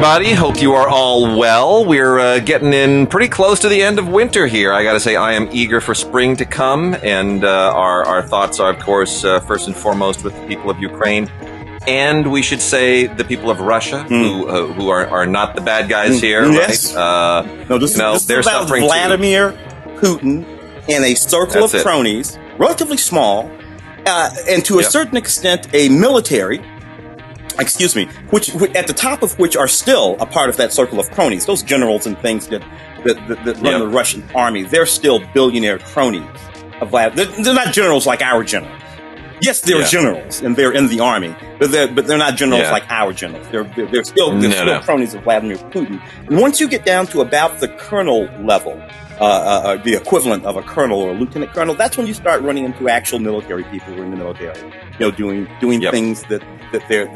everybody. Hope you are all well. We're getting in pretty close to the end of winter here. I gotta say, I am eager for spring to come, and our thoughts are, of course, first and foremost with the people of Ukraine. And we should say the people of Russia, who are not the bad guys here, yes. right? No, this is about Vladimir Putin and a circle of cronies, relatively small, and to a certain extent, a military. Excuse me, which at the top of which are still a part of that circle of cronies. Those generals and things that run the Russian army, they're still billionaire cronies of Vladimir. They're not generals like our generals. Yes, they're generals and they're in the army, but they're not generals like our generals. They're still cronies of Vladimir Putin. And once you get down to about the colonel level, the equivalent of a colonel or a lieutenant colonel, that's when you start running into actual military people who are in the military, doing things that they're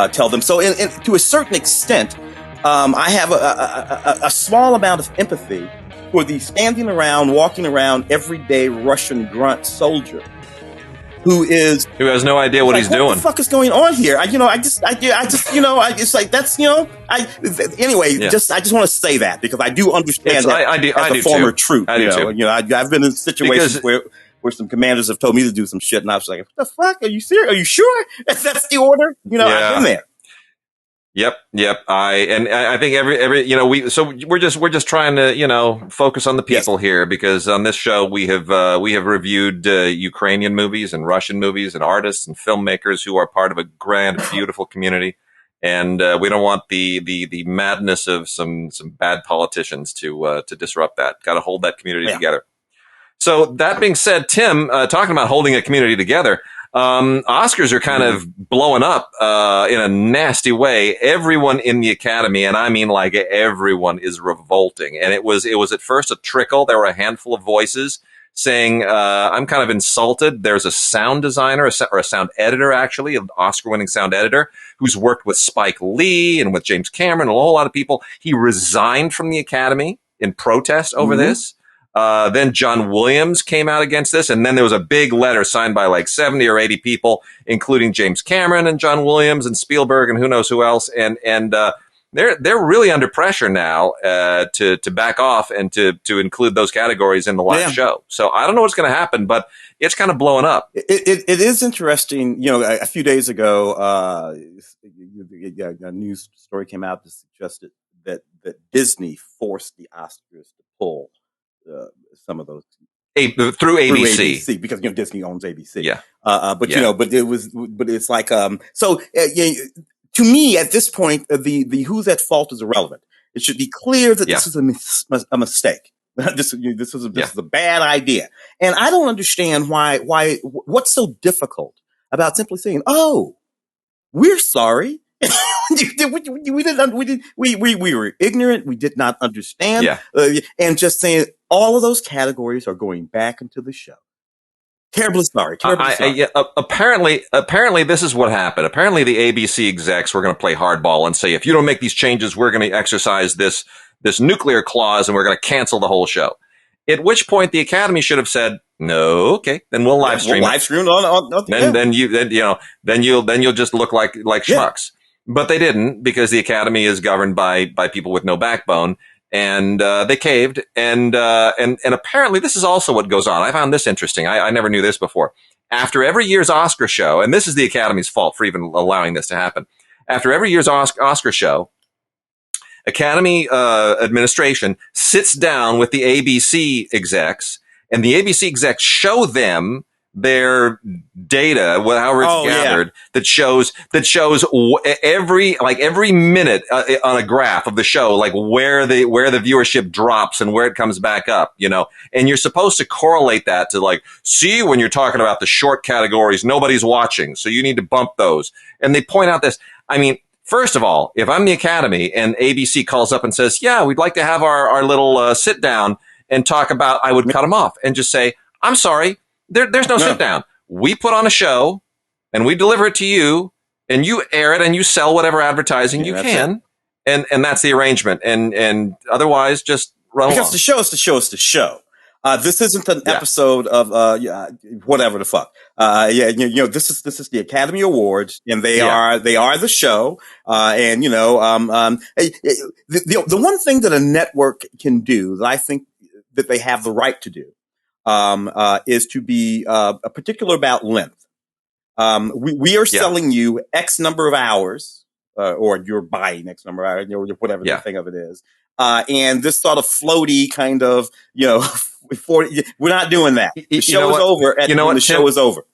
tell them. So, to a certain extent, I have a small amount of empathy for the walking around everyday Russian grunt soldier who has no idea what he's doing. What the fuck is going on here? It's like that's anyway. I just want to say that because I do understand that as a former troop. I've been in situations where some commanders have told me to do some shit, and I was like, "What the fuck? Are you serious? Are you sure that's the order?" I've been there. Yep. I think we're just trying to focus on the people here, because on this show we have reviewed Ukrainian movies and Russian movies and artists and filmmakers who are part of a grand, beautiful community, and we don't want the madness of some bad politicians to disrupt that. Got to hold that community together. So that being said, Tim, talking about holding a community together. Oscars are kind of blowing up in a nasty way. Everyone in the Academy, and I mean like everyone, is revolting. And it was at first a trickle. There were a handful of voices saying, I'm kind of insulted. There's a sound designer, or a sound editor, actually, an Oscar-winning sound editor, who's worked with Spike Lee and with James Cameron, and a whole lot of people. He resigned from the Academy in protest over this. Then John Williams came out against this, and then there was a big letter signed by like 70 or 80 people, including James Cameron and John Williams and Spielberg and who knows who else. And they're really under pressure now to back off and to include those categories in the live show. So I don't know what's going to happen, but it's kind of blowing up. It is interesting. A few days ago, a news story came out that suggested that Disney forced the Oscars to pull some of those through ABC because Disney owns ABC. But it's like to me at this point the who's at fault is irrelevant. It should be clear that this is a mistake. This is a bad idea, and I don't understand why what's so difficult about simply saying, "Oh, we're sorry." We were ignorant. We did not understand. And just saying all of those categories are going back into the show. Terribly sorry. Apparently, this is what happened. Apparently, the ABC execs were going to play hardball and say, if you don't make these changes, we're going to exercise this nuclear clause and we're going to cancel the whole show. At which point, the Academy should have said, "No, okay, then we'll live stream. We'll live stream on. Then you'll just look like schmucks." But they didn't, because the Academy is governed by people with no backbone, and they caved. And apparently this is also what goes on. I found this interesting. I never knew this before. After every year's Oscar show, and this is the Academy's fault for even allowing this to happen. After every year's Oscar show, Academy administration sits down with the ABC execs, and the ABC execs show them their data, however it's gathered, that shows every minute on a graph of the show, like where the viewership drops and where it comes back up, and you're supposed to correlate that to see, when you're talking about the short categories, nobody's watching, so you need to bump those. And they point out this. I mean, first of all, if I'm the Academy and ABC calls up and says, "Yeah, we'd like to have our little sit down and talk about," I would cut them off and just say, "I'm sorry. There's no sit down. We put on a show and we deliver it to you, and you air it and you sell whatever advertising you can. And that's the arrangement. And otherwise just run along." Because the show is the show is the show. This isn't an episode of whatever the fuck. This is the Academy Awards, and they are the show. The one thing that a network can do that I think that they have the right to do is to be particular about length. We are selling you X number of hours, or you're buying X number of hours, whatever the thing of it is. And this sort of floaty kind of, 40, we're not doing that. The show is over when the show is over.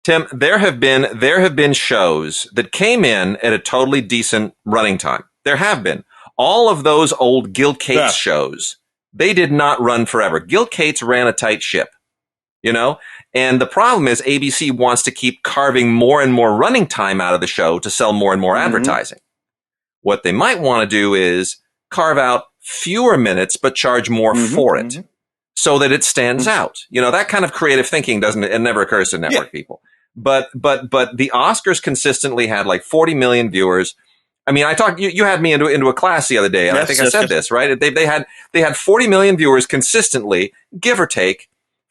Tim, there have been shows that came in at a totally decent running time. There have been. All of those old Gil Cates shows, they did not run forever. Gil Cates ran a tight ship, and the problem is ABC wants to keep carving more and more running time out of the show to sell more and more advertising. What they might want to do is carve out fewer minutes, but charge more for it so that it stands out. That kind of creative thinking it never occurs to network people. But the Oscars consistently had like 40 million viewers. I mean, you had me into a class the other day, and I think I said this, right? They had 40 million viewers consistently, give or take,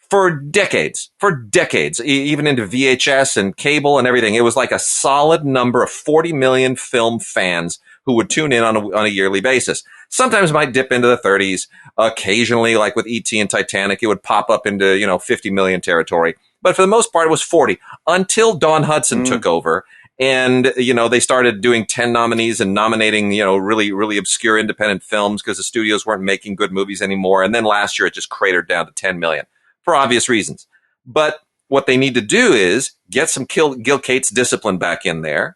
for decades, even into VHS and cable and everything. It was like a solid number of 40 million film fans who would tune in on a yearly basis. Sometimes it might dip into the 30s. Occasionally, like with E.T. and Titanic, it would pop up into 50 million territory. But for the most part, it was 40 until Dawn Hudson took over. And, they started doing 10 nominees and nominating, really, really obscure independent films because the studios weren't making good movies anymore. And then last year, it just cratered down to 10 million for obvious reasons. But what they need to do is get some Gil Cates discipline back in there,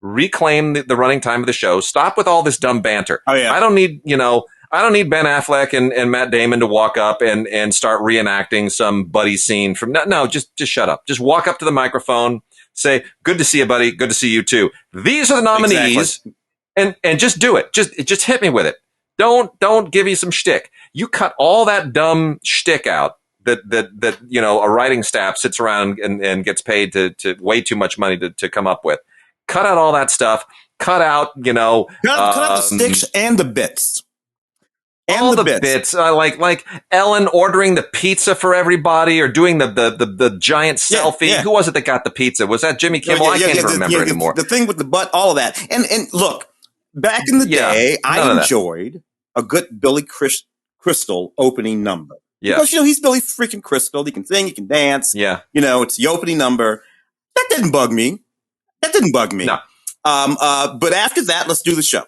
reclaim the running time of the show, stop with all this dumb banter. Oh, yeah. I don't need Ben Affleck and Matt Damon to walk up and start reenacting some buddy scene from, just shut up. Just walk up to the microphone, say, good to see you, buddy. Good to see you too. These are the nominees. Exactly. And just do it. Just hit me with it. Don't give me some shtick. You cut all that dumb shtick out that a writing staff sits around and gets paid to way too much money to come up with. Cut out all that stuff. Cut out, cut out the sticks and the bits. All the bits, like Ellen ordering the pizza for everybody, or doing the giant selfie. Yeah. Who was it that got the pizza? Was that Jimmy Kimmel? I can't remember anymore. The thing with the butt, all of that. And look, back in the day, I enjoyed a good Billy Crystal opening number. Yeah. Because, he's Billy freaking Crystal. He can sing, he can dance. Yeah. It's the opening number. That didn't bug me. No. But after that, let's do the show.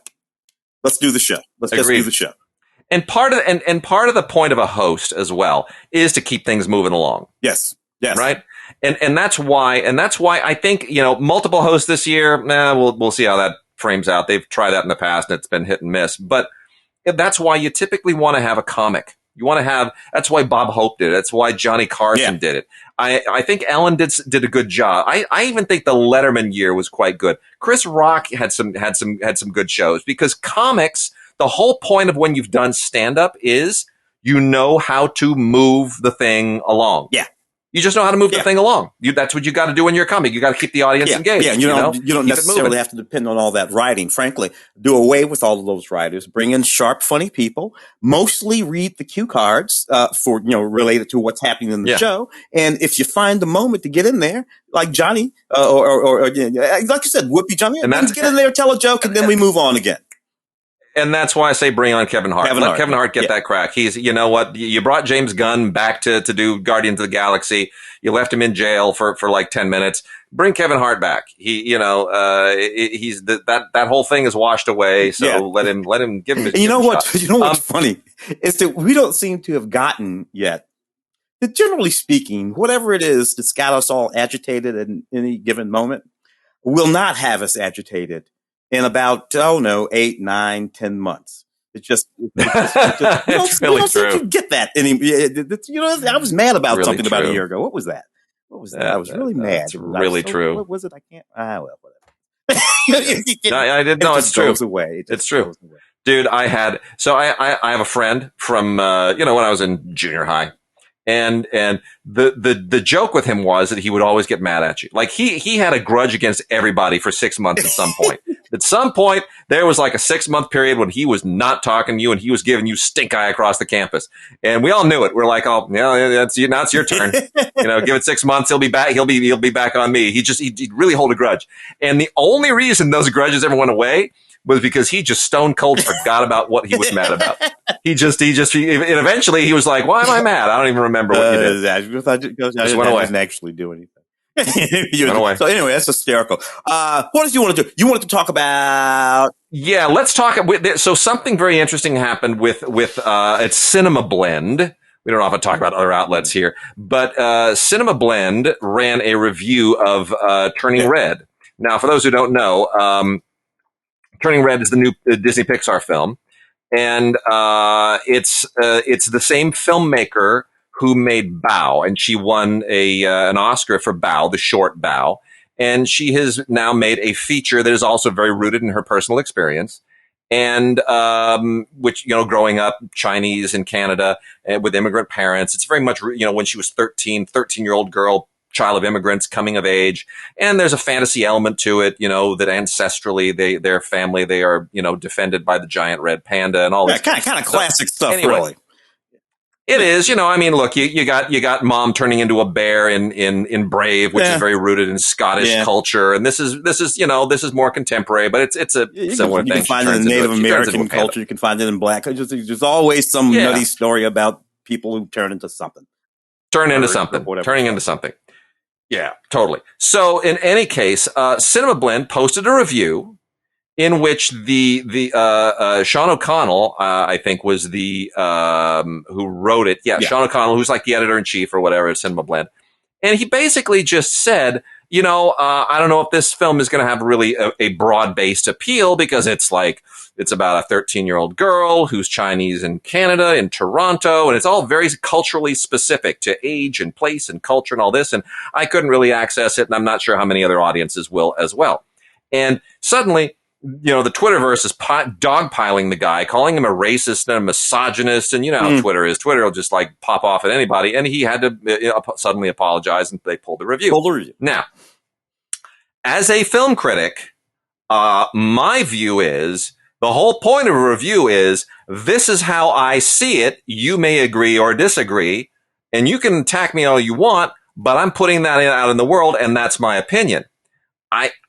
Let's do the show. Let's do the show. And part of the point of a host as well is to keep things moving along. Yes. Right. And that's why I think, multiple hosts this year, we'll see how that frames out. They've tried that in the past and it's been hit and miss, but that's why you typically want to have a comic. That's why Bob Hope did it. That's why Johnny Carson did it. I think Ellen did a good job. I even think the Letterman year was quite good. Chris Rock had some good shows, because comics, the whole point of when you've done stand-up is how to move the thing along. Yeah. You just know how to move the thing along. That's what you got to do in your comic. You got to keep the audience engaged. Yeah, you don't necessarily have to depend on all that writing. Frankly, do away with all of those writers. Bring in sharp, funny people. Mostly read the cue cards for related to what's happening in the show. And if you find the moment to get in there, like Johnny or like you said, Whoopi Johnny, and get in there, tell a joke, and then we move on again. And that's why I say bring on Kevin Hart. Let Kevin Hart get that crack. He's, you brought James Gunn back to do Guardians of the Galaxy. You left him in jail for like 10 minutes. Bring Kevin Hart back. He's that whole thing is washed away. So let him give him his shot. You know what's funny is that we don't seem to have gotten yet that, generally speaking, whatever it is that's got us all agitated at any given moment will not have us agitated in about, 8, 9, 10 months. It's just it's really true. You get that. I was mad about really something about a year ago. What was that? I was really mad. It's really true. What was it? I can't. Well, whatever. I didn't know. It's true. It's true. Dude, I have a friend from, when I was in junior high. And the joke with him was that he would always get mad at you. Like he had a grudge against everybody for 6 months at some point. At some point, there was like a 6-month period when he was not talking to you and he was giving you stink eye across the campus. And we all knew it. We're like, oh, now it's your turn. Give it 6 months. He'll be back. He'll be back on me. He'd really hold a grudge. And the only reason those grudges ever went away was because he just stone cold forgot about what he was mad about. And eventually he was like, why am I mad? I don't even remember what you did. I just went away. Didn't actually do anything. Went away. So anyway, that's hysterical. What did you want to do? You wanted to talk about? Yeah, let's talk. So something very interesting happened with at Cinema Blend. We don't often talk about other outlets here, but Cinema Blend ran a review of Turning Red. Now, for those who don't know, Turning Red is the new Disney Pixar film, and it's the same filmmaker who made Bao, and she won an Oscar for Bao, the short Bao, and she has now made a feature that is also very rooted in her personal experience, and which, growing up Chinese in Canada with immigrant parents, it's very much, when she was 13-year-old girl, child of immigrants coming of age, and there's a fantasy element to it, that ancestrally their family, they are, defended by the giant red panda and all this kind of classic stuff, anyway. Really. It is, look, you got mom turning into a bear in Brave, which is very rooted in Scottish culture, and this is more contemporary, but it's a similar thing. You can find it in Native American culture. You can find it in Black. There's always some nutty story about people who turn into something. Turning into something. Yeah, totally. So in any case, Cinema Blend posted a review in which the Sean O'Connell, I think, was the who wrote it. Yeah, Sean O'Connell, who's like the editor-in-chief or whatever at Cinema Blend. And he basically just said, I don't know if this film is going to have really a broad-based appeal because it's about a 13-year-old girl who's Chinese in Canada, in Toronto, and it's all very culturally specific to age and place and culture and all this. And I couldn't really access it, and I'm not sure how many other audiences will as well. And suddenly, the Twitterverse is dogpiling the guy, calling him a racist and a misogynist. And how Twitter is. Twitter will just pop off at anybody. And he had to suddenly apologize, and they pulled the review. Now, as a film critic, my view is the whole point of a review is this is how I see it. You may agree or disagree, and you can attack me all you want, but I'm putting that out in the world, and that's my opinion.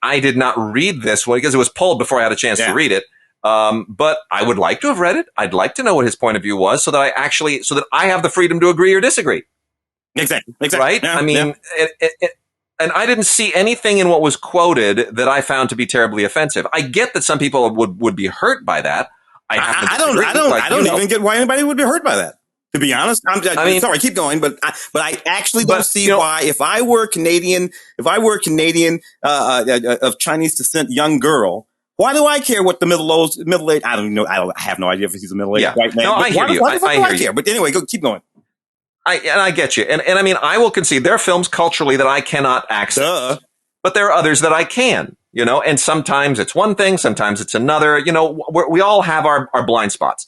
I did not read this one because it was pulled before I had a chance to read it. But I would like to have read it. I'd like to know what his point of view was so that I have the freedom to agree or disagree. Exactly. Right? Yeah, I mean, and I didn't see anything in what was quoted that I found to be terribly offensive. I get that some people would be hurt by that. I don't even get why anybody would be hurt by that. To be honest, sorry, keep going, but I actually don't see why. If I were a Canadian of Chinese descent young girl, why do I care what the middle age? I don't know. I have no idea if he's a middle aged white man. No, I hear you. Why do I care? But anyway, keep going. I get you, and I mean, I will concede there are films culturally that I cannot access, but there are others that I can. And sometimes it's one thing, sometimes it's another. We all have our blind spots.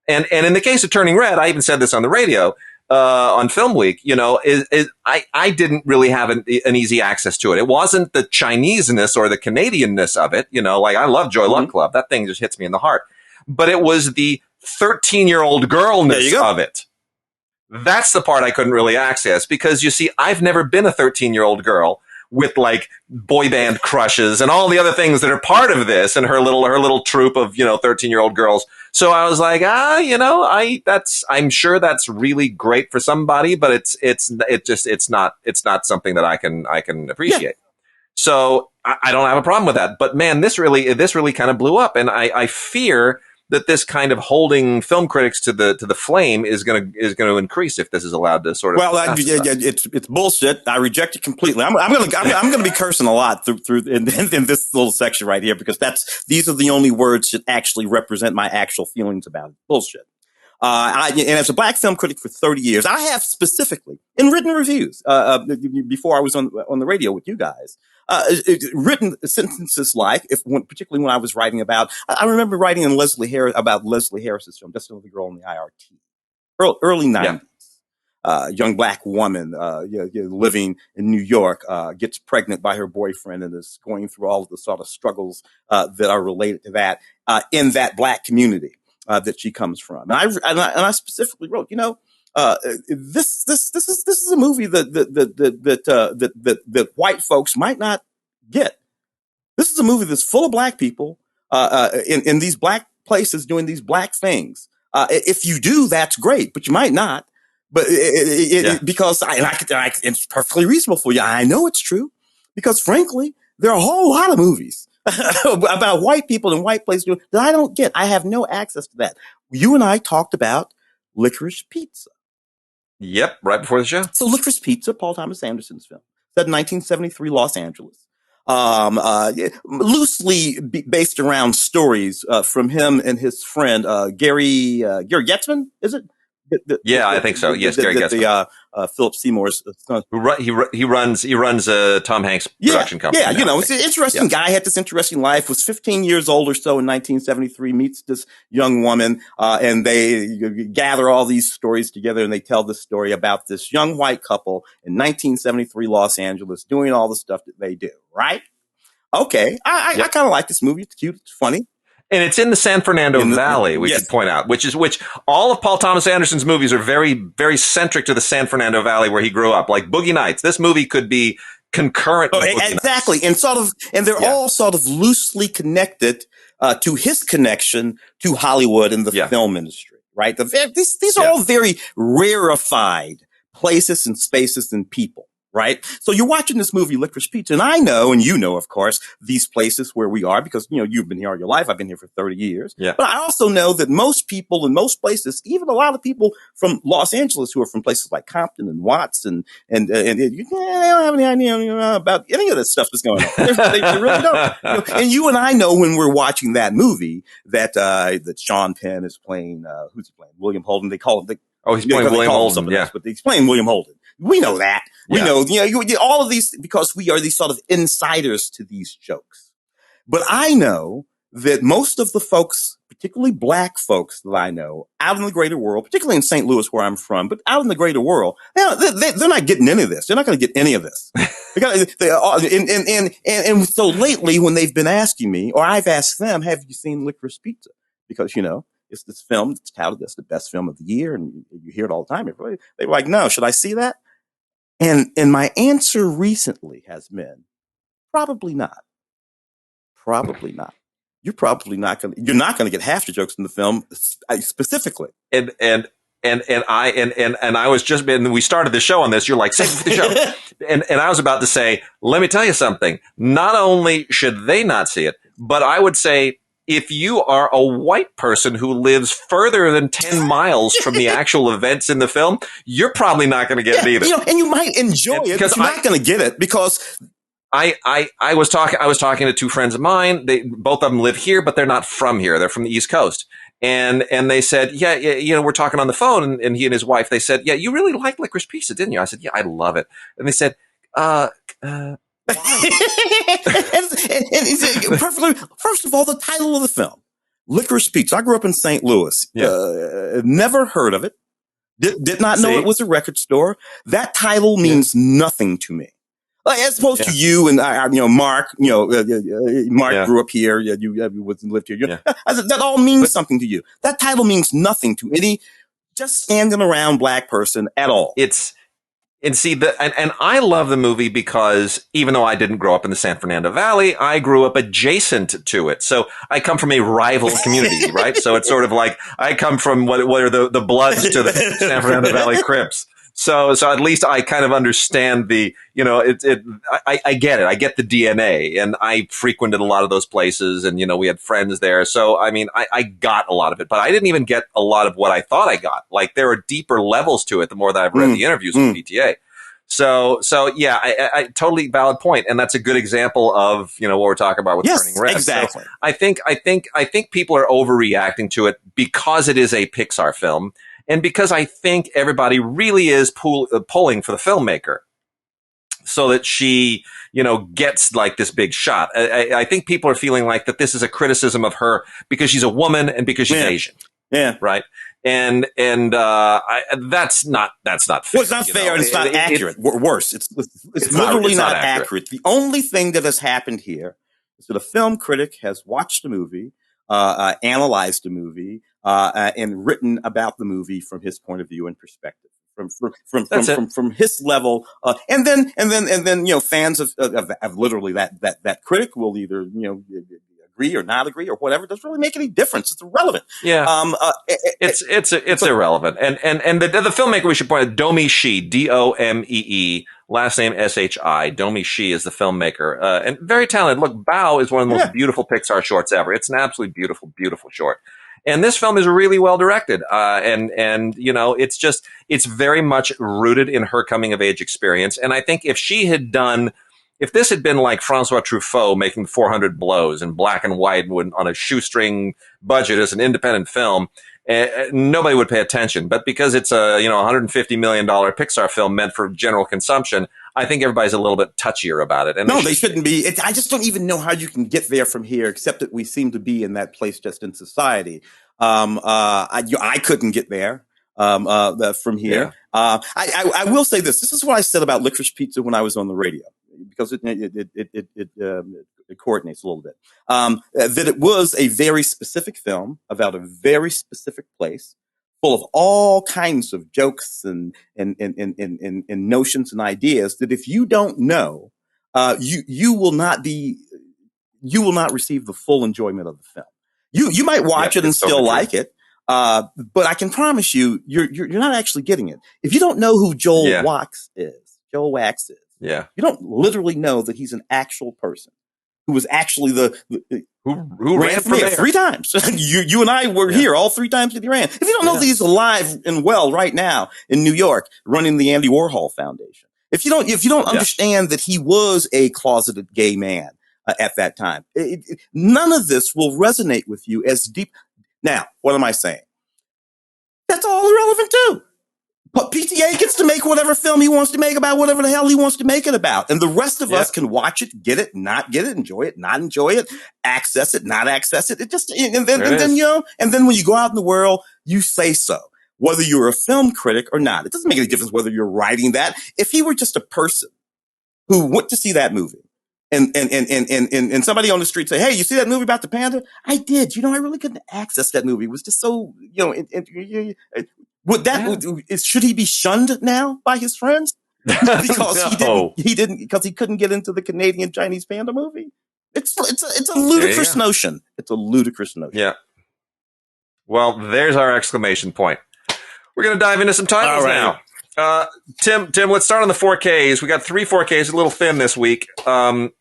And in the case of Turning Red, I even said this on the radio, on Film Week, I didn't really have an easy access to it. It wasn't the Chineseness or the Canadianness of it. I love Joy Luck Club. That thing just hits me in the heart. But it was the 13-year-old girlness of it. That's the part I couldn't really access because, you see, I've never been a 13-year-old girl with boy band crushes and all the other things that are part of this and her little troupe of 13-year-old girls. So I was like, I'm sure that's really great for somebody, but it's not something that I can appreciate. Yeah. So I don't have a problem with that. But man, this really kind of blew up, and I fear that this kind of holding film critics to the flame is going to increase if this is allowed to sort of. Well, it's bullshit. I reject it completely. I'm going to be cursing a lot through in this little section right here because these are the only words that actually represent my actual feelings about it. Bullshit. And as a black film critic for 30 years, I have specifically in written reviews before I was on the radio with you guys. Written sentences particularly when I was writing about, I remember writing about Leslie Harris's film, Just Another Girl in the IRT, early 90s. young black woman, living in New York, gets pregnant by her boyfriend and is going through all of the sort of struggles, that are related to that, in that black community, that she comes from. And I specifically wrote, this is a movie that white folks might not get. This is a movie that's full of black people, in these black places doing these black things. If you do, that's great, but you might not. But because it's perfectly reasonable for you. I know it's true because, frankly, there are a whole lot of movies about white people in white places that I don't get. I have no access to that. You and I talked about Licorice Pizza. Yep, right before the show. So Licorice Pizza, Paul Thomas Anderson's film, set in 1973 Los Angeles. Loosely based around stories from him and his friend Gary Getzman, is it? I think so. Yes, Gary Getzman. Philip Seymour's son. He runs Tom Hanks' production company. Yeah, it's an interesting guy. Had this interesting life. Was 15 years old or so in 1973. Meets this young woman, and they gather all these stories together, and they tell this story about this young white couple in 1973 Los Angeles doing all the stuff that they do. Right? Okay, I kind of like this movie. It's cute. It's funny. And it's in the San Fernando Valley, we should point out, which all of Paul Thomas Anderson's movies are very, very centric to the San Fernando Valley where he grew up. Like Boogie Nights. This movie could be concurrent with Boogie exactly. Nights. And they're all sort of loosely connected to his connection to Hollywood and the film industry, right? These are all very rarefied places and spaces and people. Right. So you're watching this movie, Licorice Pizza. And I know, and of course, these places where we are because, you've been here all your life. I've been here for 30 years. Yeah. But I also know that most people in most places, even a lot of people from Los Angeles who are from places like Compton and Watts and they don't have any idea about any of this stuff that's going on. They really don't. And you and I know when we're watching that movie that Sean Penn is playing, who's he playing? William Holden. They call him. He's playing William Holden. Yeah. But he's playing William Holden. We know that. We know, all of these because we are these sort of insiders to these jokes. But I know that most of the folks, particularly black folks that I know out in the greater world, particularly in St. Louis where I'm from, but out in the greater world, they're not getting any of this. They're not going to get any of this. And so lately when they've been asking me, or I've asked them, have you seen Licorice Pizza? Because, it's this film that's touted as the best film of the year. And you hear it all the time. They were like, no, should I see that? And my answer recently has been probably not. Probably not. You're not going to get half the jokes in the film specifically. And I was just, and we started the show on this. You're like, save it for the show. and I was about to say, let me tell you something. Not only should they not see it, but I would say, if you are a white person who lives further than 10 miles from the actual events in the film, you're probably not going to get it either. And you might enjoy it, but you're not going to get it because I was talking to two friends of mine. Both of them live here, but they're not from here. They're from the East Coast. And they said, we're talking on the phone, and he and his wife, they said, you really liked Licorice Pizza, didn't you? I said, yeah, I love it. And they said, and perfectly. First of all, the title of the film, Licorice Pizza. I grew up in St. Louis. Never heard of it. Did not know it was a record store. That title means nothing to me. Like, as opposed to you and Mark. Mark grew up here. You lived here. That all means something to you. That title means nothing to any just standing around black person at all. And I love the movie because even though I didn't grow up in the San Fernando Valley, I grew up adjacent to it. So I come from a rival community, right? So it's sort of like I come from what are the Bloods to the San Fernando Valley Crips. So at least I kind of understand I get it. I get the DNA, and I frequented a lot of those places, and we had friends there. So I mean, I got a lot of it, but I didn't even get a lot of what I thought I got. Like there are deeper levels to it the more that I've read the interviews with PTA. So yeah, I totally valid point, and that's a good example of what we're talking about with Turning Red. Exactly. So I think people are overreacting to it because it is a Pixar film. And because I think everybody really is pulling for the filmmaker so that she, gets like this big shot. I think people are feeling like that this is a criticism of her because she's a woman and because she's Asian. Yeah. Right. that's not fair. Well, it's not fair, and it's not accurate. Worse, it's literally not accurate. The only thing that has happened here is that a film critic has watched the movie, analyzed the movie, and written about the movie from his point of view and perspective, from his level, and then fans of literally that critic will either agree or not agree or whatever. It doesn't really make any difference. It's irrelevant. Yeah. It's irrelevant. And the filmmaker, we should point out, Domee Shi, Domee, last name Shi. Domee Shi is the filmmaker, and very talented. Look, Bao is one of the most beautiful Pixar shorts ever. It's an absolutely beautiful, beautiful short. And this film is really well directed. It's very much rooted in her coming of age experience. And I think if this had been like Francois Truffaut making 400 Blows in black and white on a shoestring budget as an independent film, nobody would pay attention. But because it's a $150 million Pixar film meant for general consumption, I think everybody's a little bit touchier about it. And no, they shouldn't be. I just don't even know how you can get there from here, except that we seem to be in that place just in society. I couldn't get there from here. Yeah. I will say this. This is what I said about Licorice Pizza when I was on the radio, because it coordinates a little bit. That it was a very specific film about a very specific place, full of all kinds of jokes and notions and ideas that if you don't know, you will not receive the full enjoyment of the film. You might watch it and still like it, but I can promise you, you're not actually getting it. If you don't know who Joel Wax is, you don't literally know that he's an actual person who was actually who ran for mayor 3 times. you and I were here all 3 times that he ran. If you don't know that he's alive and well right now in New York, running the Andy Warhol Foundation, if you don't understand that he was a closeted gay man at that time, none of this will resonate with you as deep. Now, what am I saying? That's all irrelevant too. But PTA gets to make whatever film he wants to make about whatever the hell he wants to make it about. And the rest of us can watch it, get it, not get it, enjoy it, not enjoy it, access it, not access it. And then when you go out in the world, you say so. Whether you're a film critic or not. It doesn't make any difference whether you're writing that. If he were just a person who went to see that movie and somebody on the street say, "Hey, you see that movie about the panda?" I did. I really couldn't access that movie. It was just so, should he be shunned now by his friends because he couldn't get into the Canadian Chinese panda movie? It's a ludicrous notion. It's a ludicrous notion. Yeah. Well, there's our exclamation point. We're going to dive into some titles now. Tim, let's start on the 4Ks. We got 3 4Ks, a little thin this week. We got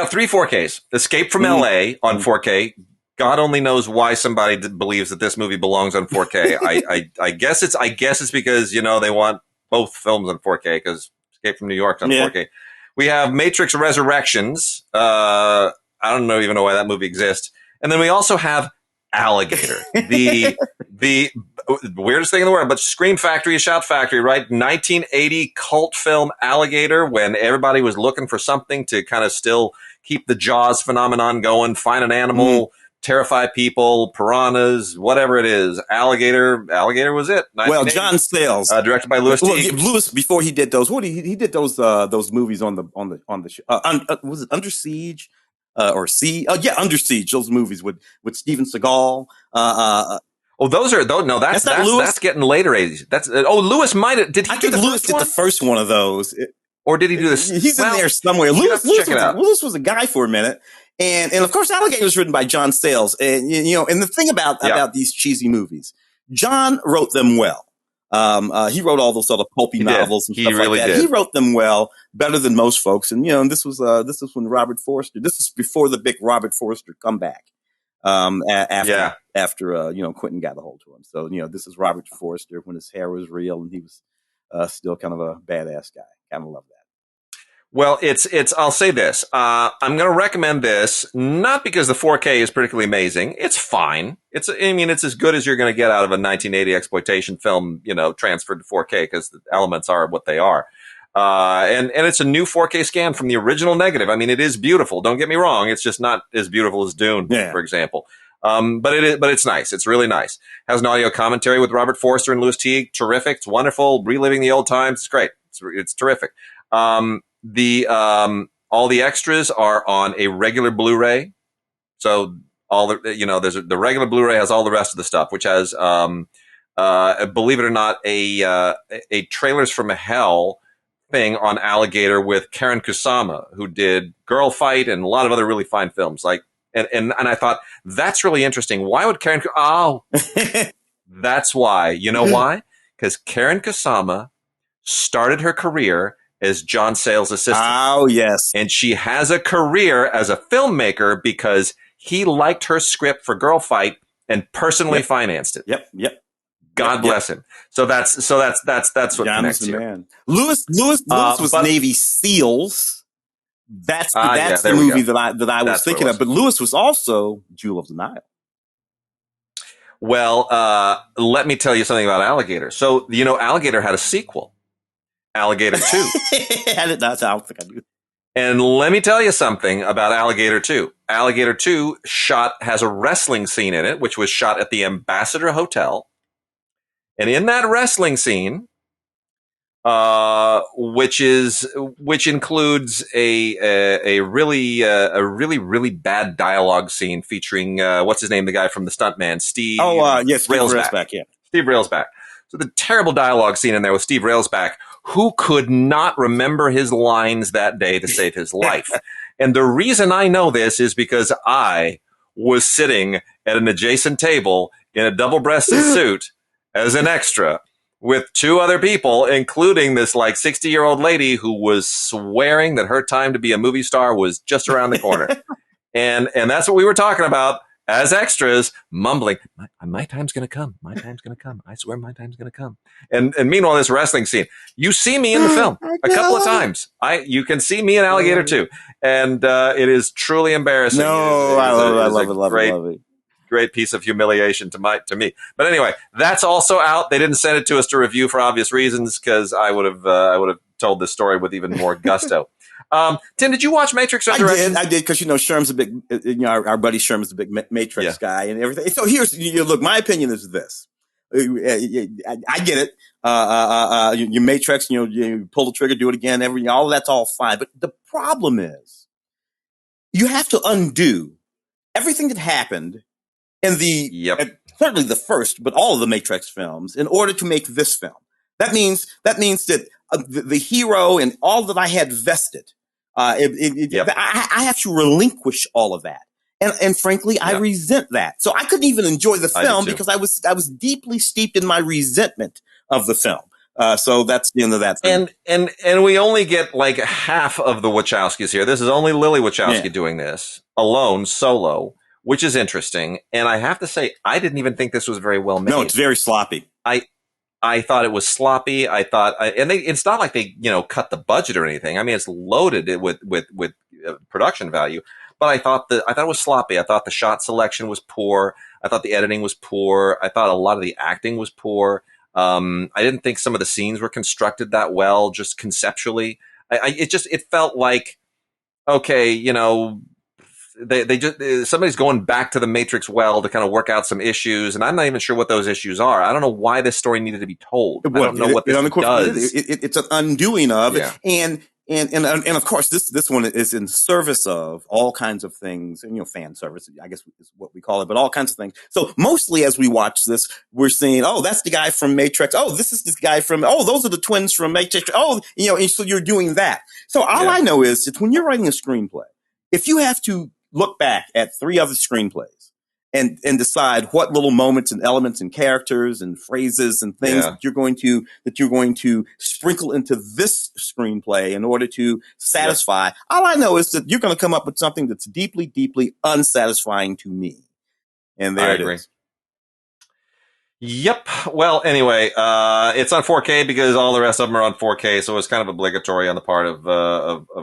3 4Ks. Escape from LA on 4K. God only knows why somebody believes that this movie belongs on 4K. I guess it's because, they want both films on 4K because Escape from New York's on 4K. We have Matrix Resurrections. I don't even know why that movie exists. And then we also have Alligator, the weirdest thing in the world, but Scream Factory, Shout Factory, right? 1980 cult film Alligator, when everybody was looking for something to kind of still keep the Jaws phenomenon going, find an animal, terrify people, piranhas, whatever it is. Alligator was it. Well, John Sayles, directed by Louis Teague. Louis, before he did those, he did those movies on the show. Was it Under Siege? Under Siege. Those movies with Steven Seagal. That's getting later 80s. Lewis might have. Did he? I think Lewis did the first one of those. Or did he do this? He's in there somewhere. Lewis was a guy for a minute. And of course, Alligator was written by John Sayles. And, and the thing about these cheesy movies, John wrote them well. He wrote all those sort of pulpy novels and stuff like that. He wrote them well, better than most folks. And, and this was when Robert Forster, this is before the big Robert Forster comeback. After Quentin got a hold of him. So, this is Robert Forster when his hair was real and he was still kind of a badass guy. Kind of love that. Well, I'll say this. I'm going to recommend this, not because the 4K is particularly amazing. It's fine. It's as good as you're going to get out of a 1980 exploitation film, transferred to 4K, because the elements are what they are. And it's a new 4K scan from the original negative. I mean, it is beautiful. Don't get me wrong. It's just not as beautiful as Dune, for example. But it's nice. It's really nice. Has an audio commentary with Robert Forster and Louis Teague. Terrific. It's wonderful. Reliving the old times. It's great. It's terrific. All the extras are on a regular Blu-ray. So there's the regular Blu-ray has all the rest of the stuff, which has, believe it or not, a Trailers from Hell thing on Alligator with Karen Kusama, who did Girl Fight and a lot of other really fine films. And I thought, that's really interesting. Why would Karen? That's why. You know why? Because Karen Kusama started her career as John Sayles' assistant. Oh, yes. And she has a career as a filmmaker because he liked her script for Girl Fight and personally financed it. Yep. God bless him. So that's what connects the here. Man. Lewis was Navy SEALs. That's the movie that I was thinking of. But Lewis was also Jewel of the Nile. Well, let me tell you something about Alligator. So, Alligator had a sequel, Alligator 2. I don't think I do. And let me tell you something about Alligator 2. Alligator 2 has a wrestling scene in it, which was shot at the Ambassador Hotel. And in that wrestling scene, which includes a really bad dialogue scene featuring what's his name, the guy from the Stuntman, Steve. Steve Railsback. Yeah, Steve Railsback. So the terrible dialogue scene in there with Steve Railsback, who could not remember his lines that day to save his life. And the reason I know this is because I was sitting at an adjacent table in a double-breasted suit as an extra with two other people, including this 60-year-old lady who was swearing that her time to be a movie star was just around the corner. and that's what we were talking about as extras, mumbling, my time's going to come. My time's going to come. I swear my time's going to come. And meanwhile, this wrestling scene, you see me in the film a couple of times. You can see me in Alligator too. And it is truly embarrassing. No, I love it. Great piece of humiliation to me. But anyway, that's also out. They didn't send it to us to review for obvious reasons, because I would have told this story with even more gusto. Tim, did you watch Matrix Resurrection? I did, because Sherm's a big, our buddy Sherm is a big Matrix guy and everything. So here's, look, my opinion is this. I get it. Your Matrix, you pull the trigger, do it again, all of that's all fine. But the problem is, you have to undo everything that happened in certainly the first, but all of the Matrix films, in order to make this film. That means that the hero and all that I had vested, I have to relinquish all of that. And frankly, I resent that. So I couldn't even enjoy the film because I was deeply steeped in my resentment of the film. So that's the end of that thing. And we only get half of the Wachowskis here. This is only Lily Wachowski doing this alone, solo, which is interesting. And I have to say, I didn't even think this was very well made. No, it's very sloppy. I thought it was sloppy. It's not like they, cut the budget or anything. I mean, it's loaded with production value, but I thought it was sloppy. I thought the shot selection was poor. I thought the editing was poor. I thought a lot of the acting was poor. I didn't think some of the scenes were constructed that well, just conceptually. It felt like, okay, they just, somebody's going back to the Matrix well to kind of work out some issues, and I'm not even sure what those issues are. I don't know why this story needed to be told. I don't know what this does. It's an undoing of it, and of course this one is in service of all kinds of things, fan service, I guess is what we call it, but all kinds of things. So mostly as we watch this, we're seeing, oh, that's the guy from Matrix. Oh, this is this guy from, those are the twins from Matrix. Oh, and so you're doing that. So all I know is that when you're writing a screenplay, if you have to look back at 3 other screenplays and decide what little moments and elements and characters and phrases and things that you're going to sprinkle into this screenplay in order to satisfy. All I know is that you're going to come up with something that's deeply, deeply unsatisfying to me. And there it is. Yep. Well, anyway, it's on 4K because all the rest of them are on 4K, so it's kind of obligatory on the part of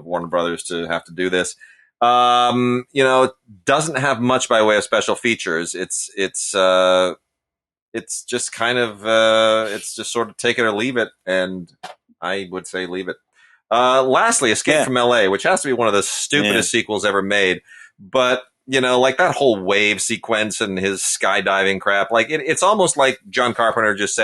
Warner Brothers to have to do this. It doesn't have much by way of special features. It's just kind of, it's just sort of take it or leave it. And I would say leave it. Lastly, Escape from LA, which has to be one of the stupidest sequels ever made. But, like that whole wave sequence and his skydiving crap, like it's almost like John Carpenter just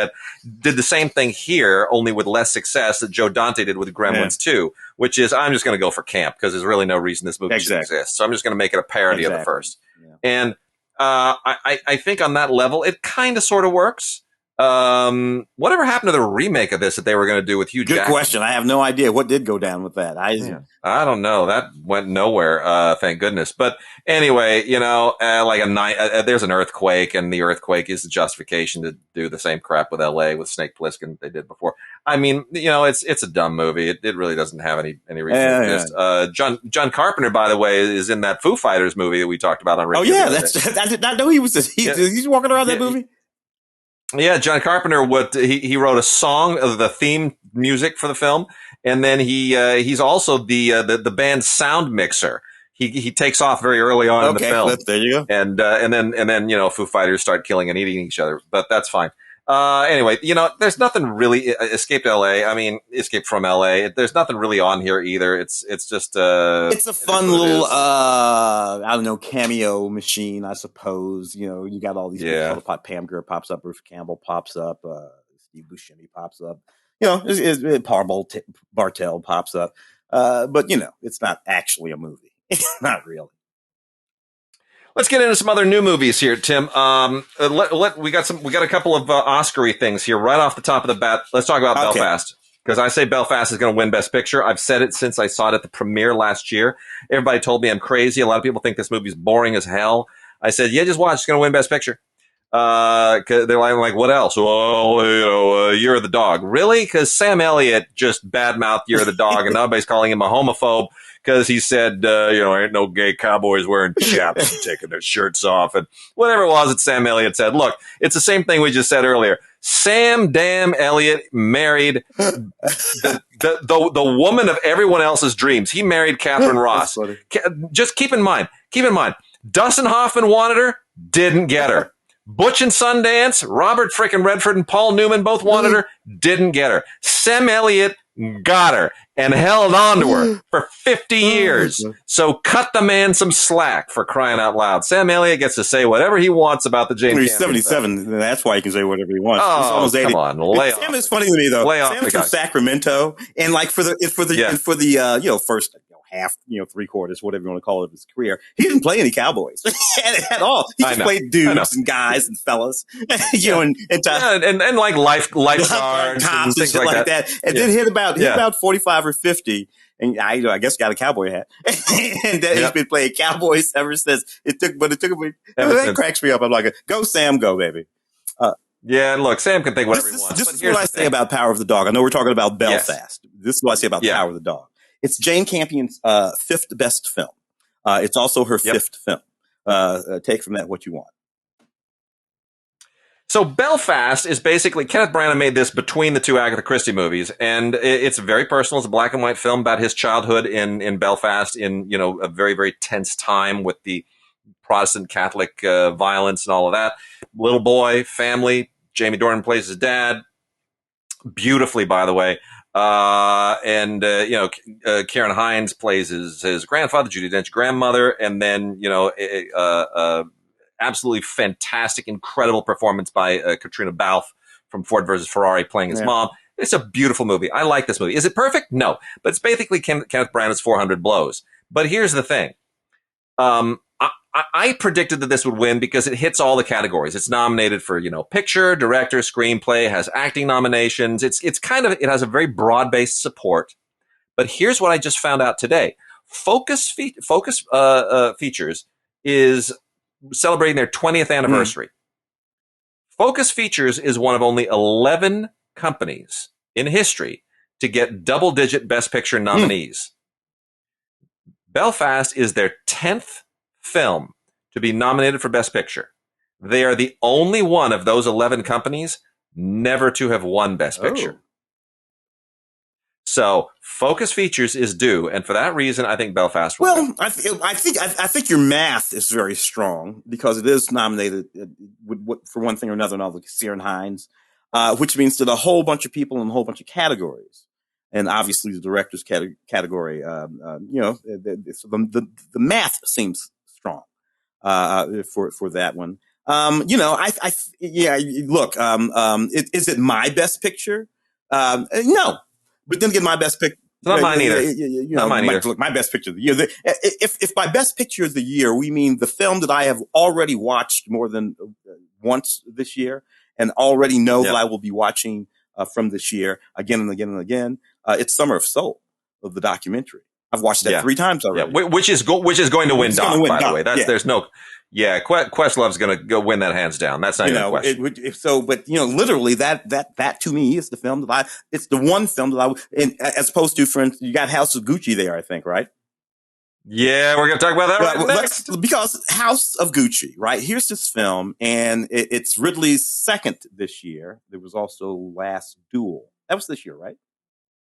did the same thing here, only with less success that Joe Dante did with Gremlins 2, which is, I'm just going to go for camp because there's really no reason this movie should exist. So I'm just going to make it a parody of the first. Yeah. And I think on that level, it kind of sort of works. Whatever happened to the remake of this that they were going to do with Hugh Jackman? Good question. I have no idea what did go down with that. I don't know. That went nowhere. Thank goodness. But anyway, there's an earthquake, and the earthquake is the justification to do the same crap with LA with Snake Plissken they did before. I mean, it's a dumb movie. It really doesn't have any reason to exist. John Carpenter, by the way, is in that Foo Fighters movie that we talked about on Radio. Oh yeah, I did not know he was. He's walking around that movie. Yeah, John Carpenter. He wrote a song of the theme music for the film, and then he's also the band's sound mixer. He takes off very early on in the film. There you go. And then Foo Fighters start killing and eating each other, but that's fine. Anyway, there's nothing really Escape from LA. There's nothing really on here either. It's just it's a fun little I don't know, cameo machine, I suppose. You got all these people. Pam Grier pops up, Bruce Campbell pops up, Steve Buscemi pops up. Paul Bartel pops up. But it's not actually a movie. It's not really. Let's get into some other new movies here, Tim. We got a couple of Oscar-y things here right off the top of the bat. Let's talk about Belfast, because I say Belfast is going to win Best Picture. I've said it since I saw it at the premiere last year. Everybody told me I'm crazy. A lot of people think this movie's boring as hell. I said, yeah, just watch. It's going to win Best Picture. Cause they're like, what else? Well, Year of the Dog. Really? Because Sam Elliott just badmouthed Year of the Dog, and everybody's calling him a homophobe because he said, ain't no gay cowboys wearing chaps and taking their shirts off, and whatever it was that Sam Elliott said. Look, it's the same thing we just said earlier. Sam damn Elliott married the woman of everyone else's dreams. He married Catherine Ross. Just keep in mind, Dustin Hoffman wanted her, didn't get her. Butch and Sundance, Robert frickin' Redford and Paul Newman both wanted her, didn't get her. Sam Elliott got her and held on to her for 50 years. So cut the man some slack, for crying out loud. Sam Elliott gets to say whatever he wants about the Jane Campion. He's 77. Stuff. That's why he can say whatever he wants. Oh, he's almost 80. Come on, lay off. Sam is funny to me though. Sam is from Sacramento, and like for the first half, 3/4, whatever you want to call it, of his career, he didn't play any cowboys at all. He just played dudes and guys and fellas, and like lifeguards and things like that. And then hit about 45 or 50, and I guess got a cowboy hat, and he's been playing cowboys ever since. It took me. That cracks me up. I'm like, go Sam, go baby. And look, Sam can think whatever he wants. This is what I say about Power of the Dog. I know we're talking about Belfast. Yes. This is what I say about Power of the Dog. It's Jane Campion's fifth best film. It's also her fifth film. Take from that what you want. So Belfast is basically, Kenneth Branagh made this between the two Agatha Christie movies, and it's very personal. It's a black and white film about his childhood in Belfast in, a very, very tense time with the Protestant Catholic violence and all of that. Little boy, family, Jamie Dornan plays his dad, beautifully, by the way. Karen Hines plays his grandfather, Judi Dench's grandmother, and then, absolutely fantastic, incredible performance by Katrina Balfe from Ford versus Ferrari playing his mom. It's a beautiful movie. I like this movie. Is it perfect? No. But it's basically Kenneth Branagh's 400 Blows. But here's the thing. I predicted that this would win because it hits all the categories. It's nominated for, picture, director, screenplay, has acting nominations. It has a very broad-based support. But here's what I just found out today. Focus Features is celebrating their 20th anniversary. Focus Features is one of only 11 companies in history to get double-digit Best Picture nominees. Belfast is their 10th film to be nominated for Best Picture. They are the only one of those 11 companies never to have won Best Picture. So Focus Features is due, and for that reason, I think Belfast will win. I think your math is very strong because it is nominated for one thing or another, like Karen Hines, which means that a whole bunch of people in a whole bunch of categories, and obviously the director's category. The math seems strong. for that one. Look, is it my best picture? No, but then again, my best picture. It's not mine either. Not mine either. Look, my best picture of the year. If by best picture of the year we mean the film that I have already watched more than once this year and already know that I will be watching from this year again and again and again, it's Summer of Soul, of the documentary. I've watched that 3 times already. Yeah. Which is going to win Doc, by the way. There's no. Yeah, Questlove's going to go win that hands down. That's not even a question. But literally that to me is the film it's the one film that as opposed to, for instance, you got House of Gucci there, I think, right? Yeah, we're going to talk about that right next. Because House of Gucci, right? Here's this film, and it's Ridley's second this year. There was also Last Duel. That was this year, right?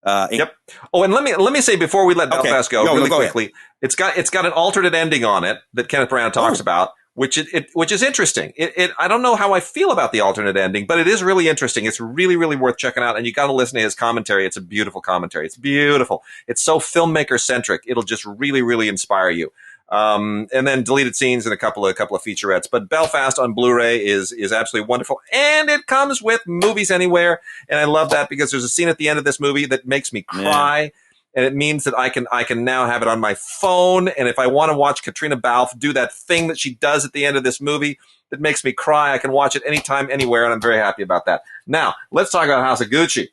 Yep. Oh, and let me say before we let Belfast go really quickly, it's got an alternate ending on it that Kenneth Branagh talks about, which is interesting. I don't know how I feel about the alternate ending, but it is really interesting. It's really, really worth checking out, and you got to listen to his commentary. It's a beautiful commentary. It's beautiful. It's so filmmaker centric. It'll just really, really inspire you. And then deleted scenes and a couple of featurettes. But Belfast on Blu-ray is absolutely wonderful, and it comes with Movies Anywhere, and I love that because there's a scene at the end of this movie that makes me cry, and it means that I can now have it on my phone, and if I want to watch Katrina Balfe do that thing that she does at the end of this movie that makes me cry, I can watch it anytime, anywhere, and I'm very happy about that. Now, let's talk about House of Gucci.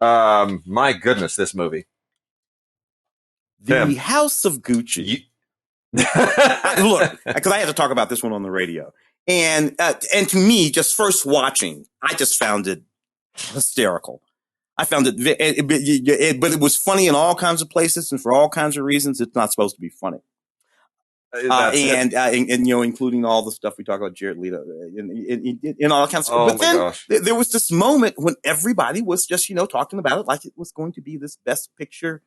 My goodness, this movie. The House of Gucci. Look, because I had to talk about this one on the radio, and to me, just first watching, I just found it hysterical. I found it, but it was funny in all kinds of places and for all kinds of reasons. It's not supposed to be funny, and including all the stuff we talk about, Jared Leto, and all kinds of. But then there was this moment when everybody was just talking about it like it was going to be this best picture.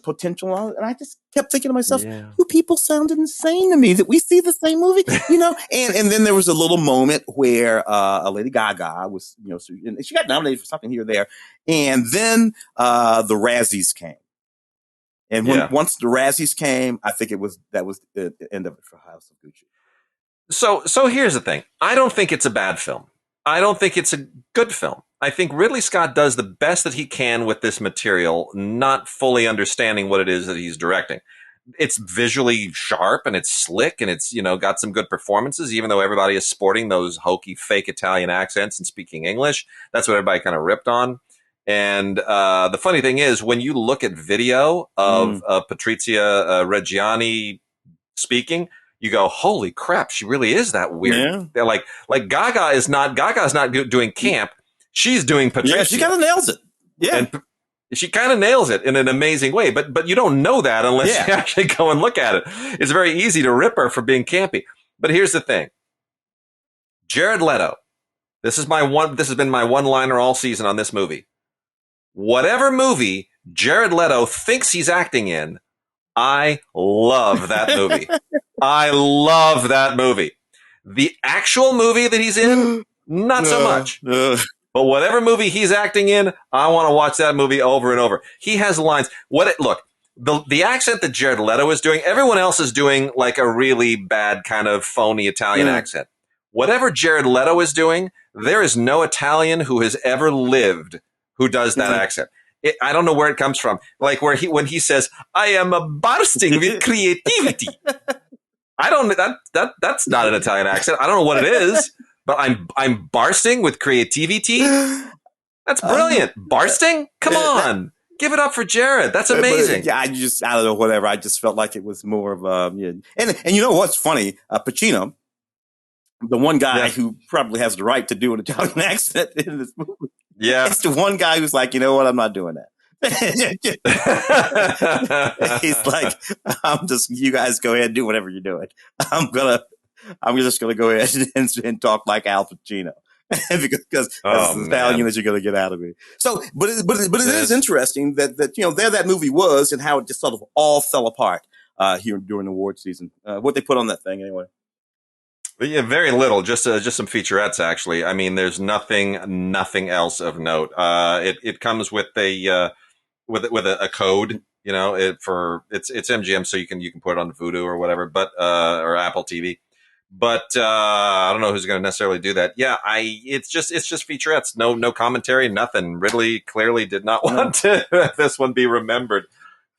Potential, and I just kept thinking to myself, "You people sounded insane to me that we see the same movie, And then there was a little moment where Lady Gaga was, and she got nominated for something here or there, and then the Razzies came, and once the Razzies came, I think that was the end of it for House of Gucci. So here's the thing: I don't think it's a bad film. I don't think it's a good film. I think Ridley Scott does the best that he can with this material, not fully understanding what it is that he's directing. It's visually sharp and it's slick and it's, got some good performances, even though everybody is sporting those hokey fake Italian accents and speaking English. That's what everybody kind of ripped on. And the funny thing is, when you look at video of Patrizia Reggiani speaking, you go, holy crap, she really is that weird. Yeah. They're like Gaga's not doing camp. She's doing Patrizia. Yeah, she kind of nails it. Yeah. And she kind of nails it in an amazing way. But you don't know that unless you actually go and look at it. It's very easy to rip her for being campy. But here's the thing. Jared Leto. This has been my one-liner all season on this movie. Whatever movie Jared Leto thinks he's acting in, I love that movie. I love that movie. The actual movie that he's in, not so much. But whatever movie he's acting in, I want to watch that movie over and over. He has lines. The accent that Jared Leto is doing, everyone else is doing like a really bad kind of phony Italian accent. Whatever Jared Leto is doing, there is no Italian who has ever lived who does that accent. I don't know where it comes from. Like when he says, "I am bursting with creativity." That's not an Italian accent. I don't know what it is, but I'm bursting with creativity. That's brilliant. Bursting? Come on. Give it up for Jared. That's amazing. I don't know, whatever. I just felt like it was more of and you know what's funny? Pacino, the one guy who probably has the right to do an Italian accent in this movie. Yeah. It's the one guy who's like, you know what? I'm not doing that. He's like, you guys go ahead and do whatever you're doing. I'm just gonna go ahead and talk like Al Pacino because that's as Italian as you're gonna get out of me. So, but it is interesting that there that movie was and how it just sort of all fell apart here during the award season. What they put on that thing anyway. Yeah, very little. Just some featurettes, actually. I mean, there's nothing else of note. It comes with a code it's MGM, so you can put it on Vudu or whatever, but or Apple TV. But I don't know who's going to necessarily do that. Yeah, it's just featurettes, no commentary, nothing. Ridley clearly did not want to have this one be remembered.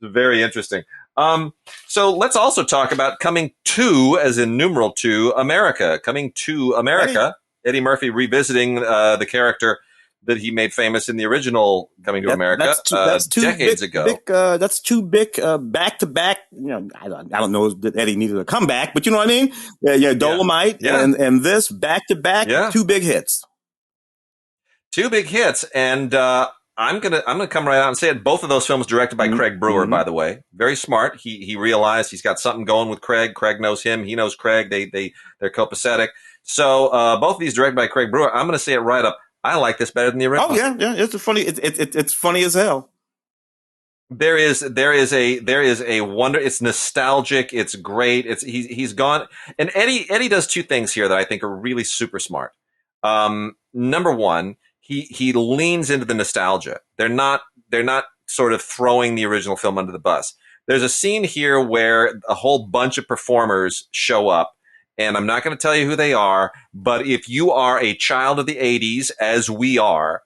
Very interesting. So let's also talk about Coming to, as in numeral 2, America. Coming to America. Eddie Murphy revisiting the character that he made famous in the original Coming to America that's two decades ago. That's two big back to back. I don't know that Eddie needed a comeback, but you know what I mean. Dolomite and this back to back, two big hits. Two big hits, and I'm gonna come right out and say it. Both of those films directed by Craig Brewer, by the way. Very smart. He realized he's got something going with Craig. Craig knows him. He knows Craig. They're copacetic. So both of these directed by Craig Brewer. I'm gonna say it right up. I like this better than the original. Oh yeah. It's funny. It's funny as hell. There is a wonder. It's nostalgic. It's great. He's gone. And Eddie does two things here that I think are really super smart. Number one, he leans into the nostalgia. They're not sort of throwing the original film under the bus. There's a scene here where a whole bunch of performers show up. And I'm not going to tell you who they are, but if you are a child of the 80s, as we are,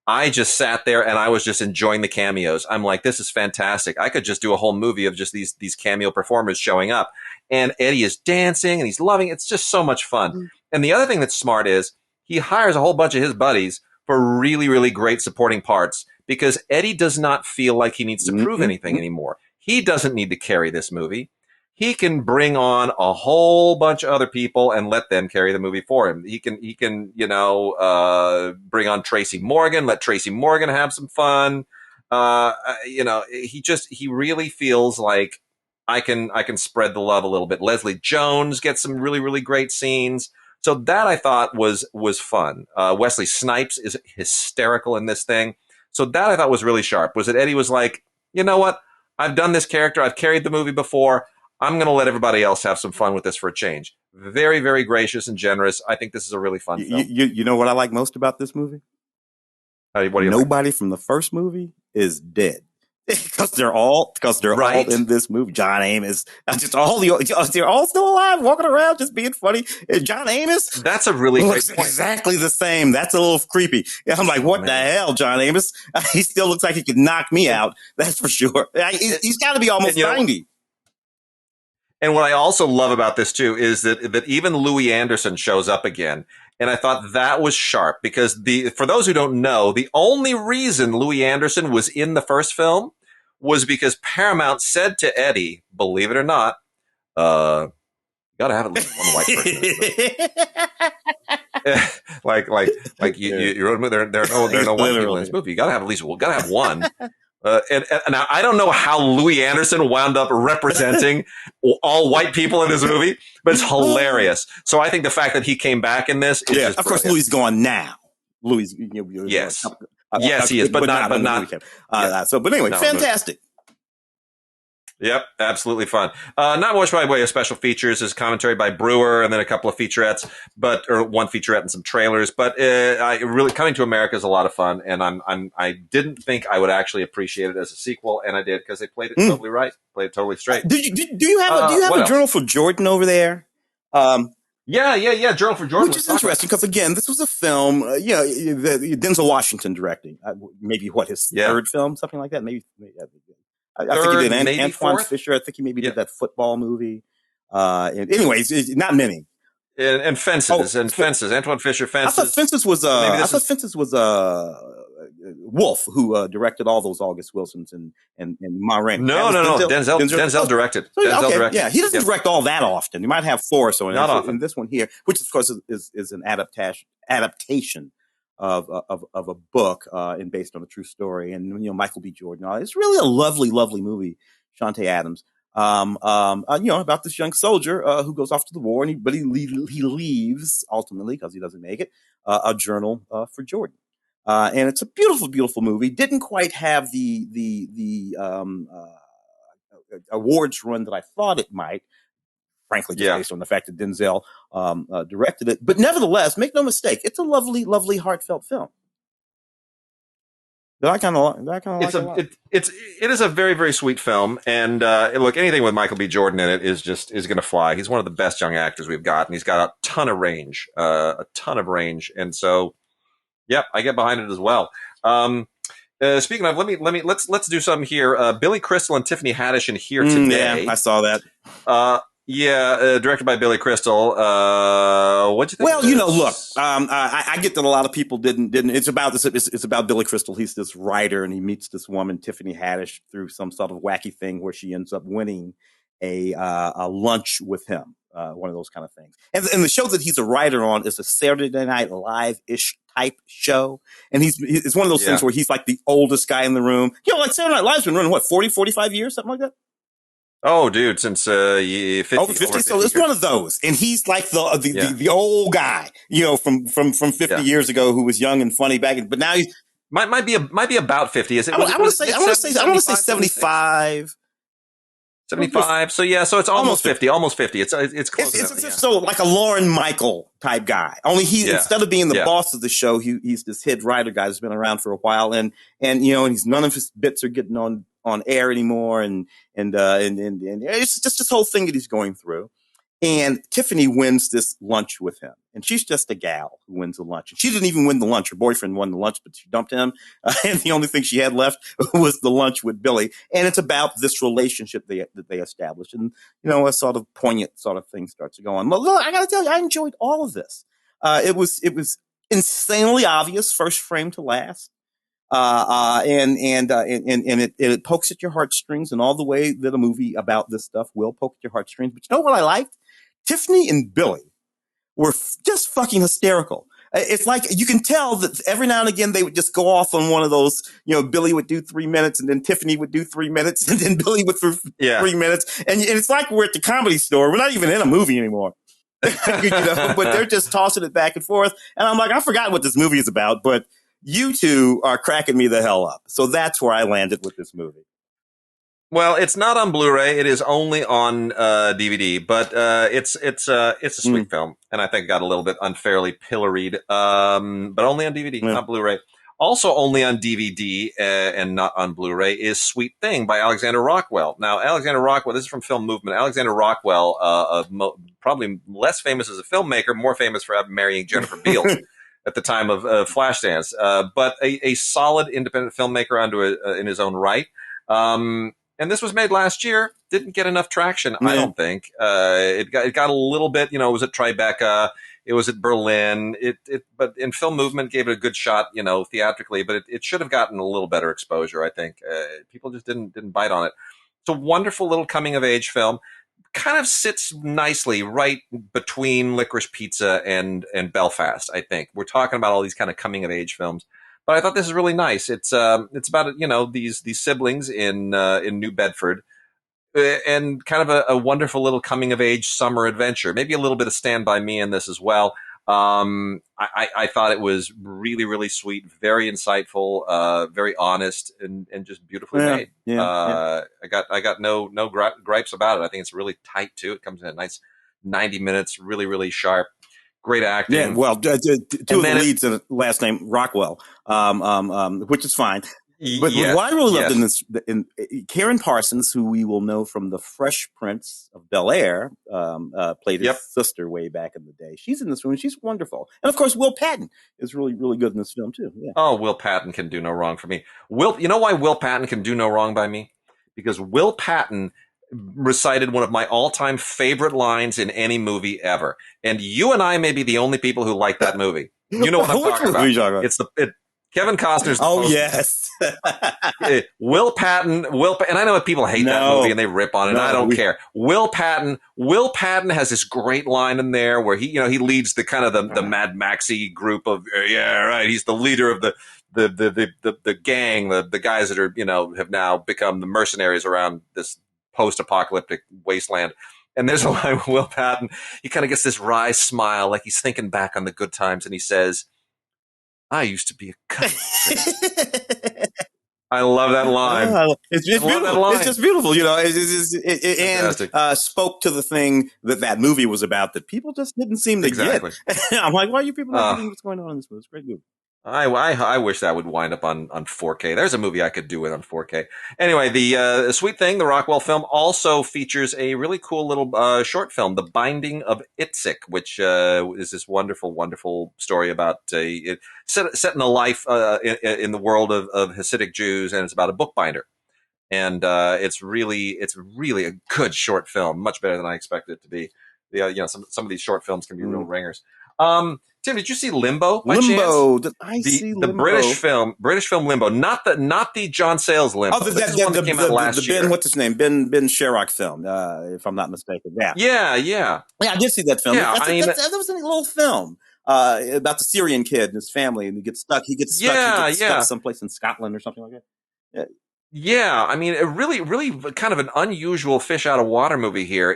I just sat there and I was just enjoying the cameos. I'm like, this is fantastic. I could just do a whole movie of just these cameo performers showing up. And Eddie is dancing and he's loving it. It's just so much fun. Mm-hmm. And the other thing that's smart is he hires a whole bunch of his buddies for really, really great supporting parts because Eddie does not feel like he needs to prove anything anymore. He doesn't need to carry this movie. He can bring on a whole bunch of other people and let them carry the movie for him. He can, bring on Tracy Morgan, let Tracy Morgan have some fun. He really feels like I can spread the love a little bit. Leslie Jones gets some really, really great scenes. So that I thought was fun. Wesley Snipes is hysterical in this thing. So that I thought was really sharp. Was that Eddie was like, you know what? I've done this character. I've carried the movie before. I'm going to let everybody else have some fun with this for a change. Very, very gracious and generous. I think this is a really fun film. You know what I like most about this movie? Nobody from the first movie is dead. Because they're all in this movie. John Amos, they're all still alive, walking around, just being funny. And John Amos, that's a really looks great point. Exactly the same. That's a little creepy. I'm like, what the hell, John Amos? He still looks like he could knock me out. That's for sure. He's got to be almost 90. And what I also love about this too is that even Louis Anderson shows up again. And I thought that was sharp because for those who don't know, the only reason Louis Anderson was in the first film was because Paramount said to Eddie, believe it or not, you got to have at least one white person. like you wrote, there are no white people in this movie. You got to have one. And I don't know how Louis Anderson wound up representing all white people in this movie, but it's hilarious. So I think the fact that he came back in this is just of course, Louis is gone now. Louis, yes, yes, he is, but not. But anyway, fantastic. Yep, absolutely fun. Not much by way of special features. There's commentary by Brewer and then a couple of featurettes, or one featurette and some trailers. But really, Coming to America is a lot of fun, and I didn't think I would actually appreciate it as a sequel, and I did because they played it totally right, played it totally straight. Do you have a Journal for Jordan over there? Yeah. Journal for Jordan, which is interesting because again, this was a film. Denzel Washington directing, maybe his third film, something like that. Maybe I think he did Antoine Fisher. I think he maybe did that football movie. Anyways, not many. And Fences. Antoine Fisher, Fences. I thought Fences was Wolf, who directed all those August Wilsons and Ma Rainey. No. Denzel directed. Denzel directed. Yeah, he doesn't direct all that often. He might have 4 or so. Not often. And this one here, which of course is an adaptation of a book and based on a true story, and Michael B. Jordan. It's really a lovely, lovely movie. Shantae Adams, about this young soldier who goes off to the war, but he leaves ultimately because he doesn't make it. A journal for Jordan, and it's a beautiful, beautiful movie. Didn't quite have the awards run that I thought it might. Frankly, just based on the fact that Denzel directed it. But nevertheless, make no mistake, it's a lovely, lovely, heartfelt film. I kind of like it a lot. It is a very, very sweet film, and look, anything with Michael B. Jordan in it is going to fly. He's one of the best young actors we've got, and he's got a ton of range, and so, yep, I get behind it as well. Speaking of, let's do something here. Billy Crystal and Tiffany Haddish in Here Today. Yeah, I saw that. Directed by Billy Crystal. What'd you think? Well, look, I get that a lot of people didn't. It's about this. It's about Billy Crystal. He's this writer, and he meets this woman, Tiffany Haddish, through some sort of wacky thing where she ends up winning a lunch with him. One of those kind of things. And the show that he's a writer on is a Saturday Night Live-ish type show. And it's one of those things where he's like the oldest guy in the room. Like Saturday Night Live's been running, 40, 45 years, something like that? Oh, dude, since 50. 50. So it's one of those, and he's like the old guy, from 50 years ago, who was young and funny back. But now he might be about 50. Is it? I want to say 75. 75. So so it's almost 50. Almost 50. It's close. It's so like a Lauren Michael type guy. Only instead of being the boss of the show, he's this head writer guy who's been around for a while, and he's none of his bits are getting on air anymore, and it's just this whole thing that he's going through. And Tiffany wins this lunch with him, and she's just a gal who wins the lunch. And she didn't even win the lunch; her boyfriend won the lunch, but she dumped him, and the only thing she had left was the lunch with Billy. And it's about this relationship that they established, and a sort of poignant sort of thing starts to go on. But look, I got to tell you, I enjoyed all of this. It was insanely obvious, first frame to last. And it pokes at your heartstrings in all the way that a movie about this stuff will poke at your heartstrings. But you know what I liked? Tiffany and Billy were just fucking hysterical. It's like you can tell that every now and again they would just go off on one of those, Billy would do 3 minutes and then Tiffany would do 3 minutes and then Billy would do 3 minutes. And it's like we're at the Comedy Store. We're not even in a movie anymore. But they're just tossing it back and forth. And I'm like, I forgot what this movie is about, but you two are cracking me the hell up. So that's where I landed with this movie. Well, it's not on Blu-ray. It is only on DVD, but it's a sweet film, and I think got a little bit unfairly pilloried. But only on DVD, not Blu-ray. Also, only on DVD and not on Blu-ray is "Sweet Thing" by Alexander Rockwell. Now, Alexander Rockwell. This is from Film Movement. Alexander Rockwell, probably less famous as a filmmaker, more famous for marrying Jennifer Beals at the time of Flashdance, but a solid independent filmmaker in his own right. And this was made last year. Didn't get enough traction, I don't think. It got a little bit. It was at Tribeca. It was at Berlin. But in Film Movement gave it a good shot, theatrically. But it should have gotten a little better exposure. I think people just didn't bite on it. It's a wonderful little coming of age film. Kind of sits nicely right between Licorice Pizza and Belfast. I think we're talking about all these kind of coming of age films. But I thought this is really nice. It's about these siblings in New Bedford, and kind of a wonderful little coming of age summer adventure. Maybe a little bit of Stand By Me in this as well. I thought it was really, really sweet, very insightful, very honest, and just beautifully made. I got no gripes about it. I think it's really tight too. It comes in a nice 90 minutes, really, really sharp. Great acting. Yeah, well, two of the leads in last name Rockwell, which is fine. But what I really loved in Karen Parsons, who we will know from The Fresh Prince of Bel-Air, played his sister way back in the day. She's in this film. She's wonderful. And of course, Will Patton is really, really good in this film too. Yeah. Oh, Will Patton can do no wrong for me. You know why Will Patton can do no wrong by me? Because Will Patton recited one of my all-time favorite lines in any movie ever. And you and I may be the only people who like that movie. You know what I'm talking about. It's Kevin Costner's. Yes. Will Patton, and I know people hate that movie and they rip on it. And I don't care. Will Patton has this great line in there where he leads the kind of the Mad Maxy group of, he's the leader of the gang, the guys that are, have now become the mercenaries around this post-apocalyptic wasteland. And there's a line with Will Patton. He kind of gets this wry smile, like he's thinking back on the good times, and he says, "I used to be a country singer." I love that line. It's just beautiful. It's just beautiful, and spoke to the thing that movie was about that people just didn't seem to get. I'm like, why are you people not getting what's going on in this movie? It's a great movie. I wish that would wind up on 4K. There's a movie I could do with on 4K. Anyway, the Sweet Thing, the Rockwell film, also features a really cool little short film, The Binding of Itzik, which is this wonderful, wonderful story about set in a life in the world of Hasidic Jews, and it's about a bookbinder. And it's really a good short film, much better than I expected it to be. Some of these short films can be real ringers. Tim, did you see Limbo by Limbo. chance? Did I see The Limbo? British film Limbo, not the John Sayles Limbo. Oh, this is one that came out last year. Ben, what's his name? Ben Sherrock film, if I'm not mistaken. Yeah. I did see that film. Yeah, that was a little film about the Syrian kid and his family, and he gets stuck stuck someplace in Scotland or something like that. Yeah, I mean, a really kind of an unusual fish out of water movie here.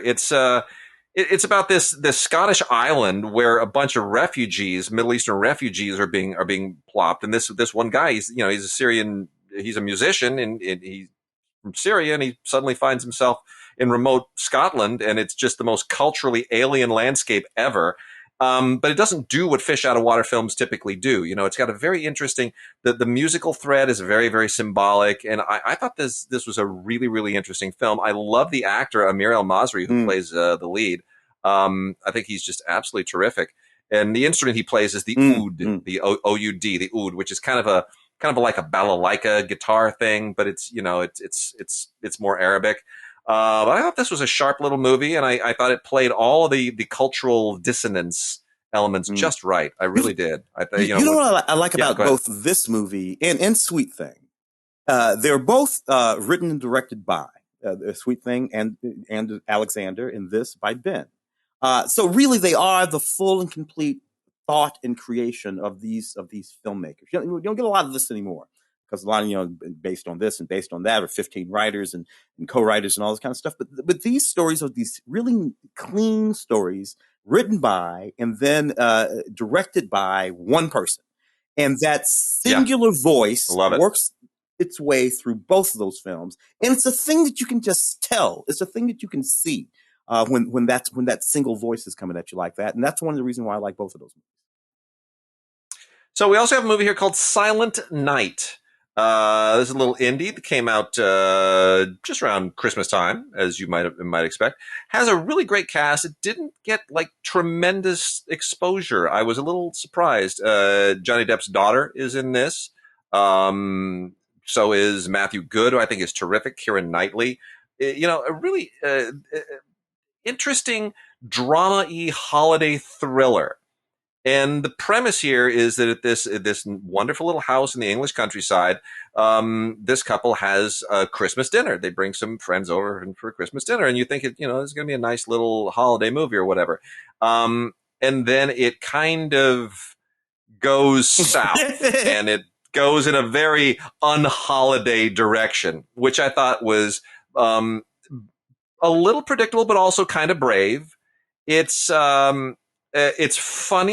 It's about this Scottish island where a bunch of refugees, Middle Eastern refugees, are being plopped, and this one guy, he's a Syrian, he's a musician, and he's from Syria, and he suddenly finds himself in remote Scotland, and it's just the most culturally alien landscape ever. But it doesn't do what fish out of water films typically do. It's got a very interesting, the musical thread is very, very symbolic. And I thought this was a really, really interesting film. I love the actor, Amir El Masri, who plays the lead. I think he's just absolutely terrific. And the instrument he plays is the oud, the O-U-D, the oud, which is kind of like a balalaika guitar thing, but it's more Arabic. But I thought this was a sharp little movie, and I thought it played all of the cultural dissonance elements just right. I really did. What I like about both this movie and Sweet Thing? They're both written and directed by Sweet Thing and Alexander, and this by Ben. So really, they are the full and complete thought and creation of these filmmakers. You don't get a lot of this anymore, because a lot of, based on this and based on that, or 15 writers and co-writers and all this kind of stuff. But these stories are these really clean stories written by and then directed by one person. And that singular voice works its way through both of those films. And it's a thing that you can just tell. It's a thing that you can see when that single voice is coming at you like that. And that's one of the reasons why I like both of those movies. So we also have a movie here called Silent Night. This is a little indie that came out just around Christmas time, as you might expect. Has a really great cast. It didn't get tremendous exposure. I was a little surprised. Johnny Depp's daughter is in this. So is Matthew Good, who I think is terrific. Keira Knightley. A really interesting drama-y holiday thriller. And the premise here is that at this wonderful little house in the English countryside, this couple has a Christmas dinner. They bring some friends over for a Christmas dinner, and you think it's going to be a nice little holiday movie or whatever. And then it kind of goes south, and it goes in a very unholiday direction, which I thought was a little predictable, but also kind of brave. It's funny.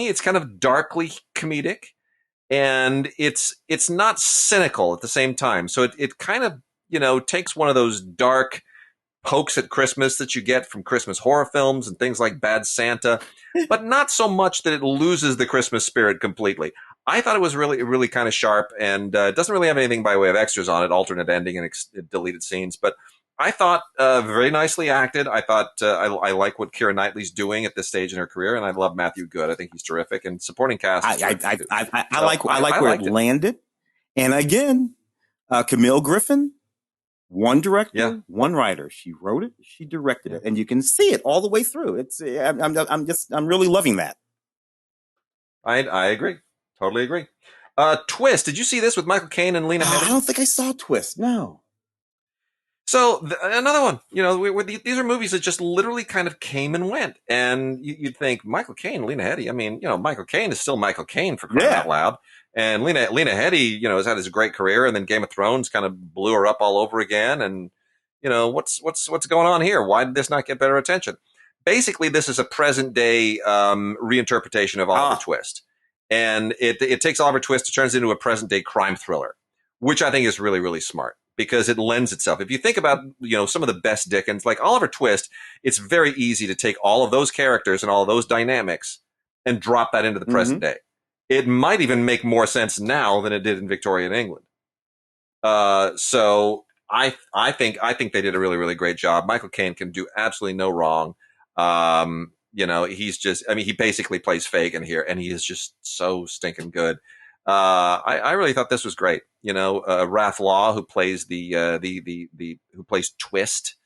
It's kind of darkly comedic, and it's not cynical at the same time. So it kind of, takes one of those dark pokes at Christmas that you get from Christmas horror films and things like Bad Santa, but not so much that it loses the Christmas spirit completely. I thought it was really, really kind of sharp, and it doesn't really have anything by way of extras on it, alternate ending and deleted scenes, but I thought very nicely acted. I thought I like what Keira Knightley's doing at this stage in her career, and I love Matthew Good. I think he's terrific, and supporting cast. I like where it landed. And again, Camille Griffin, one director, one writer. She wrote it, she directed it, and you can see it all the way through. I'm really loving that. I agree, totally agree. Twist. Did you see this with Michael Caine and Lena Headey? I don't think I saw Twist. No. So another one, these are movies that just literally kind of came and went, and you'd think Michael Caine, Lena Headey. I mean, Michael Caine is still Michael Caine, for crying out loud, and Lena Headey, has had his great career, and then Game of Thrones kind of blew her up all over again, and what's going on here? Why did this not get better attention? Basically, this is a present day reinterpretation of Oliver Twist, and it takes Oliver Twist, it turns into a present day crime thriller, which I think is really, really smart, because it lends itself. If you think about, some of the best Dickens, like Oliver Twist, it's very easy to take all of those characters and all of those dynamics and drop that into the present day. it might even make more sense now than it did in Victorian England. So I think they did a really, really great job. Michael Caine can do absolutely no wrong. He's just, I mean, he basically plays Fagin here, and he is just so stinking good. I really thought this was great. Rath Law, who plays who plays Twist,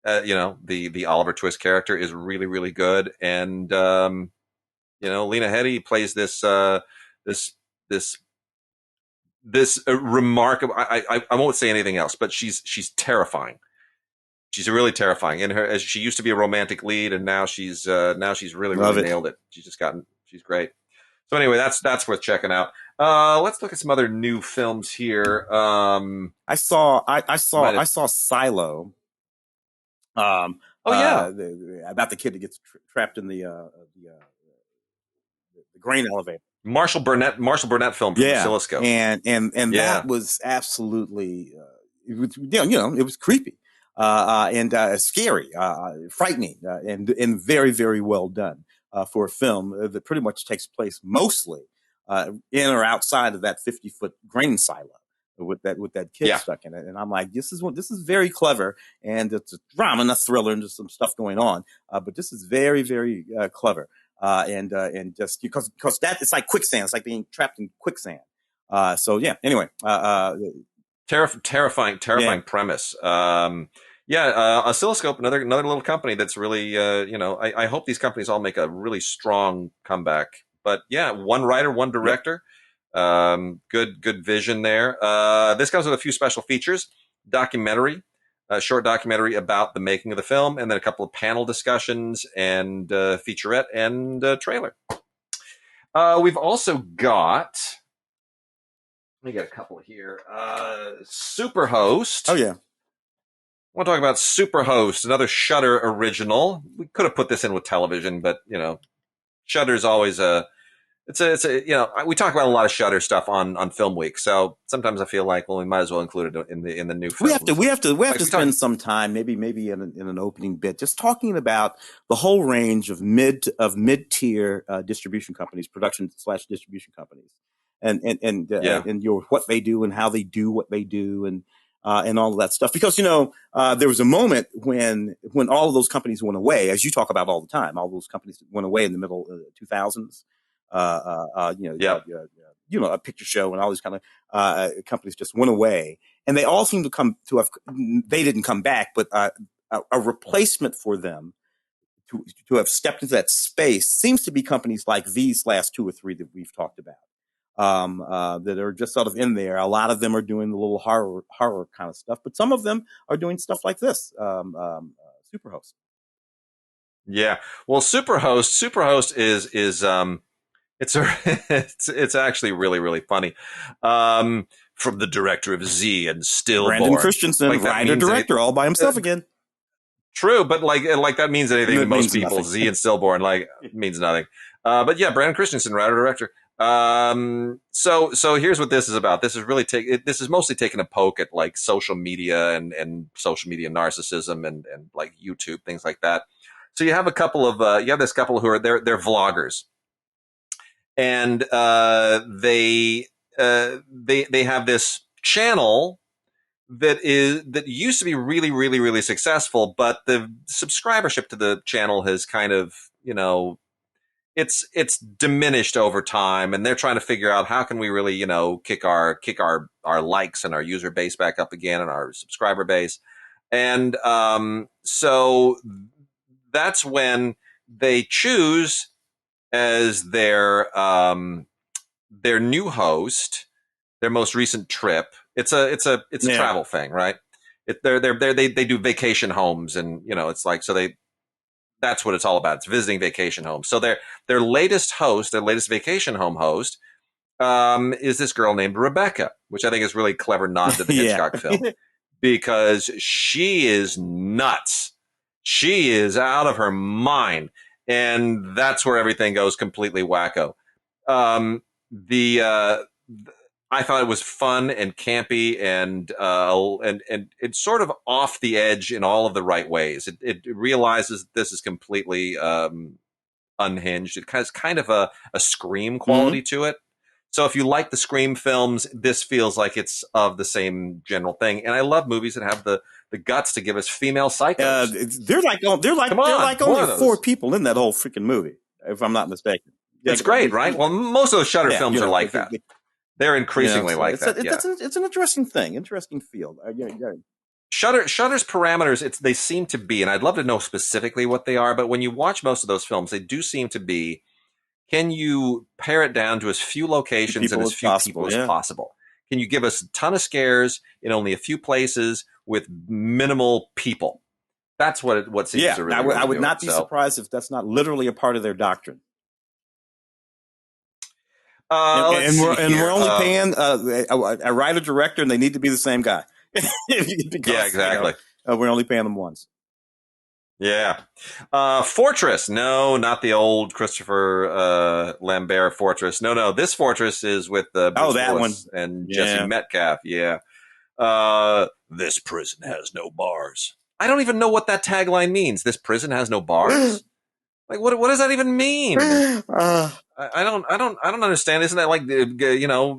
the Oliver Twist character, is really, really good. And, Lena Headey plays this remarkable. I won't say anything else, but she's terrifying. She's really terrifying. As she used to be a romantic lead, and now she's really nailed it. She's great. So anyway, that's worth checking out. Let's look at some other new films here. I saw Silo. About the kid that gets trapped in the grain elevator. Marshall Burnett film from Oscilloscope. And that was absolutely it was creepy and scary, frightening, and very, very well done for a film that pretty much takes place mostly in or outside of that 50-foot grain silo with that kid stuck in it. And I'm like, this is very clever, and it's a drama, not a thriller, and just some stuff going on. But this is very, very clever. And just because that, it's like quicksand. It's like being trapped in quicksand. Anyway, terrifying premise. Oscilloscope, another little company that's really, I hope these companies all make a really strong comeback. But yeah, one writer, one director, good vision there. This comes with a few special features: documentary, a short documentary about the making of the film, and then a couple of panel discussions and featurette and trailer. We've also got, let me get a couple here. Superhost. Oh yeah. I want to talk about Superhost, another Shudder original. We could have put this in with television, but Shudder's always we talk about a lot of Shudder stuff on Film Week, so sometimes I feel like, well, we might as well include it in the new film. We have to spend some time, maybe in an opening bit, just talking about the whole range of mid-tier distribution companies, production/distribution companies, and what they do and how they do what they do, and all of that stuff. Because there was a moment when all of those companies went away, as you talk about all the time. All those companies went away in the middle of the 2000s. A picture show and all these kind of companies just went away, and they all seem to have. They didn't come back, but a replacement for them to have stepped into that space seems to be companies like these last two or three that we've talked about, that are just sort of in there. A lot of them are doing the little horror kind of stuff, but some of them are doing stuff like this. Superhost. Yeah, well, Superhost is it's actually really, really funny. From the director of Z and Stillborn, Brandon Christensen, writer director, all by himself again. True, but like that means anything to most people. Nothing. Z and Stillborn means nothing. But yeah, Brandon Christensen, writer director. So here's what this is about. This is mostly taking a poke at like social media and social media narcissism and like YouTube, things like that. So you have this couple who are they're vloggers. And they have this channel that used to be really, really, really successful, but the subscribership to the channel has kind of, it's diminished over time, and they're trying to figure out how can we really, kick our likes and our user base back up again and our subscriber base. And so that's when they choose as their new host, their most recent trip. It's a travel thing, right? They do vacation homes, and it's like, so that's what it's all about. It's visiting vacation homes. So their latest vacation home host is this girl named Rebecca, which I think is really clever nod to the Hitchcock film, because she is nuts. She is out of her mind. And that's where everything goes completely wacko. I thought it was fun and campy and it's sort of off the edge in all of the right ways. It realizes this is completely unhinged. It has kind of a Scream quality to it. So if you like the Scream films, this feels like it's of the same general thing. And I love movies that have the guts to give us female psychos. They're like only 4 people in that whole freaking movie, if I'm not mistaken. It's great, right? Well, most of those Shudder films are like that. They're increasingly like that. It's an interesting thing, interesting field. Shudder's parameters, they seem to be, and I'd love to know specifically what they are, but when you watch most of those films, they do seem to be, can you pare it down to as few locations and as few people as possible? Can you give us a ton of scares in only a few places with minimal people? That's what seems to really I would not be surprised if that's not literally a part of their doctrine. We're only paying a writer-director, and they need to be the same guy. Yeah, exactly. We're only paying them once. Yeah. Fortress. No, not the old Christopher Lambert Fortress. No. This Fortress is with Bruce Willis and Jesse Metcalf. Yeah. This prison has no bars. I don't even know what that tagline means. This prison has no bars? Like, what does that even mean? I don't understand. Isn't that like,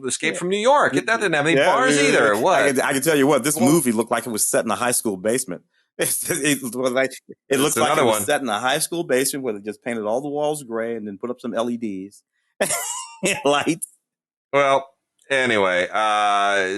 Escape from New York? That didn't have any bars either. What? I can tell you what, this movie looked like it was set in a high school basement. It looked like it was set in a high school basement where they just painted all the walls gray and then put up some LEDs lights. Well, anyway,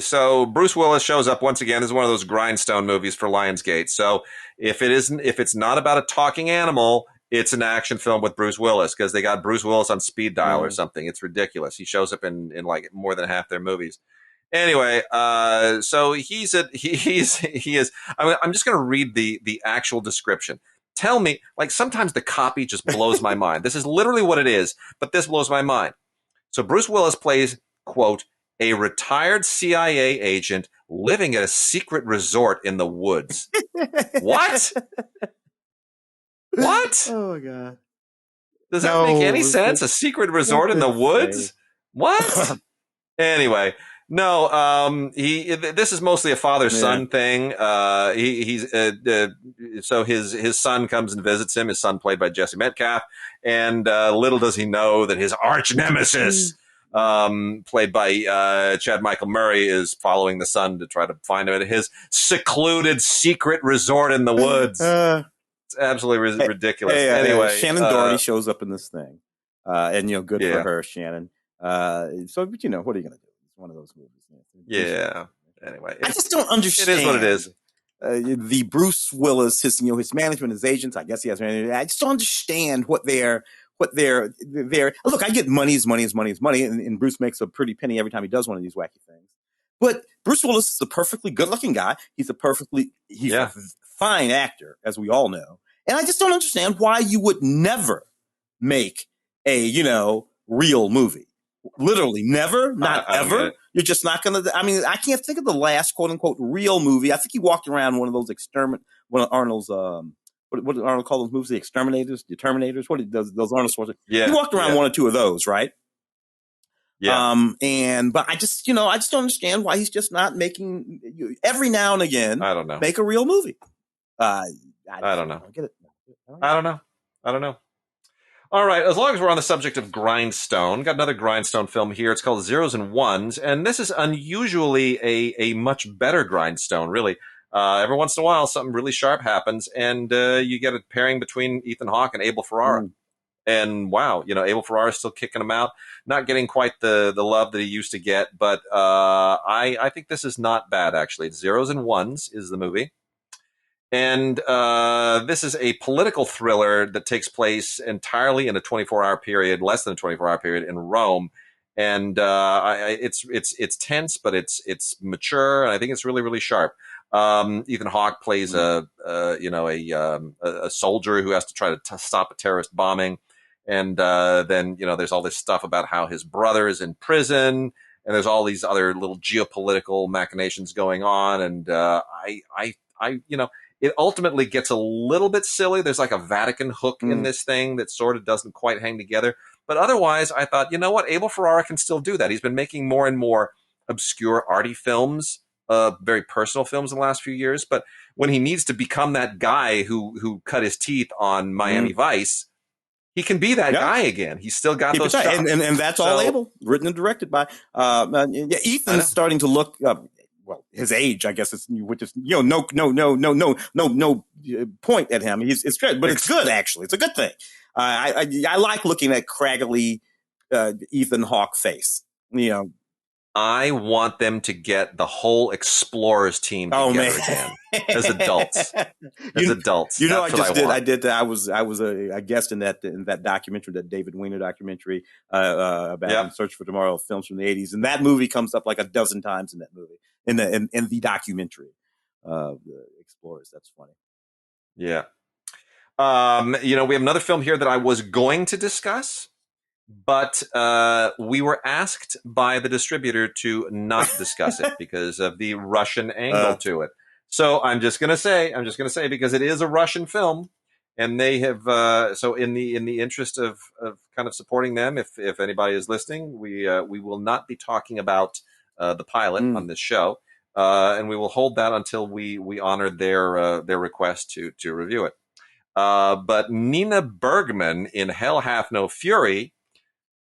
so Bruce Willis shows up once again. This is one of those grindstone movies for Lionsgate. So if it's not about a talking animal, it's an action film with Bruce Willis, because they got Bruce Willis on speed dial or something. It's ridiculous. He shows up in like more than half their movies. Anyway, so he is. I'm just going to read the actual description. Tell me, like, sometimes the copy just blows my mind. This is literally what it is, but this blows my mind. So Bruce Willis plays, quote, a retired CIA agent living at a secret resort in the woods. What? What? Oh, God. Does that make any sense? A secret resort in the woods? What? Anyway, no, this is mostly a father-son thing. So his son comes and visits him, his son played by Jesse Metcalf, and little does he know that his arch nemesis, played by Chad Michael Murray, is following the son to try to find him at his secluded secret resort in the woods. It's absolutely ridiculous. Anyway, Shannon Doherty shows up in this thing, and good for her, Shannon. So, but what are you going to do? It's one of those movies. Yeah. Anyway, I just don't understand. It is what it is. The Bruce Willis, his management, his agents. I guess he has. I just don't understand what they're. Look, I get money is money, and Bruce makes a pretty penny every time he does one of these wacky things. But Bruce Willis is a perfectly good-looking guy. He's a fine actor, as we all know. And I just don't understand why you would never make a, real movie. Literally never, not ever. You're just not going to, I can't think of the last quote unquote real movie. I think he walked around one of those one of Arnold's, what did Arnold call those movies? The Exterminators, the Terminators? What does those Arnold Schwarzenegger? Yeah. He walked around one or two of those, right? Yeah. But I just don't understand why he's just not making every now and again. I don't know. Make a real movie. I don't know. Get it? I don't know. All right. As long as we're on the subject of grindstone, got another grindstone film here. It's called Zeros and Ones, and this is unusually a much better grindstone. Really, every once in a while, something really sharp happens, and you get a pairing between Ethan Hawke and Abel Ferrara. And wow, Abel Ferrara is still kicking him out, not getting quite the love that he used to get, but I think this is not bad, actually. Zeros and Ones is the movie. And this is a political thriller that takes place entirely in a 24-hour period, less than a 24-hour period, in Rome. And it's tense, but it's mature, and I think it's really, really sharp. Ethan Hawke plays a soldier who has to try to stop a terrorist bombing. And then, there's all this stuff about how his brother is in prison, and there's all these other little geopolitical machinations going on. And it ultimately gets a little bit silly. There's like a Vatican hook in this thing that sort of doesn't quite hang together. But otherwise, I thought, you know what? Abel Ferrara can still do that. He's been making more and more obscure, arty films, very personal films in the last few years. But when he needs to become that guy who cut his teeth on Miami Vice, he can be that guy again. He's still got those chops. And that's all label, written and directed by Ethan's starting to look well, his age, I guess, which is no point at him. It's great, but it's good actually. It's a good thing. I like looking at craggly Ethan Hawke face. I want them to get the whole Explorers team together again as adults. Adults. I did. I was a guest in that documentary, that David Weiner documentary about In Search for Tomorrow, films from the 80s, and that movie comes up like a dozen times in that movie in the documentary of the Explorers. That's funny. Yeah. We have another film here that I was going to discuss, but we were asked by the distributor to not discuss it because of the Russian angle to it. So I'm just gonna say because it is a Russian film, and they have so in the interest of kind of supporting them, if anybody is listening, we will not be talking about the pilot on this show, and we will hold that until we honor their request to review it. But Nina Bergman in Hell Hath No Fury,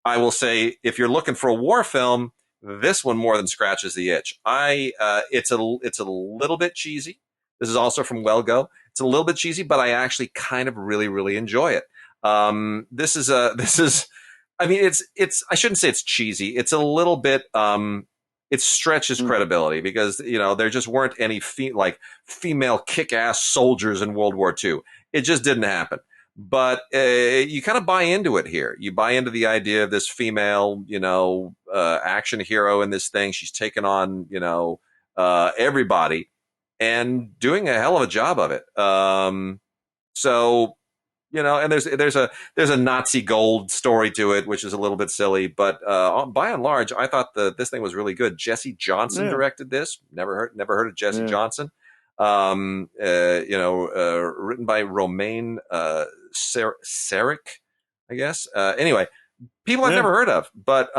I will say, if you're looking for a war film, this one more than scratches the itch. It's a little bit cheesy. This is also from Well-Go. It's a little bit cheesy, but I actually kind of really, really enjoy it. I shouldn't say it's cheesy. It's a little bit, it stretches credibility because, there just weren't any female kick-ass soldiers in World War II. It just didn't happen. But you kind of buy into it here. You buy into the idea of this female, action hero in this thing. She's taken on, everybody and doing a hell of a job of it. And there's a Nazi gold story to it, which is a little bit silly. But by and large, I thought this thing was really good. Jesse Johnson directed this. Never heard of Jesse Johnson. Written by Romain Sarek, I guess. Anyway, people I've never heard of, but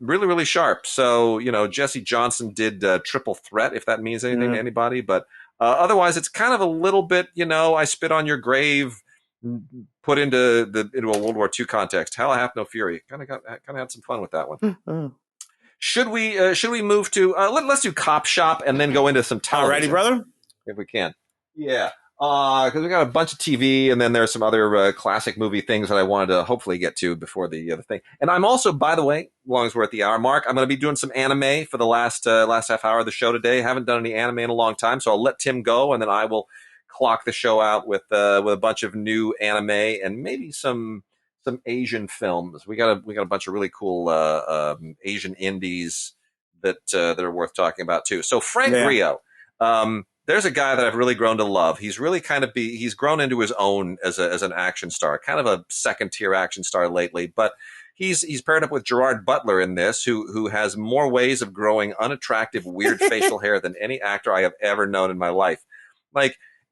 really, really sharp. So, Jesse Johnson did Triple Threat, if that means anything to anybody. But otherwise, it's kind of a little bit, I Spit on Your Grave, put into a World War II context. Hell Hath No Fury. Kind of had some fun with that one. Should we move to let's do Cop Shop and then go into some television? Alrighty, brother. If we can. Yeah. Because we got a bunch of TV, and then there's some other classic movie things that I wanted to hopefully get to before the thing. And I'm also, by the way, as long as we're at the hour mark, I'm going to be doing some anime for the last half hour of the show today. Haven't done any anime in a long time, so I'll let Tim go, and then I will clock the show out with a bunch of new anime and maybe some Asian films. We got a bunch of really cool Asian indies that are worth talking about too. So Frank Rio. There's a guy that I've really grown to love. He's really he's grown into his own as an action star, kind of a second tier action star lately, but he's paired up with Gerard Butler in this, who has more ways of growing unattractive, weird facial hair than any actor I have ever known in my life.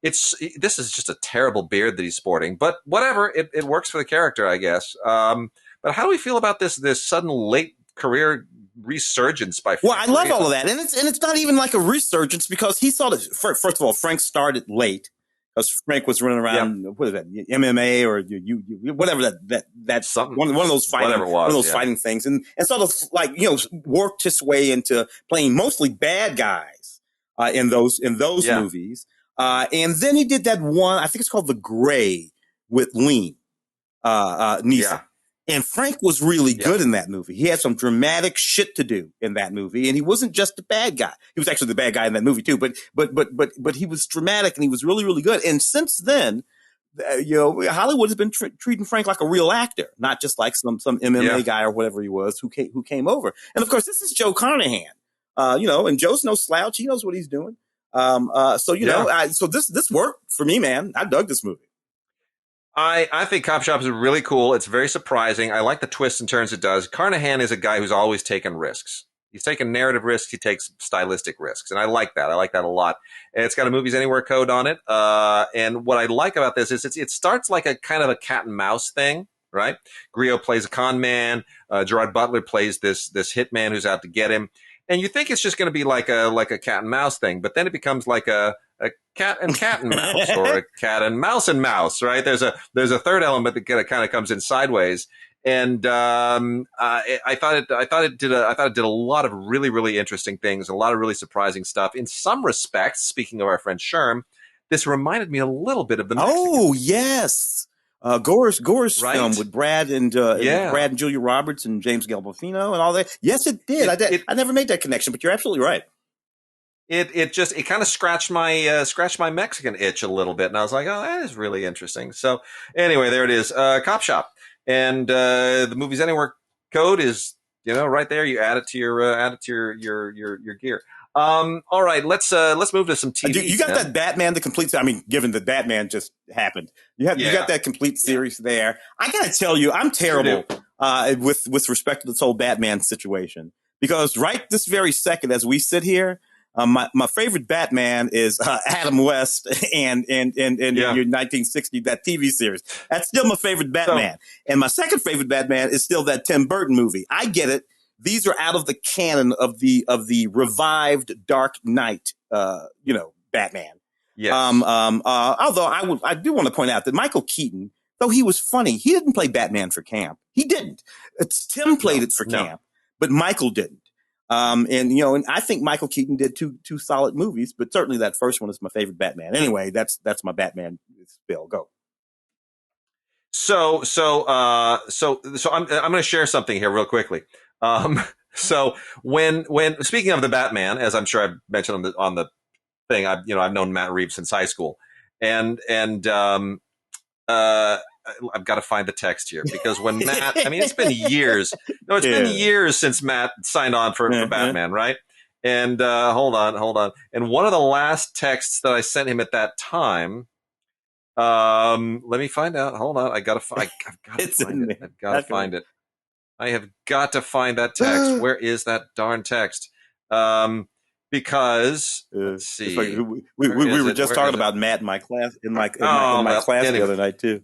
This is just a terrible beard that he's sporting, but whatever, it works for the character, I guess. But how do we feel about this sudden late career resurgence by Frank Well, I love Rio? All of that, and it's not even like a resurgence because he saw it. First of all, Frank started late because Frank was running around. What is that? MMA or whatever that's something. One of those fighting things, and sort of worked his way into playing mostly bad guys in those movies. And then he did that one. I think it's called The Gray with Liam Neeson. And Frank was really good in that movie. He had some dramatic shit to do in that movie, and he wasn't just the bad guy. He was actually the bad guy in that movie too. But he was dramatic, and he was really, really good. And since then, Hollywood has been treating Frank like a real actor, not just like some MMA guy or whatever he was who came over. And of course, this is Joe Carnahan. And Joe's no slouch. He knows what he's doing. So this worked for me, man. I dug this movie. I think Cop Shop is really cool. It's very surprising. I like the twists and turns it does. Carnahan is a guy who's always taken risks. He's taken narrative risks. He takes stylistic risks. And I like that. I like that a lot. And it's got a Movies Anywhere code on it. And what I like about this is it starts like a kind of a cat and mouse thing, right? Griot plays a con man. Gerard Butler plays this hitman who's out to get him. and you think it's just going to be like a cat and mouse thing, but then it becomes like a cat and mouse, or a cat and mouse, right? There's a third element that kind of comes in sideways, and I thought it did a lot of really, really interesting things, a lot of really surprising stuff. In some respects, speaking of our friend Sherm, this reminded me a little bit of the Mexican. Oh yes, Gore's right? film with Brad and Brad and Julia Roberts and James Gandolfino and all that. Yes, it did. I never made that connection, but you're absolutely right. It kind of scratched my Mexican itch a little bit, and I was like, oh, that is really interesting. So anyway, there it is, Copshop, and the Movies Anywhere code is right there. You add it to your gear. All right, let's move to some TV. You got that Batman the complete. I mean, given that Batman just happened, you got that complete series there. I gotta tell you, I'm terrible with respect to this whole Batman situation, because right this very second, as we sit here, my favorite Batman is Adam West and your 1960 that TV series. That's still my favorite Batman, and my second favorite Batman is still that Tim Burton movie. I get it. These are out of the canon of the revived Dark Knight, Batman. Yes. Although I do want to point out that Michael Keaton, though he was funny, he didn't play Batman for camp. He didn't. Tim played it for camp, but Michael didn't. And I think Michael Keaton did two solid movies, but certainly that first one is my favorite Batman. Anyway, that's my Batman spill. Go. So I'm going to share something here real quickly. So when speaking of the Batman, as I'm sure I've mentioned on the thing, I've known Matt Reeves since high school, and I've got to find the text here, because when Matt, it's been years. No, it's been years since Matt signed on for Batman, right? And hold on. And one of the last texts that I sent him at that time, let me find out. Hold on, I've got to find it. I've got to find it. I have got to find that text. Where is that darn text? Because let's see, we were just talking about Matt in my class in my class the other night too.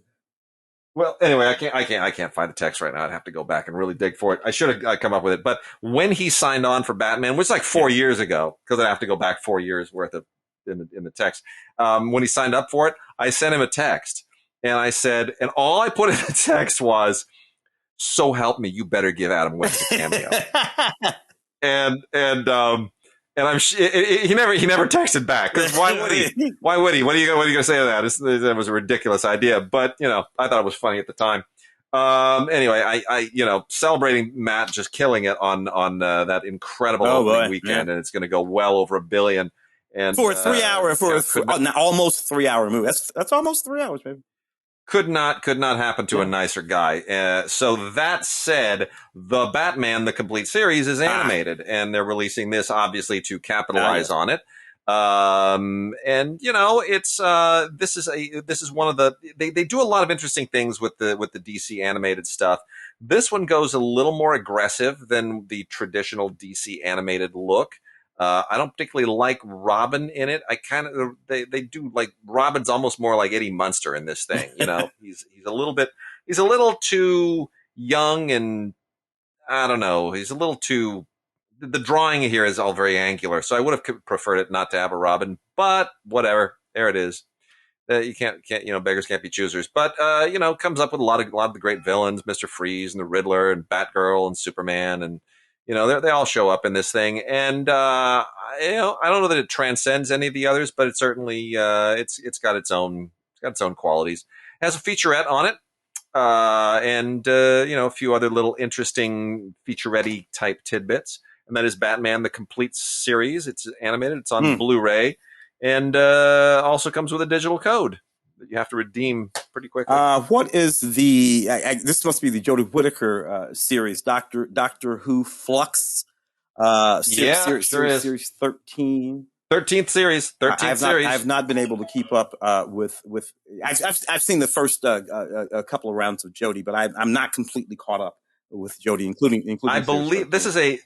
Well, anyway, I can't find the text right now. I'd have to go back and really dig for it. I should have come up with it. But when he signed on for Batman, which was like 4 years ago, because I have to go back 4 years worth of in the text. When he signed up for it, I sent him a text, and I said, and all I put in the text was, "So help me, you better give Adam West a cameo." and he never texted back, because why would he? Why would he? What are you going to say to that? That was a ridiculous idea, but I thought it was funny at the time. Anyway, I celebrating Matt just killing it on that incredible opening weekend, and it's going to go well over $1 billion. And for a 3 hour, almost 3 hour movie, that's almost 3 hours, baby. Could not happen to a nicer guy. So that said, the Batman, the complete series, is animated, and they're releasing this obviously to capitalize on it. And it's this is one of the they do a lot of interesting things with the DC animated stuff. This one goes a little more aggressive than the traditional DC animated look. I don't particularly like Robin in it. They do, like, Robin's almost more like Eddie Munster in this thing. He's a little too young, and I don't know. He's a little too, the drawing here is all very angular. So I would have preferred it not to have a Robin, but whatever. There it is. You can't, beggars can't be choosers, but, comes up with a lot of the great villains, Mr. Freeze and the Riddler and Batgirl and Superman, and, they all show up in this thing, and I don't know that it transcends any of the others, but it certainly it's got its own qualities. It has a featurette on it, and a few other little interesting featurette type tidbits, and that is Batman the Complete Series. It's animated. It's on Blu-ray, and also comes with a digital code that you have to redeem pretty quickly. What is the? This must be the Jodie Whittaker series, Doctor Who Flux. Series 13. 13th series. 13th series. I've not been able to keep up with. I've seen the first a couple of rounds of Jodie, but I'm not completely caught up with Jodie, including. I believe this is a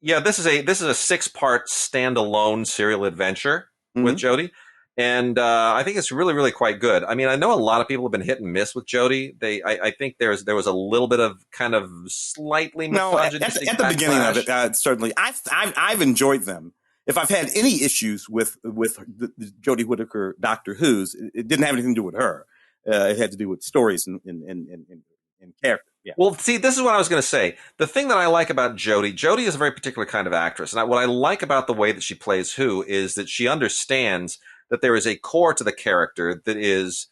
6-part standalone serial adventure with Jodie. And I think it's really, really quite good. I mean, I know a lot of people have been hit and miss with Jodie. I think there was a little bit of kind of slightly misogynistic at the beginning of it, certainly. I've enjoyed them. If I've had any issues with the Jodie Whittaker Doctor Who's, it didn't have anything to do with her. It had to do with stories and character. Yeah. Well, see, this is what I was going to say. The thing that I like about Jodie is a very particular kind of actress. And what I like about the way that she plays Who is that she understands that there is a core to the character that is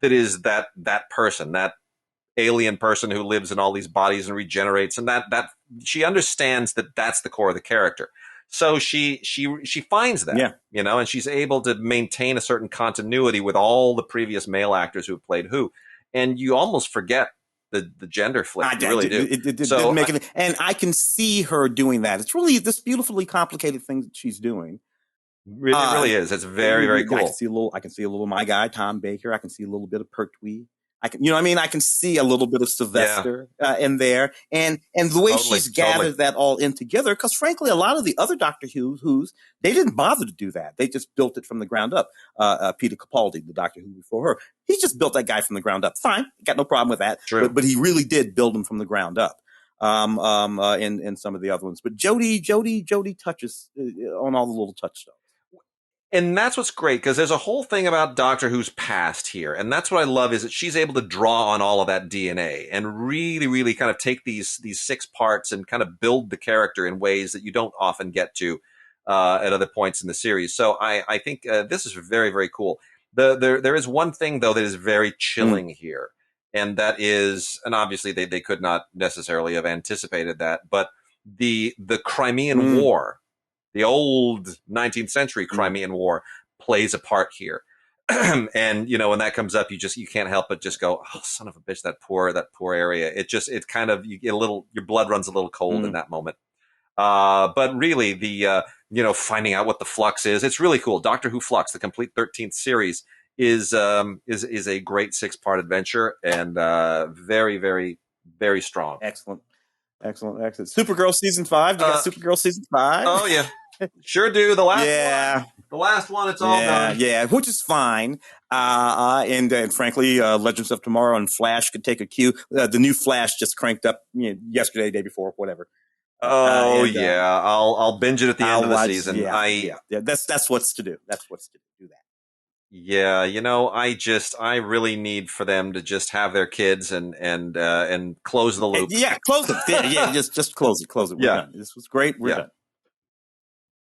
that person, that alien person who lives in all these bodies and regenerates, and that she understands that that's the core of the character. So she finds that, and she's able to maintain a certain continuity with all the previous male actors who have played Who, and you almost forget the gender flip. You really do. It didn't make it, and I can see her doing that. It's really this beautifully complicated thing that she's doing. It really is. It's very, very cool. I can see a little my guy Tom Baker. I can see a little bit of Pertwee. I can see a little bit of Sylvester in there, and the way she's gathered that all in together. Because frankly, a lot of the other Doctor Who's they didn't bother to do that. They just built it from the ground up. Peter Capaldi, the Doctor Who before her, he just built that guy from the ground up. Fine, got no problem with that. True. But he really did build him from the ground up. In some of the other ones, but Jodie touches on all the little touchstones. And that's what's great, because there's a whole thing about Doctor Who's past here. And that's what I love, is that she's able to draw on all of that DNA and really, really kind of take these 6 parts and kind of build the character in ways that you don't often get to at other points in the series. So I think this is very, very cool. There is one thing, though, that is very chilling here. And that is, and obviously they could not necessarily have anticipated that, but the Crimean War, the old 19th century Crimean War, plays a part here. And, when that comes up, you can't help but just go, oh, son of a bitch, that poor area. It kind of, you get your blood runs a little cold in that moment. But really the, finding out what the Flux is, it's really cool. Doctor Who Flux, the complete 13th series, is a great 6-part adventure, and, very, very, very strong. Excellent. Supergirl season 5. You got Supergirl season 5? Oh yeah. Sure do. The last one, it's all done. Yeah, which is fine. And frankly, Legends of Tomorrow and Flash could take a cue. The new Flash just cranked up yesterday, day before, whatever. I'll binge it at the end of the season. That's what's to do. That's what's to do that. Yeah, I really need for them to just have their kids and close the loop. Close it. Just close it. We're done. This was great. We're done.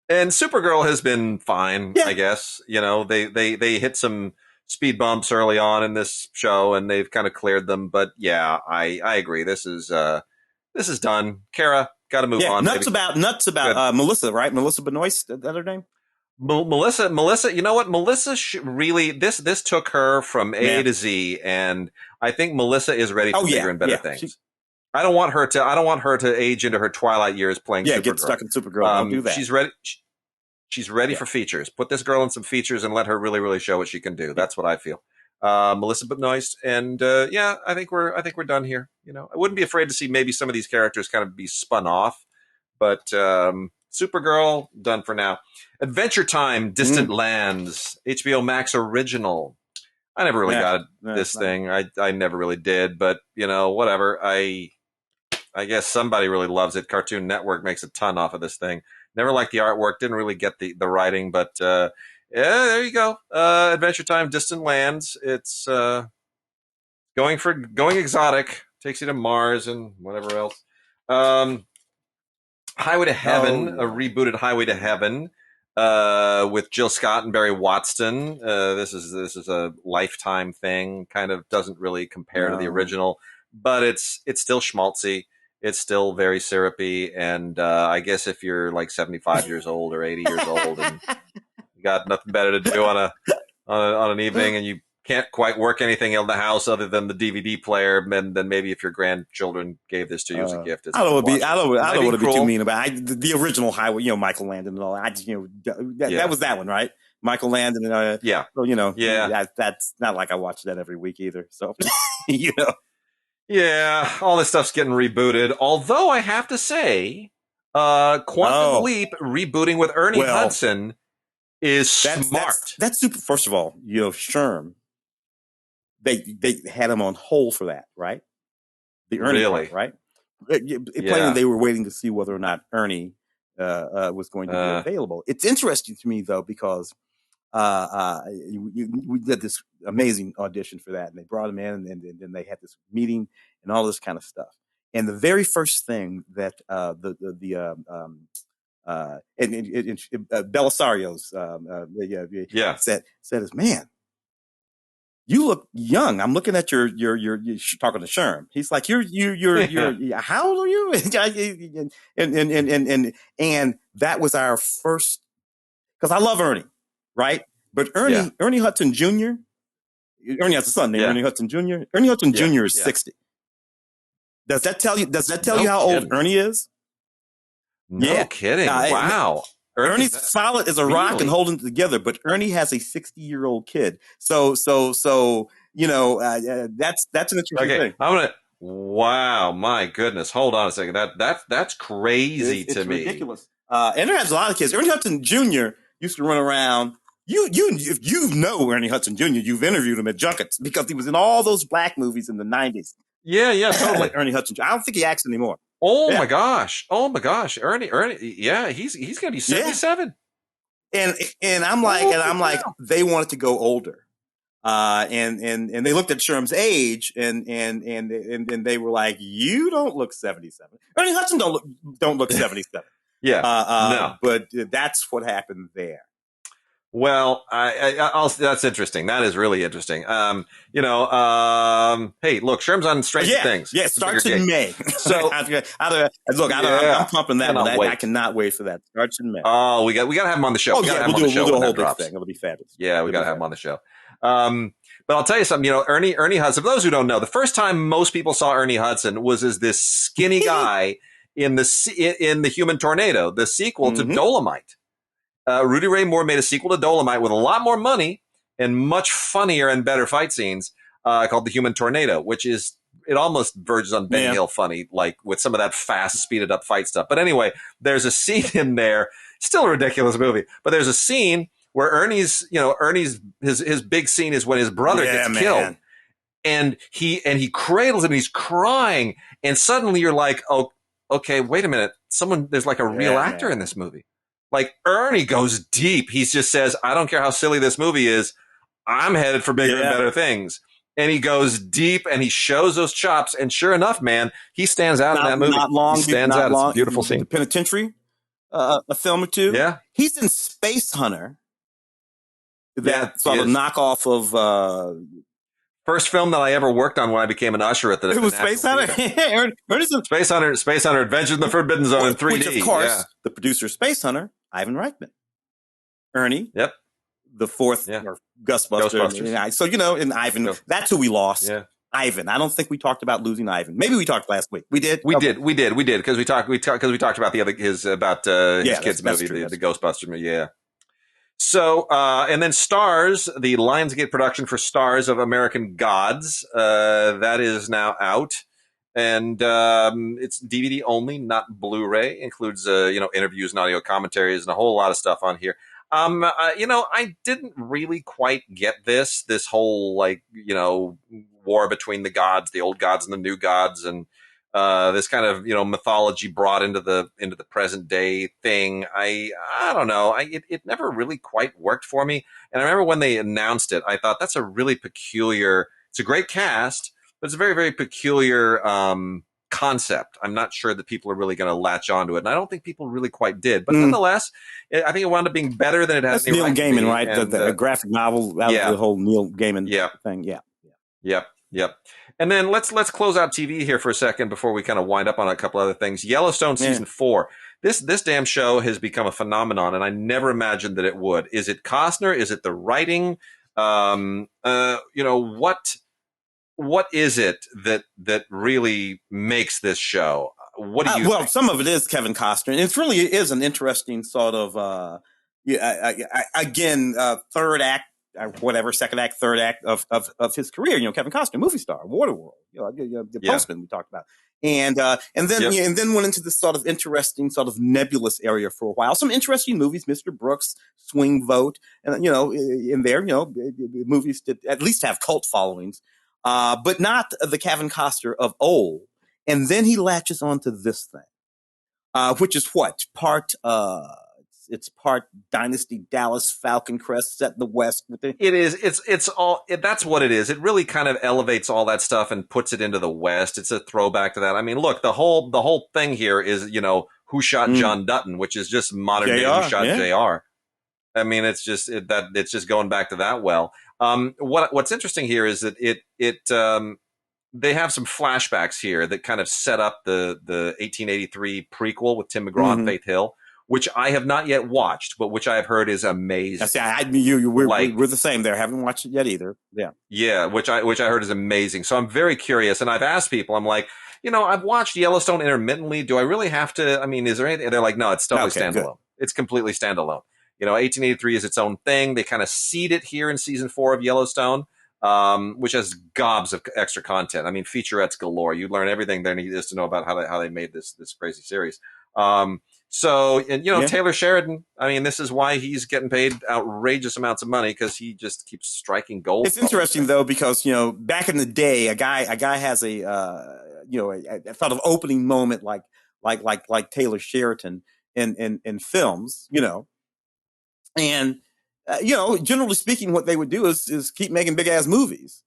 And Supergirl has been fine, I guess. They hit some speed bumps early on in this show, and they've kind of cleared them. But yeah, I agree. This is done. Kara, got to move on. Nuts about Melissa, right? Melissa Benoist, is that her name? Melissa, you know what? Melissa really, this took her from A to Z, and I think Melissa is ready for bigger and better things. I don't want her to age into her twilight years playing Supergirl. Get stuck in Supergirl. Don't do that. She's ready for features. Put this girl in some features and let her really, really show what she can do. That's what I feel. Melissa Benoist, and I think we're done here. I wouldn't be afraid to see maybe some of these characters kind of be spun off, but Supergirl, done for now. Adventure Time, Distant Lands, HBO Max original. I never really got this thing. I never really did, but whatever. I guess somebody really loves it. Cartoon Network makes a ton off of this thing. Never liked the artwork. Didn't really get the writing, but there you go. Adventure Time, Distant Lands. It's going exotic. Takes you to Mars and whatever else. Highway to Heaven, a rebooted Highway to Heaven with Jill Scott and Barry Watson. This is a Lifetime thing. Kind of doesn't really compare to the original, but it's still schmaltzy. It's still very syrupy, and I guess if you're like 75 years old or 80 years old and you got nothing better to do on an evening, and you can't quite work anything in the house other than the DVD player, then maybe if your grandchildren gave this to you as a gift, I don't want to be too mean about it. The original Highway, Michael Landon and all. That was that one, right? Michael Landon. That's not like I watch that every week either. So Yeah, all this stuff's getting rebooted. Although I have to say, Quantum Leap rebooting with Ernie Hudson is smart. That's super. First of all, Sherm, they had him on hold for that, right? The Ernie part, right? Plainly, they were waiting to see whether or not Ernie was going to be available. It's interesting to me though because we did this amazing audition for that, and they brought him in, and then they had this meeting and all this kind of stuff. And the very first thing that Belisario's said is, "Man, you look young. I'm looking at you're talking to Sherm. He's like, you're how old are you?" and that was our first, because I love Ernie, right? But Ernie Hudson Jr. Ernie has a son named Ernie Hudson Jr. Ernie Hudson Jr. is 60. Does that tell you how old Ernie is? No kidding. Wow. Ernie's solid as a rock and holding it together, but Ernie has a 60-year-old kid. So that's an interesting thing. Wow, my goodness. Hold on a second. That's crazy to me. It's ridiculous. And there has a lot of kids. Ernie Hudson Jr. used to run around. If you know Ernie Hudson Jr., you've interviewed him at junkets because he was in all those black movies in the 90s. Yeah, totally. Ernie Hudson Jr. I don't think he acts anymore. Oh my gosh. Ernie. Yeah, he's going to be 77. And I'm like, they wanted to go older. And they looked at Sherm's age and they were like, "You don't look 77. Ernie Hudson don't look 77." No. But that's what happened there. Well, that's interesting. That is really interesting. Hey, look, Sherm's on Stranger Things. Yeah, starts in May. So I'm pumping that one. I cannot wait for that. Starts in May. Oh, we got to have him on the show. We'll do a whole big thing. It'll be fabulous. Yeah, we got to have him on the show. But I'll tell you something. Ernie Hudson. For those who don't know, the first time most people saw Ernie Hudson was as this skinny guy in the Human Tornado, the sequel to Dolomite. Rudy Ray Moore made a sequel to Dolomite with a lot more money and much funnier and better fight scenes, called The Human Tornado, which is, it almost verges on Ben Hill funny, like with some of that fast, speeded up fight stuff. But anyway, there's a scene in there, still a ridiculous movie, but there's a scene where Ernie's his big scene is when his brother gets killed. And he cradles him and he's crying. And suddenly you're like, oh, okay, wait a minute. There's like a real actor in this movie. Like, Ernie goes deep. He just says, I don't care how silly this movie is. I'm headed for bigger and better things. And he goes deep and he shows those chops. And sure enough, man, he stands out in that movie. He stands out. It's a beautiful scene. The Penitentiary, a film or two. Yeah. He's in Space Hunter. That sort of knockoff of... First film that I ever worked on when I became an usher at the... It was Space Hunter? Space Hunter, Adventure in the Forbidden Zone in 3D. Which, of course, the producer of Space Hunter, Ivan Reitman. Ernie. Yep. The fourth, or Ghostbusters. So, in Ivan, that's who we lost. Yeah. Ivan. I don't think we talked about losing Ivan. Maybe we talked last week. We did? We did, because we talked about his kids' movie, the Ghostbusters movie. Yeah. So, and then Stars, the Lionsgate production for Stars of American Gods, that is now out. And, it's DVD only, not Blu-ray. Includes, interviews and audio commentaries and a whole lot of stuff on here. I didn't really quite get this whole, war between the gods, the old gods and the new gods, and, this kind of, mythology brought into the present day thing. I don't know. It never really quite worked for me. And I remember when they announced it, I thought that's a really peculiar, it's a great cast, but it's a very, very peculiar, concept. I'm not sure that people are really going to latch onto it. And I don't think people really quite did, but nonetheless, I think it wound up being better than it has. That's Neil Gaiman, right? And, the graphic novel, the whole Neil Gaiman thing. Yeah. Yep. And then let's close out TV here for a second before we kind of wind up on a couple other things. Yellowstone season 4. This damn show has become a phenomenon, and I never imagined that it would. Is it Costner? Is it the writing? What is it that really makes this show? What do you think? Some of it is Kevin Costner. It really is an interesting sort of, third act whatever, second act, third act of his career. Kevin Costner, movie star, Waterworld, the Postman we talked about, and then went into this sort of interesting, sort of nebulous area for a while. Some interesting movies, Mr. Brooks, Swing Vote, and in there, movies that at least have cult followings, but not the Kevin Costner of old. And then he latches onto this thing, which is what part. It's part Dynasty Dallas Falcon Crest set in the West. It is. It's all. That's what it is. It really kind of elevates all that stuff and puts it into the West. It's a throwback to that. I mean, look, the whole thing here is who shot John Dutton, which is just modern day who shot JR. I mean, it's just it's just going back to that. Well, what's interesting here is that they have some flashbacks here that kind of set up the 1883 prequel with Tim McGraw and Faith Hill, which I have not yet watched, but which I have heard is amazing. We're the same there. Haven't watched it yet either. Yeah, which I heard is amazing. So I'm very curious, and I've asked people. I'm like, I've watched Yellowstone intermittently. Do I really have to? I mean, is there anything? And they're like, no, it's totally standalone. Good. It's completely standalone. 1883 is its own thing. They kind of seed it here in season 4 of Yellowstone, which has gobs of extra content. I mean, featurettes galore. You learn everything there is to know about how they made this crazy series. Taylor Sheridan, I mean, this is why he's getting paid outrageous amounts of money, because he just keeps striking gold. It's interesting though, because, back in the day, a guy has a sort of opening moment like Taylor Sheridan in films, and, generally speaking, what they would do is keep making big ass movies.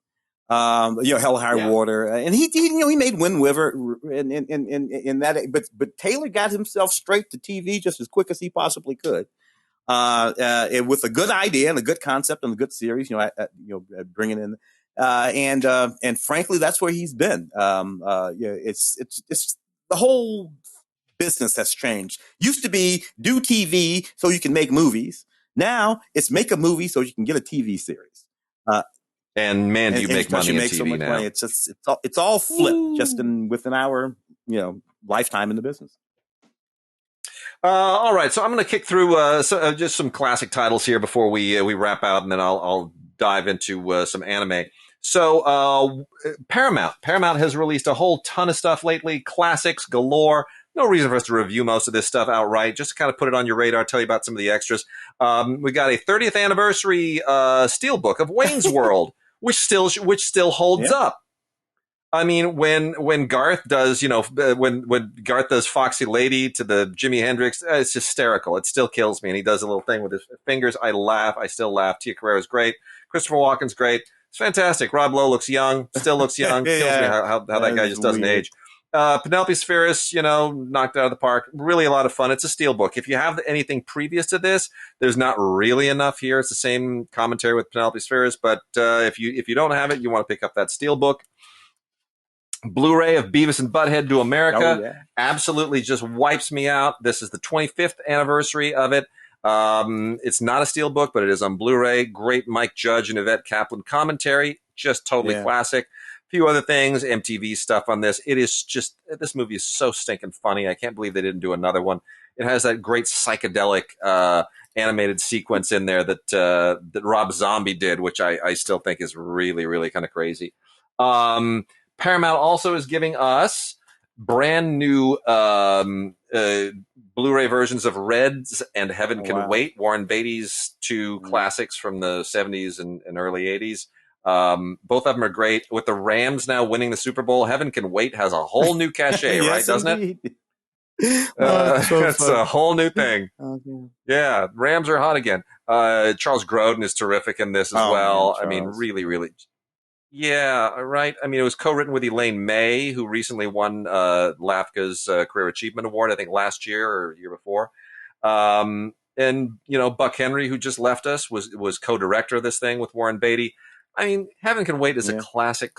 Hell or High Water, and he made Wind River in that, but Taylor got himself straight to TV just as quick as he possibly could, with a good idea and a good concept and a good series, bringing in, and frankly, that's where he's been. It's the whole business has changed. Used to be do TV so you can make movies. Now it's make a movie so you can get a TV series. And man, do you make money in TV now? Money. It's all flipped just within our lifetime in the business. All right, so I'm going to kick through just some classic titles here before we wrap out, and then I'll dive into some anime. So Paramount has released a whole ton of stuff lately, classics galore. No reason for us to review most of this stuff outright, just to kind of put it on your radar, tell you about some of the extras. We got a 30th anniversary steelbook of Wayne's World, which still holds up. I mean, when Garth does, when Garth does Foxy Lady to the Jimi Hendrix, it's hysterical. It still kills me. And he does a little thing with his fingers. I laugh. I still laugh. Tia Carrere's great. Christopher Walken's great. It's fantastic. Rob Lowe looks young, still looks young. Kills me how that guy just doesn't age. Penelope Spheris, knocked out of the park. Really a lot of fun. It's a steelbook. If you have anything previous to this, there's not really enough here. It's the same commentary with Penelope Spheris, but if you don't have it, you want to pick up that steelbook. Blu-ray of Beavis and Butthead Do America absolutely just wipes me out. This is the 25th anniversary of it. It's not a steelbook, but it is on Blu-ray. Great Mike Judge and Yvette Kaplan commentary. Just totally classic. Few other things, MTV stuff on this. It is just, this movie is so stinking funny. I can't believe they didn't do another one. It has that great psychedelic animated sequence in there that Rob Zombie did, which I still think is really, really kind of crazy. Paramount also is giving us brand new Blu-ray versions of Reds and Heaven Can Wait, Warren Beatty's two classics from the 70s and early 80s. Both of them are great. With the Rams now winning the Super Bowl, Heaven Can Wait has a whole new cachet, right? Doesn't it? It's a whole new thing. Yeah, Rams are hot again. Charles Grodin is terrific in this as well. Man, I mean, really, really. Yeah, right. I mean, it was co-written with Elaine May, who recently won LAFCA's Career Achievement Award, I think last year or year before. And, Buck Henry, who just left us, was co-director of this thing with Warren Beatty. I mean, Heaven Can Wait is a classic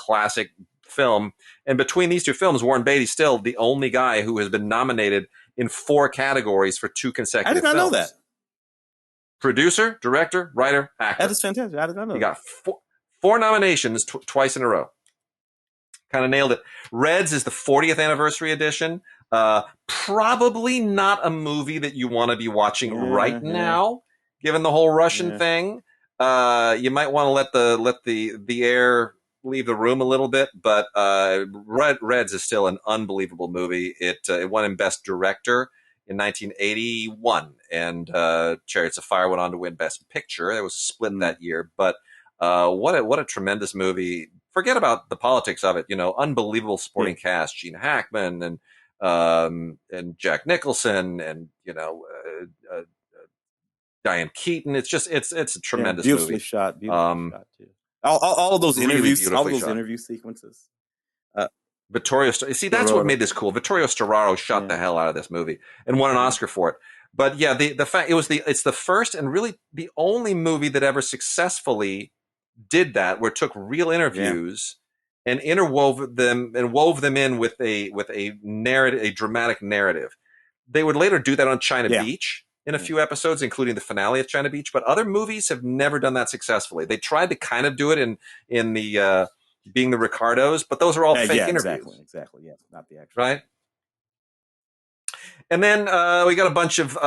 film. And between these two films, Warren Beatty's still the only guy who has been nominated in 4 categories for 2 consecutive films. I did not know that. Producer, director, writer, actor. That is fantastic. I did not know that. He got 4 nominations twice in a row. Kind of nailed it. Reds is the 40th anniversary edition. Probably not a movie that you want to be watching right now, given the whole Russian thing. you might want to let the air leave the room a little bit, but Reds is still an unbelievable movie. It won in Best Director in 1981, and Chariots of Fire went on to win Best Picture. There was a split that year, but what a tremendous movie. Forget about the politics of it. Unbelievable supporting cast: Gene Hackman and Jack Nicholson, and Diane Keaton. It's a tremendous beautifully movie. Shot too. All of those really interviews, all of those interview sequences. Vittorio, that's what made this cool. Vittorio Storaro shot the hell out of this movie and won an Oscar for it. But yeah, the fact it's the first and really the only movie that ever successfully did that, where it took real interviews and wove them in with a narrative, a dramatic narrative. They would later do that on China Beach in a few episodes, including the finale of China Beach. But other movies have never done that successfully. They tried to kind of do it in the Being the Ricardos, but those are all fake interviews. Exactly. Yes, not the actual. Right. And then we got a bunch of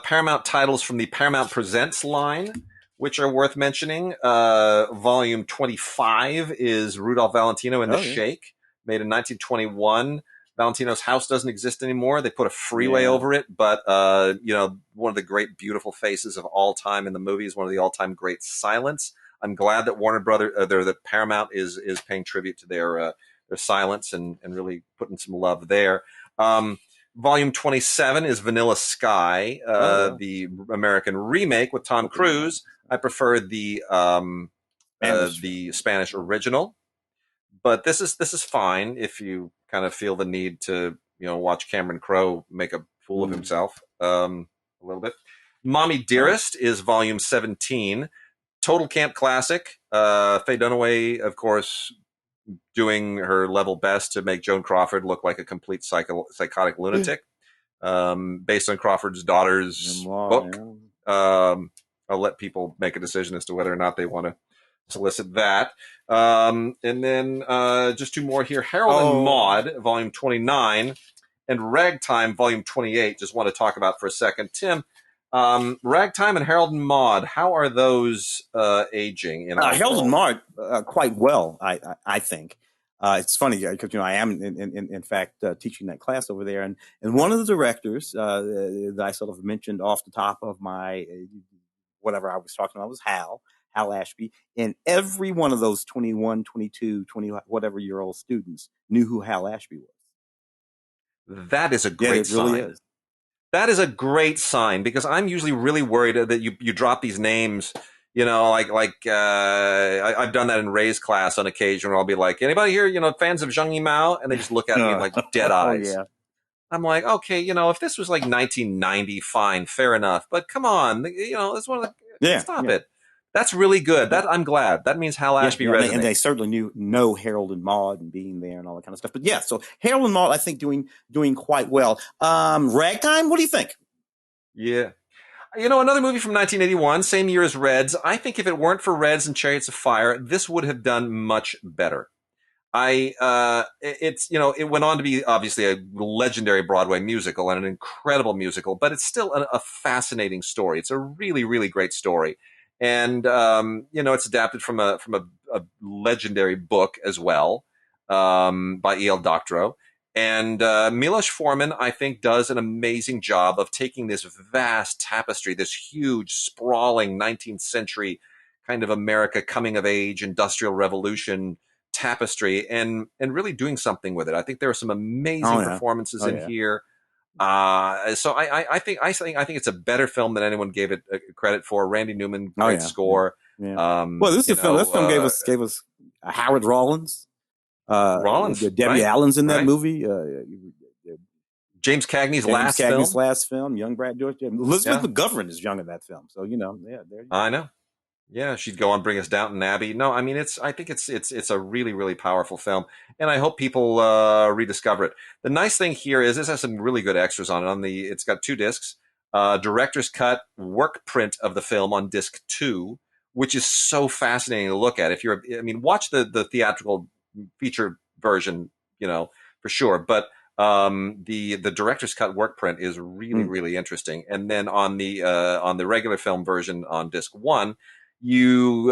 Paramount titles from the Paramount Presents line, which are worth mentioning. Volume 25 is Rudolph Valentino and the Sheikh, made in 1921. Valentino's house doesn't exist anymore. They put a freeway over it, but one of the great, beautiful faces of all time in the movie is one of the all-time great silence. I'm glad that that Paramount is paying tribute to their silence and really putting some love there. Volume 27 is Vanilla Sky, the American remake with Tom Cruise. I prefer the Spanish original, but this is fine if you kind of feel the need to watch Cameron Crowe make a fool of himself a little bit. Mommy Dearest is Volume 17. Total camp classic. Faye Dunaway, of course, doing her level best to make Joan Crawford look like a complete psychotic lunatic, based on Crawford's daughter's book. I'll let people make a decision as to whether or not they want to solicit that. And then just two more here. Harold and Maude, Volume 29, and Ragtime, Volume 28. Just want to talk about for a second. Tim, Ragtime and Harold and Maude, how are those aging? Harold and Maude quite well, I think. It's funny because I am in fact teaching that class over there, and one of the directors that I sort of mentioned off the top of my whatever I was talking about was Hal Ashby, and every one of those 21, 22, 20 whatever year old students knew who Hal Ashby was. That is a great sign. Really is. That is a great sign, because I'm usually really worried that you drop these names, I've done that in Ray's class on occasion, where I'll be like, anybody here, fans of Zhang Yimou? And they just look at me like dead eyes. I'm like, okay, if this was like 1990, fine, fair enough. But come on, it's one of the, stop it. That's really good. I'm glad. That means Hal Ashby resonates. And they certainly know Harold and Maude and being there and all that kind of stuff. But yeah, so Harold and Maude, I think, doing quite well. Ragtime, what do you think? Yeah. Another movie from 1981, same year as Reds. I think if it weren't for Reds and Chariots of Fire, this would have done much better. It went on to be obviously a legendary Broadway musical and an incredible musical, but it's still a fascinating story. It's a really, really great story. And, it's adapted from a legendary book as well, by E.L. Doctorow. And Milos Forman, I think, does an amazing job of taking this vast tapestry, this huge, sprawling 19th century kind of America coming of age, industrial revolution tapestry, and really doing something with it. I think there are some amazing performances in here. So I think it's a better film than anyone gave it credit for. Randy Newman, great score. Yeah. Well, this film gave us Howard Rollins. Debbie Allen's in that movie. James Cagney's last film. Young Brad George. Elizabeth McGovern is young in that film. So I know. Yeah, she'd go on Bring Us Downton Abbey. No, I mean I think it's a really, really powerful film, and I hope people rediscover it. The nice thing here is this has some really good extras on it. It's got 2 discs, director's cut work print of the film on disc 2, which is so fascinating to look at. Watch the theatrical feature version, for sure. But the director's cut work print is really, really interesting. And then on the regular film version on disc 1. You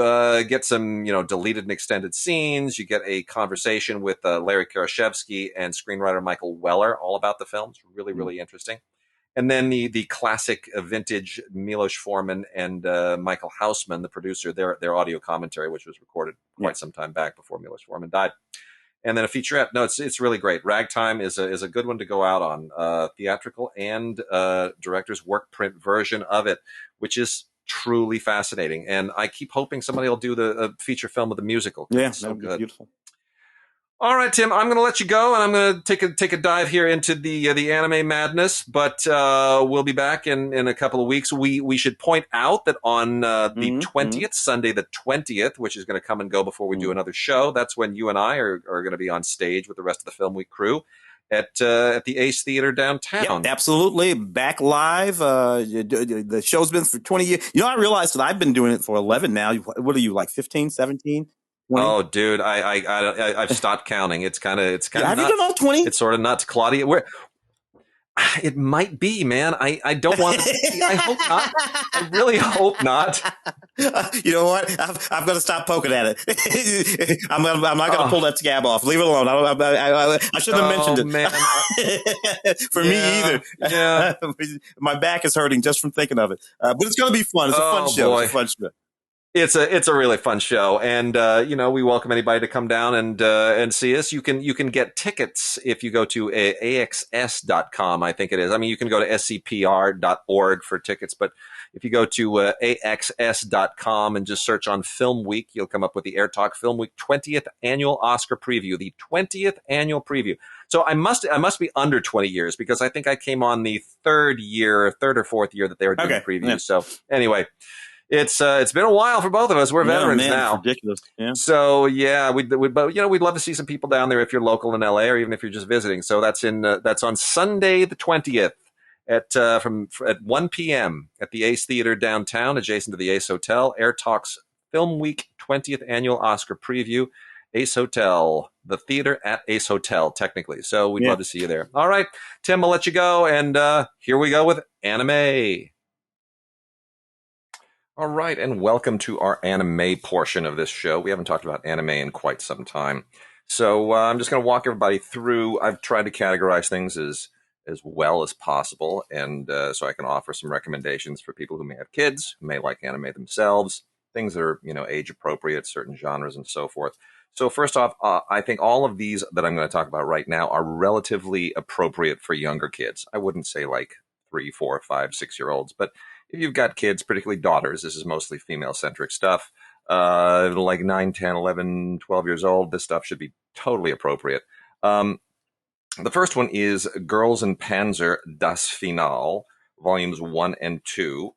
get some, deleted and extended scenes. You get a conversation with Larry Karaszewski and screenwriter Michael Weller all about the film. It's really, really interesting. And then the classic vintage Milos Forman and Michael Hausman, the producer, their audio commentary, which was recorded quite some time back before Milos Forman died. And then a featurette. No, it's really great. Ragtime is a good one to go out on. Theatrical and director's work print version of it, which is truly fascinating. And I keep hoping somebody will do the feature film of the musical. Yeah, so that would be beautiful. All right, Tim, I'm going to let you go, and I'm going to take a dive here into the anime madness. But we'll be back in a couple of weeks. We should point out that on the 20th, Sunday the 20th, which is going to come and go before we do another show, that's when you and I are going to be on stage with the rest of the Film Week crew at the Ace Theater downtown. Yep, absolutely. Back live. The show's been for 20 years. I realized that I've been doing it for 11 now. What are you, like 15, 17? 20? Oh, dude, I've stopped counting. It's kind of have nuts. You done all 20? It's sort of nuts, Claudia. It might be, man. I don't want to. I hope not. I really hope not. You know what? I'm going to stop poking at it. I'm not going to pull that scab off. Leave it alone. I shouldn't have mentioned it. Man. For me either. Yeah. My back is hurting just from thinking of it. But it's going to be fun. It's a fun show. Boy. It's a fun show. It's a really fun show, and we welcome anybody to come down and see us. You can get tickets if you go to axs.com, I think it is. I mean, you can go to scpr.org for tickets, but if you go to axs.com and just search on Film Week, you'll come up with the Air Talk Film Week 20th Annual Oscar Preview, the 20th Annual Preview. So I must be under 20 years because I think I came on the third or fourth year that they were doing the preview. Yeah. So anyway. It's been a while for both of us. We're veterans now. It's ridiculous. Yeah. So yeah, we'd love to see some people down there if you're local in LA or even if you're just visiting. So that's on Sunday the 20th at 1 p.m. at the Ace Theater downtown, adjacent to the Ace Hotel. Air Talks Film Week 20th Annual Oscar Preview. Ace Hotel, the theater at Ace Hotel, technically. So we'd love to see you there. All right, Tim, I'll let you go, and here we go with anime. All right, and welcome to our anime portion of this show. We haven't talked about anime in quite some time. So I'm just going to walk everybody through. I've tried to categorize things as well as possible, and so I can offer some recommendations for people who may have kids, who may like anime themselves, things that are, age appropriate, certain genres and so forth. So first off, I think all of these that I'm going to talk about right now are relatively appropriate for younger kids. I wouldn't say like 3, 4, 5, 6-year-olds, but if you've got kids, particularly daughters, this is mostly female-centric stuff, like 9, 10, 11, 12 years old, this stuff should be totally appropriate. The first one is Girls in Panzer, Das Finale, Volumes 1 and 2.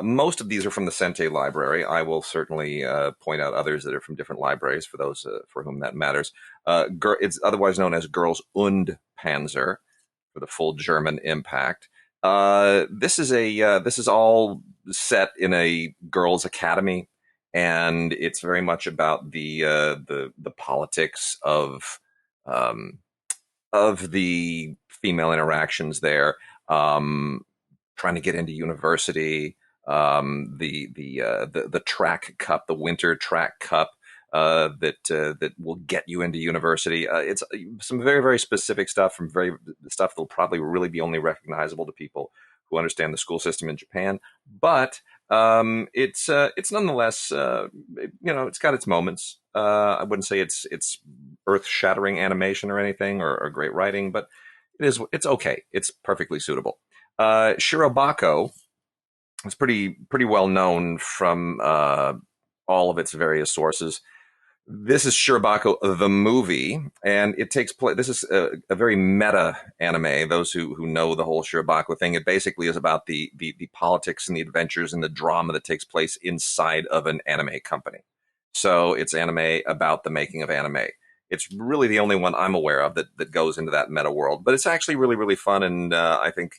Most of these are from the Sente Library. I will certainly point out others that are from different libraries for those for whom that matters. It's otherwise known as Girls und Panzer, for the full German impact. This is all set in a girls' academy, and it's very much about the politics of the female interactions there, trying to get into university, the track cup, the winter track cup. That will get you into university. It's some very, very specific stuff stuff that will probably really be only recognizable to people who understand the school system in Japan. But it's nonetheless, it's got its moments. I wouldn't say it's earth-shattering animation or anything or great writing, but it's okay. It's perfectly suitable. Shirobako is pretty well known from all of its various sources. This is Shirobako, the movie, and it takes place. This is a very meta anime. Those who know the whole Shirobako thing, it basically is about the politics and the adventures and the drama that takes place inside of an anime company. So it's anime about the making of anime. It's really the only one I'm aware of that goes into that meta world. But it's actually really, really fun, and I think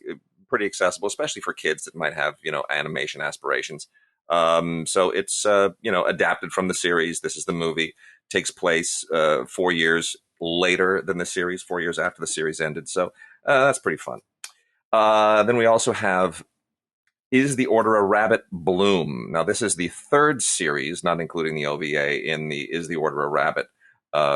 pretty accessible, especially for kids that might have animation aspirations. So it's, adapted from the series. This is the movie. Takes place 4 years later than the series, 4 years after the series ended. So that's pretty fun. Then we also have Is the Order a Rabbit Bloom? Now, this is the third series, not including the OVA, in the Is the Order a Rabbit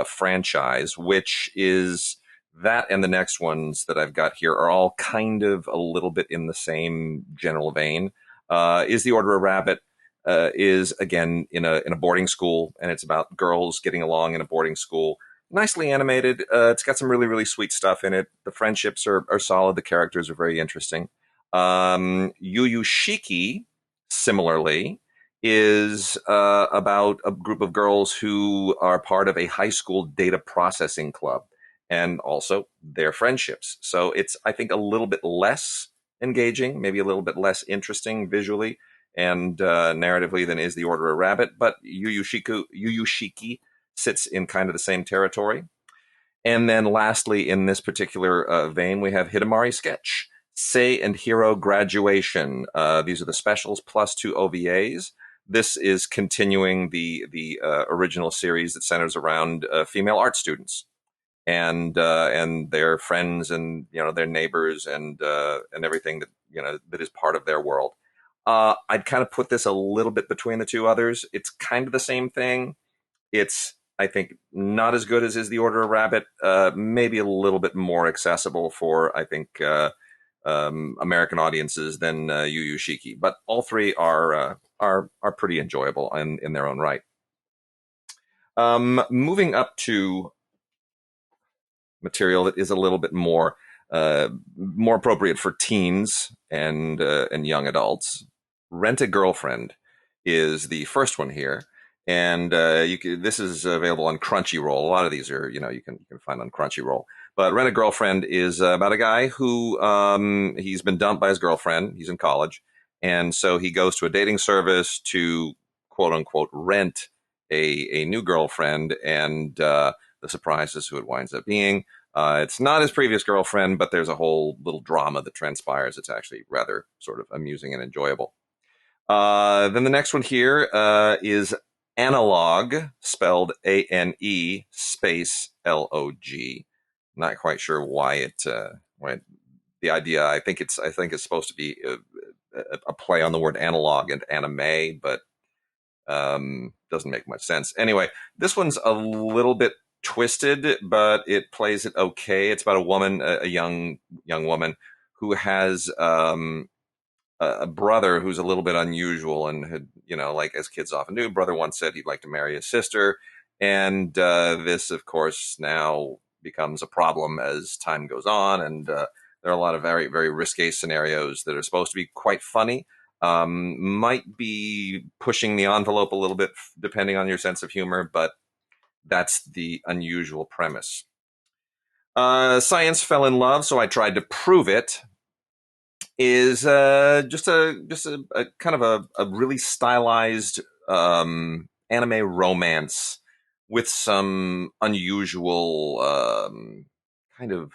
franchise, which is that and the next ones that I've got here are all kind of a little bit in the same general vein. Is the Order a Rabbit is, again, in a boarding school, and it's about girls getting along in a boarding school. Nicely animated. It's got some really, really sweet stuff in it. The friendships are solid. The characters are very interesting. Yu Yu Shiki, similarly, is about a group of girls who are part of a high school data processing club, and also their friendships. So it's, I think, a little bit less engaging, maybe a little bit less interesting visually and narratively than Is the Order a Rabbit, but Yu Yu Shiki sits in kind of the same territory. And then lastly, in this particular vein, we have Hidamari Sketch, Sei and Hero Graduation. These are the specials plus 2 OVAs. This is continuing the original series that centers around female art students and their friends and their neighbors and everything that that is part of their world. I'd kind of put this a little bit between the two others. It's kind of the same thing. It's, I think, not as good as Is the Order a Rabbit. Maybe a little bit more accessible for, I think, American audiences than Yu Yu Shiki. But all three are pretty enjoyable in their own right. Moving up to material that is a little bit more appropriate for teens and young adults. Rent a Girlfriend is the first one here. And this is available on Crunchyroll. A lot of these are, you can find on Crunchyroll. But Rent a Girlfriend is about a guy who he's been dumped by his girlfriend. He's in college. And so he goes to a dating service to, quote unquote, rent a new girlfriend. And the surprise is who it winds up being. It's not his previous girlfriend, but there's a whole little drama that transpires. It's actually rather sort of amusing and enjoyable. Then the next one here is Analog, spelled A-N-E space L-O-G. Not quite sure why the idea. I think it's supposed to be a play on the word analog and anime, but doesn't make much sense. Anyway, this one's a little bit twisted, but it plays it okay. It's about a woman, a young woman who has a brother who's a little bit unusual and had, like as kids often do, brother once said he'd like to marry his sister. And this, of course, now becomes a problem as time goes on. And there are a lot of very, very risque scenarios that are supposed to be quite funny. Might be pushing the envelope a little bit depending on your sense of humor, but that's the unusual premise. Science Fell in Love, So I Tried to Prove It, is just a kind of a really stylized anime romance with some unusual kind of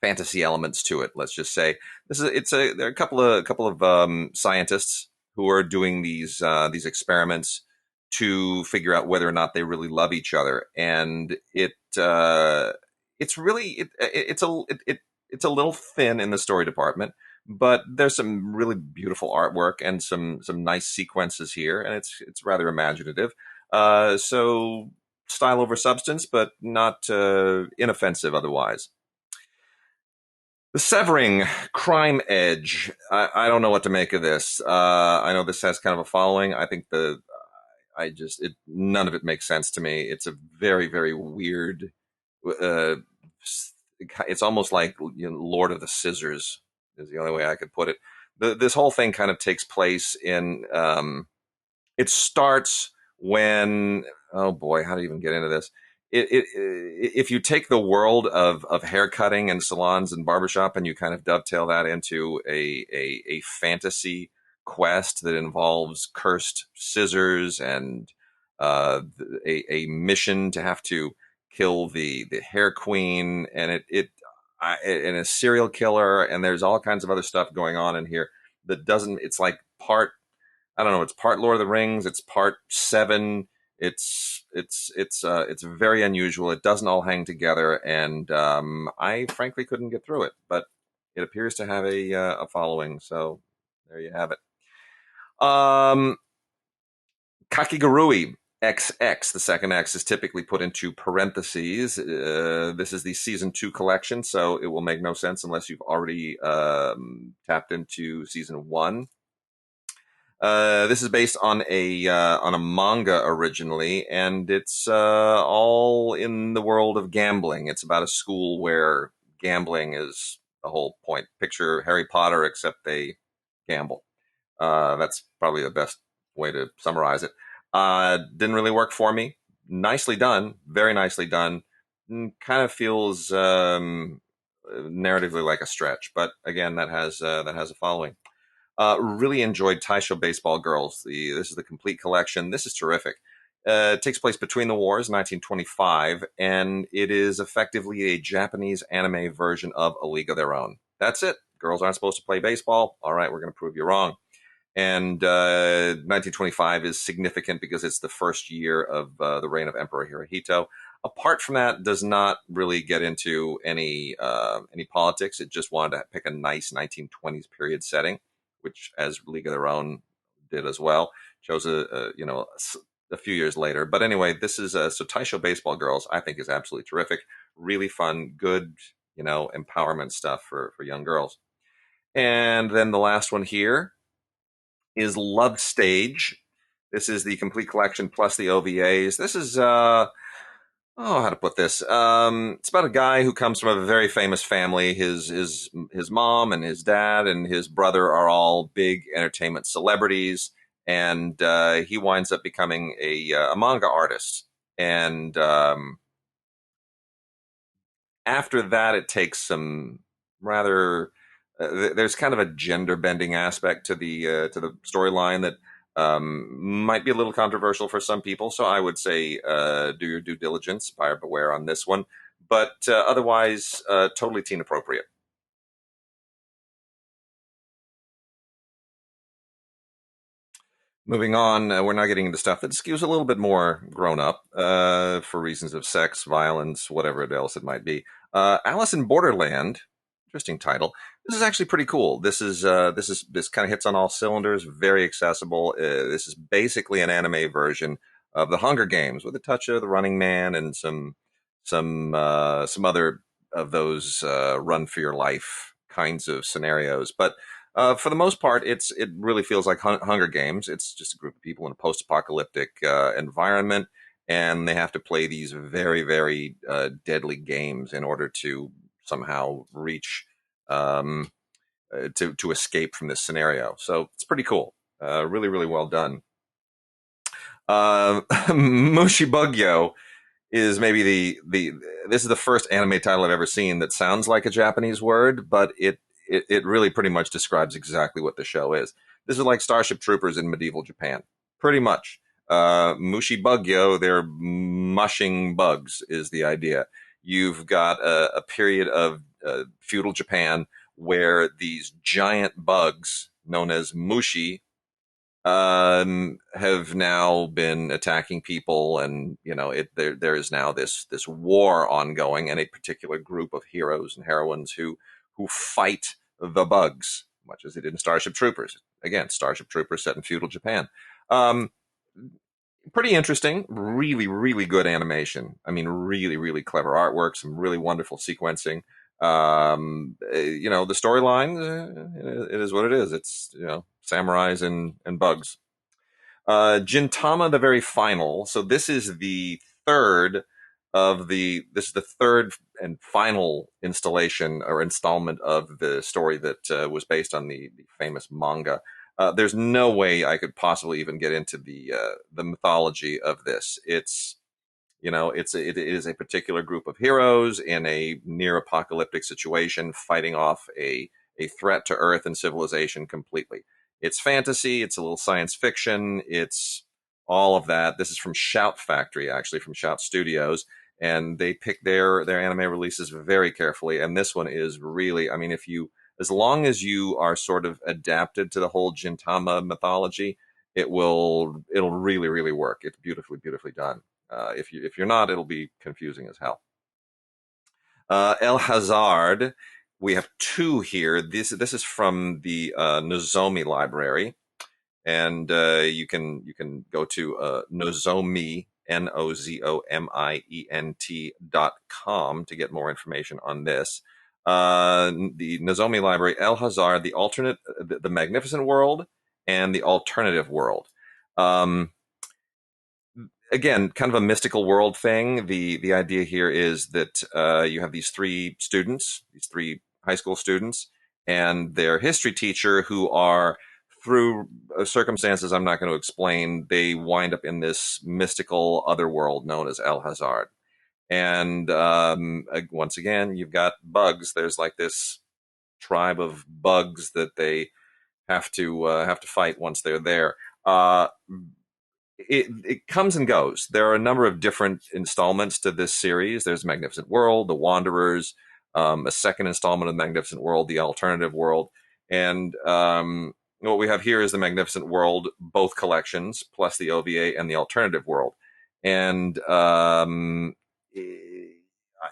fantasy elements to it. Let's just say there are a couple of scientists who are doing these experiments to figure out whether or not they really love each other, and it's a little thin in the story department. But there's some really beautiful artwork and some nice sequences here, and it's rather imaginative. So style over substance, but not inoffensive otherwise. The Severing, Crime Edge. I don't know what to make of this. I know this has kind of a following. I think none of it makes sense to me. It's a very, very weird. It's almost like Lord of the Scissors is the only way I could put it. This whole thing kind of takes place in. It starts when. Oh boy, how do you even get into this? If you take the world of haircutting and salons and barbershop and you kind of dovetail that into a fantasy quest that involves cursed scissors and a mission to have to kill the hair queen and and a serial killer, and there's all kinds of other stuff going on in here that doesn't. It's like part. I don't know. It's part Lord of the Rings. It's part Seven. It's very unusual. It doesn't all hang together, and I frankly couldn't get through it. But it appears to have a following. So there you have it. Um, Kakigurui XX, the second X is typically put into parentheses. This is the season 2 collection, so it will make no sense unless you've already tapped into season 1. This is based on a manga originally, and it's all in the world of gambling. It's about a school where gambling is the whole point. Picture Harry Potter, except they gamble. That's probably the best way to summarize it. Didn't really work for me. Nicely done, very nicely done. Kind of feels narratively like a stretch, but again, that has a following. Really enjoyed Taisho Baseball Girls. This is the complete collection. This is terrific. It takes place between the wars, 1925, and it is effectively a Japanese anime version of A League of Their Own. That's it. Girls aren't supposed to play baseball. All right, we're going to prove you wrong. And 1925 is significant because it's the first year of the reign of Emperor Hirohito. Apart from that, does not really get into any politics. It just wanted to pick a nice 1920s period setting, which, as League of Their Own did as well, chose a few years later. But anyway, this is so Taisho Baseball Girls. I think is absolutely terrific, really fun, good, empowerment stuff for young girls. And then the last one here is Love Stage. This is the complete collection plus the OVAs. This is how to put this? It's about a guy who comes from a very famous family. His mom and his dad and his brother are all big entertainment celebrities, and he winds up becoming a manga artist. And after that, it takes some rather. There's kind of a gender bending aspect to the storyline that might be a little controversial for some people. So I would say do your due diligence, buyer beware on this one. But otherwise, totally teen appropriate. Moving on, we're now getting into stuff that skews a little bit more grown up for reasons of sex, violence, whatever else it might be. Alice in Borderland, interesting title. This is actually pretty cool. This kind of hits on all cylinders, very accessible. This is basically an anime version of the Hunger Games with a touch of the Running Man and some other of those run for your life kinds of scenarios, but. For the most part, it really feels like Hunger Games. It's just a group of people in a post-apocalyptic environment, and they have to play these very, very deadly games in order to somehow reach to escape from this scenario. So it's pretty cool. Really, really well done. Mushibugyo is maybe this is the first anime title I've ever seen that sounds like a Japanese word, but it really pretty much describes exactly what the show is. This is like Starship Troopers in medieval Japan, pretty much. Mushibugyo, they're mushing bugs is the idea. You've got a period of feudal Japan where these giant bugs known as mushi have now been attacking people, and there is now this war ongoing, and a particular group of heroes and heroines who fight the bugs, much as they did in Starship Troopers. Again, Starship Troopers set in feudal Japan. Pretty interesting, really, really good animation. I mean, really, really clever artwork, some really wonderful sequencing. The storyline, it is what it is. It's, samurais and bugs. Gintama, the very final. So this is the third and final installation or installment of the story that was based on the famous manga. There's no way I could possibly even get into the mythology of this. It is a particular group of heroes in a near apocalyptic situation fighting off a threat to Earth and civilization completely. It's fantasy. It's a little science fiction. It's all of that. This is from Shout Factory, actually, from Shout Studios. And they pick their anime releases very carefully. And this one is really, I mean, as long as you are sort of adapted to the whole Gintama mythology, it'll really, really work. It's beautifully, beautifully done. If you're not, it'll be confusing as hell. El Hazard, we have two here. This is from the Nozomi library, and you can go to Nozomi NOZOMIENT.com to get more information on this. The Nozomi Library, El Hazard, the Magnificent World, and the Alternative World. Again, kind of a mystical world thing. The idea here is that you have these three high school students, and their history teacher, who are, through circumstances I'm not going to explain, they wind up in this mystical other world known as El Hazard. And once again, you've got bugs. There's like this tribe of bugs that they have to fight once they're there. It comes and goes. There are a number of different installments to this series. There's Magnificent World, The Wanderers, a second installment of Magnificent World, The Alternative World, and what we have here is the Magnificent World, both collections, plus the OVA and the Alternative World. And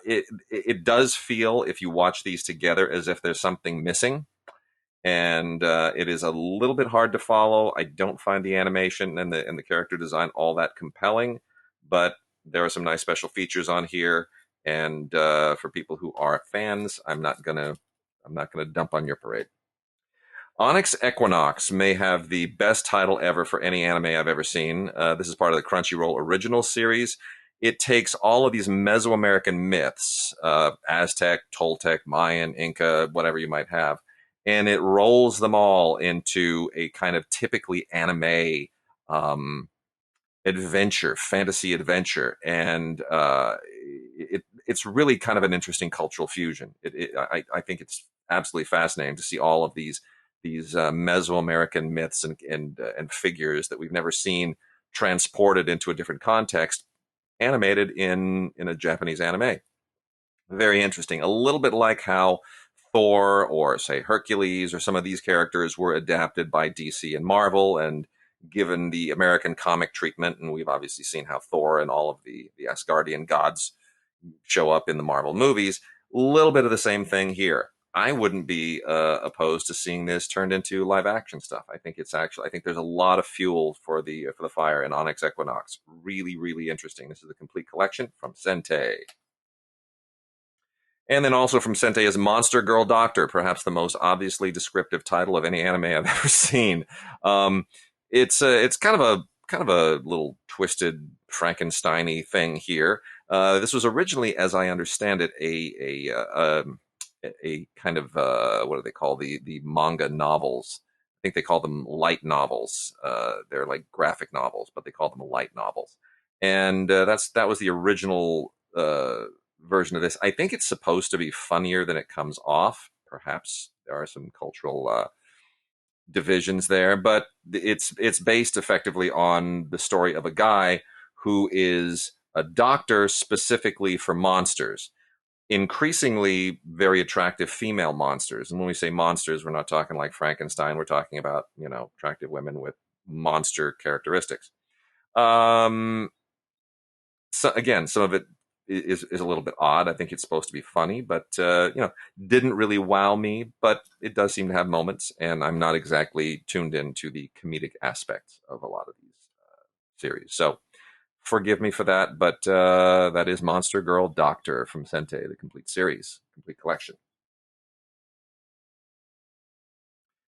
it does feel, if you watch these together, as if there's something missing. And it is a little bit hard to follow. I don't find the animation and the character design all that compelling, but there are some nice special features on here. And for people who are fans, I'm not gonna dump on your parade. Onyx Equinox may have the best title ever for any anime I've ever seen. This is part of the Crunchyroll original series. It takes all of these Mesoamerican myths, Aztec, Toltec, Mayan, Inca, whatever you might have, and it rolls them all into a kind of typically anime fantasy adventure, and it's really kind of an interesting cultural fusion. I think it's absolutely fascinating to see all of these Mesoamerican myths and figures that we've never seen transported into a different context, animated in a Japanese anime. Very interesting. A little bit like how Thor or, say, Hercules or some of these characters were adapted by DC and Marvel and given the American comic treatment. And we've obviously seen how Thor and all of the Asgardian gods show up in the Marvel movies. A little bit of the same thing here. I wouldn't be opposed to seeing this turned into live action stuff. I think there's a lot of fuel for the fire in Onyx Equinox. Really, really interesting. This is a complete collection from Sentai. And then also from Sentai is Monster Girl Doctor, perhaps the most obviously descriptive title of any anime I've ever seen. It's kind of a little twisted Frankenstein-y thing here. This was originally, as I understand it, a kind of what do they call the manga novels? I think they call them light novels. They're like graphic novels, but they call them light novels. And that was the original version of this. I think it's supposed to be funnier than it comes off. Perhaps there are some cultural divisions there, but it's based effectively on the story of a guy who is a doctor specifically for monsters, increasingly very attractive female monsters. And when we say monsters, we're not talking like Frankenstein. We're talking about, attractive women with monster characteristics. So again, some of it is a little bit odd. I think it's supposed to be funny, but didn't really wow me. But it does seem to have moments, and I'm not exactly tuned into the comedic aspects of a lot of these series. So forgive me for that, but that is Monster Girl Doctor from Sentai, the complete series, complete collection.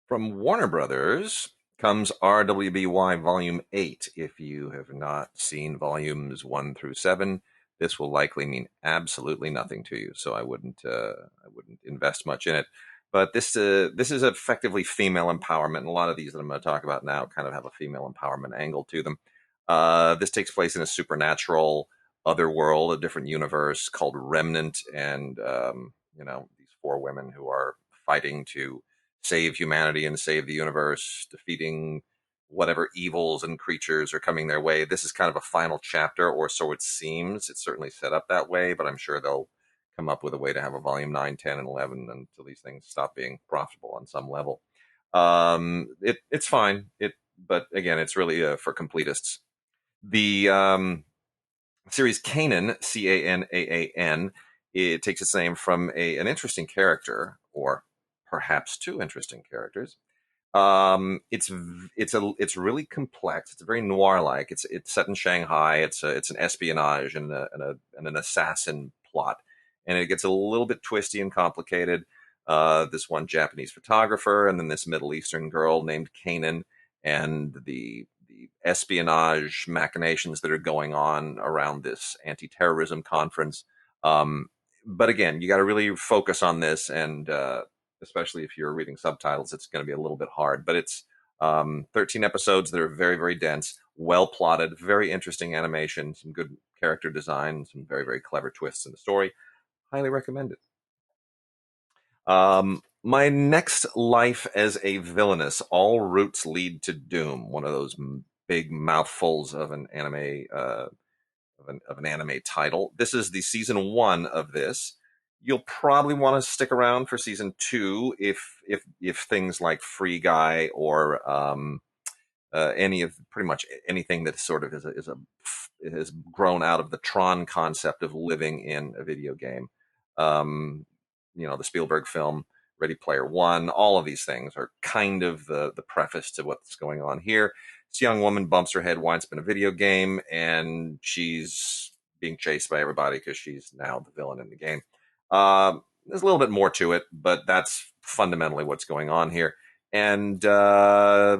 From Warner Brothers comes RWBY Volume 8. If you have not seen Volumes 1 through 7, this will likely mean absolutely nothing to you, so I wouldn't invest much in it. But this is effectively female empowerment, and a lot of these that I'm going to talk about now kind of have a female empowerment angle to them. This takes place in a supernatural other world, a different universe called Remnant, and these four women who are fighting to save humanity and save the universe, defeating whatever evils and creatures are coming their way. This is kind of a final chapter, or so it seems. It's certainly set up that way, but I'm sure they'll come up with a way to have a volume 9, 10, and 11 until these things stop being profitable on some level. It's fine. But again, it's really for completists. The series Canaan, Canaan, it takes its name from an interesting character, or perhaps two interesting characters. It's really complex. It's very noir-like. It's set in Shanghai. It's an espionage and an assassin plot, and it gets a little bit twisty and complicated. This one Japanese photographer, and then this Middle Eastern girl named Canaan, and the espionage machinations that are going on around this anti-terrorism conference. But again, you got to really focus on this, and especially if you're reading subtitles, it's going to be a little bit hard. But it's 13 episodes that are very, very dense, well plotted, very interesting animation, some good character design, some very, very clever twists in the story. Highly recommend it. My next life as a villainess, all routes lead to doom. One of those big mouthfuls of an anime of an anime title. This is the season 1 of this. You'll probably want to stick around for season 2 if things like Free Guy or any of pretty much anything that sort of has grown out of the Tron concept of living in a video game. The Spielberg film Ready Player One. All of these things are kind of the preface to what's going on here. This young woman bumps her head once in a video game, and she's being chased by everybody because she's now the villain in the game. There's a little bit more to it, but that's fundamentally what's going on here. And I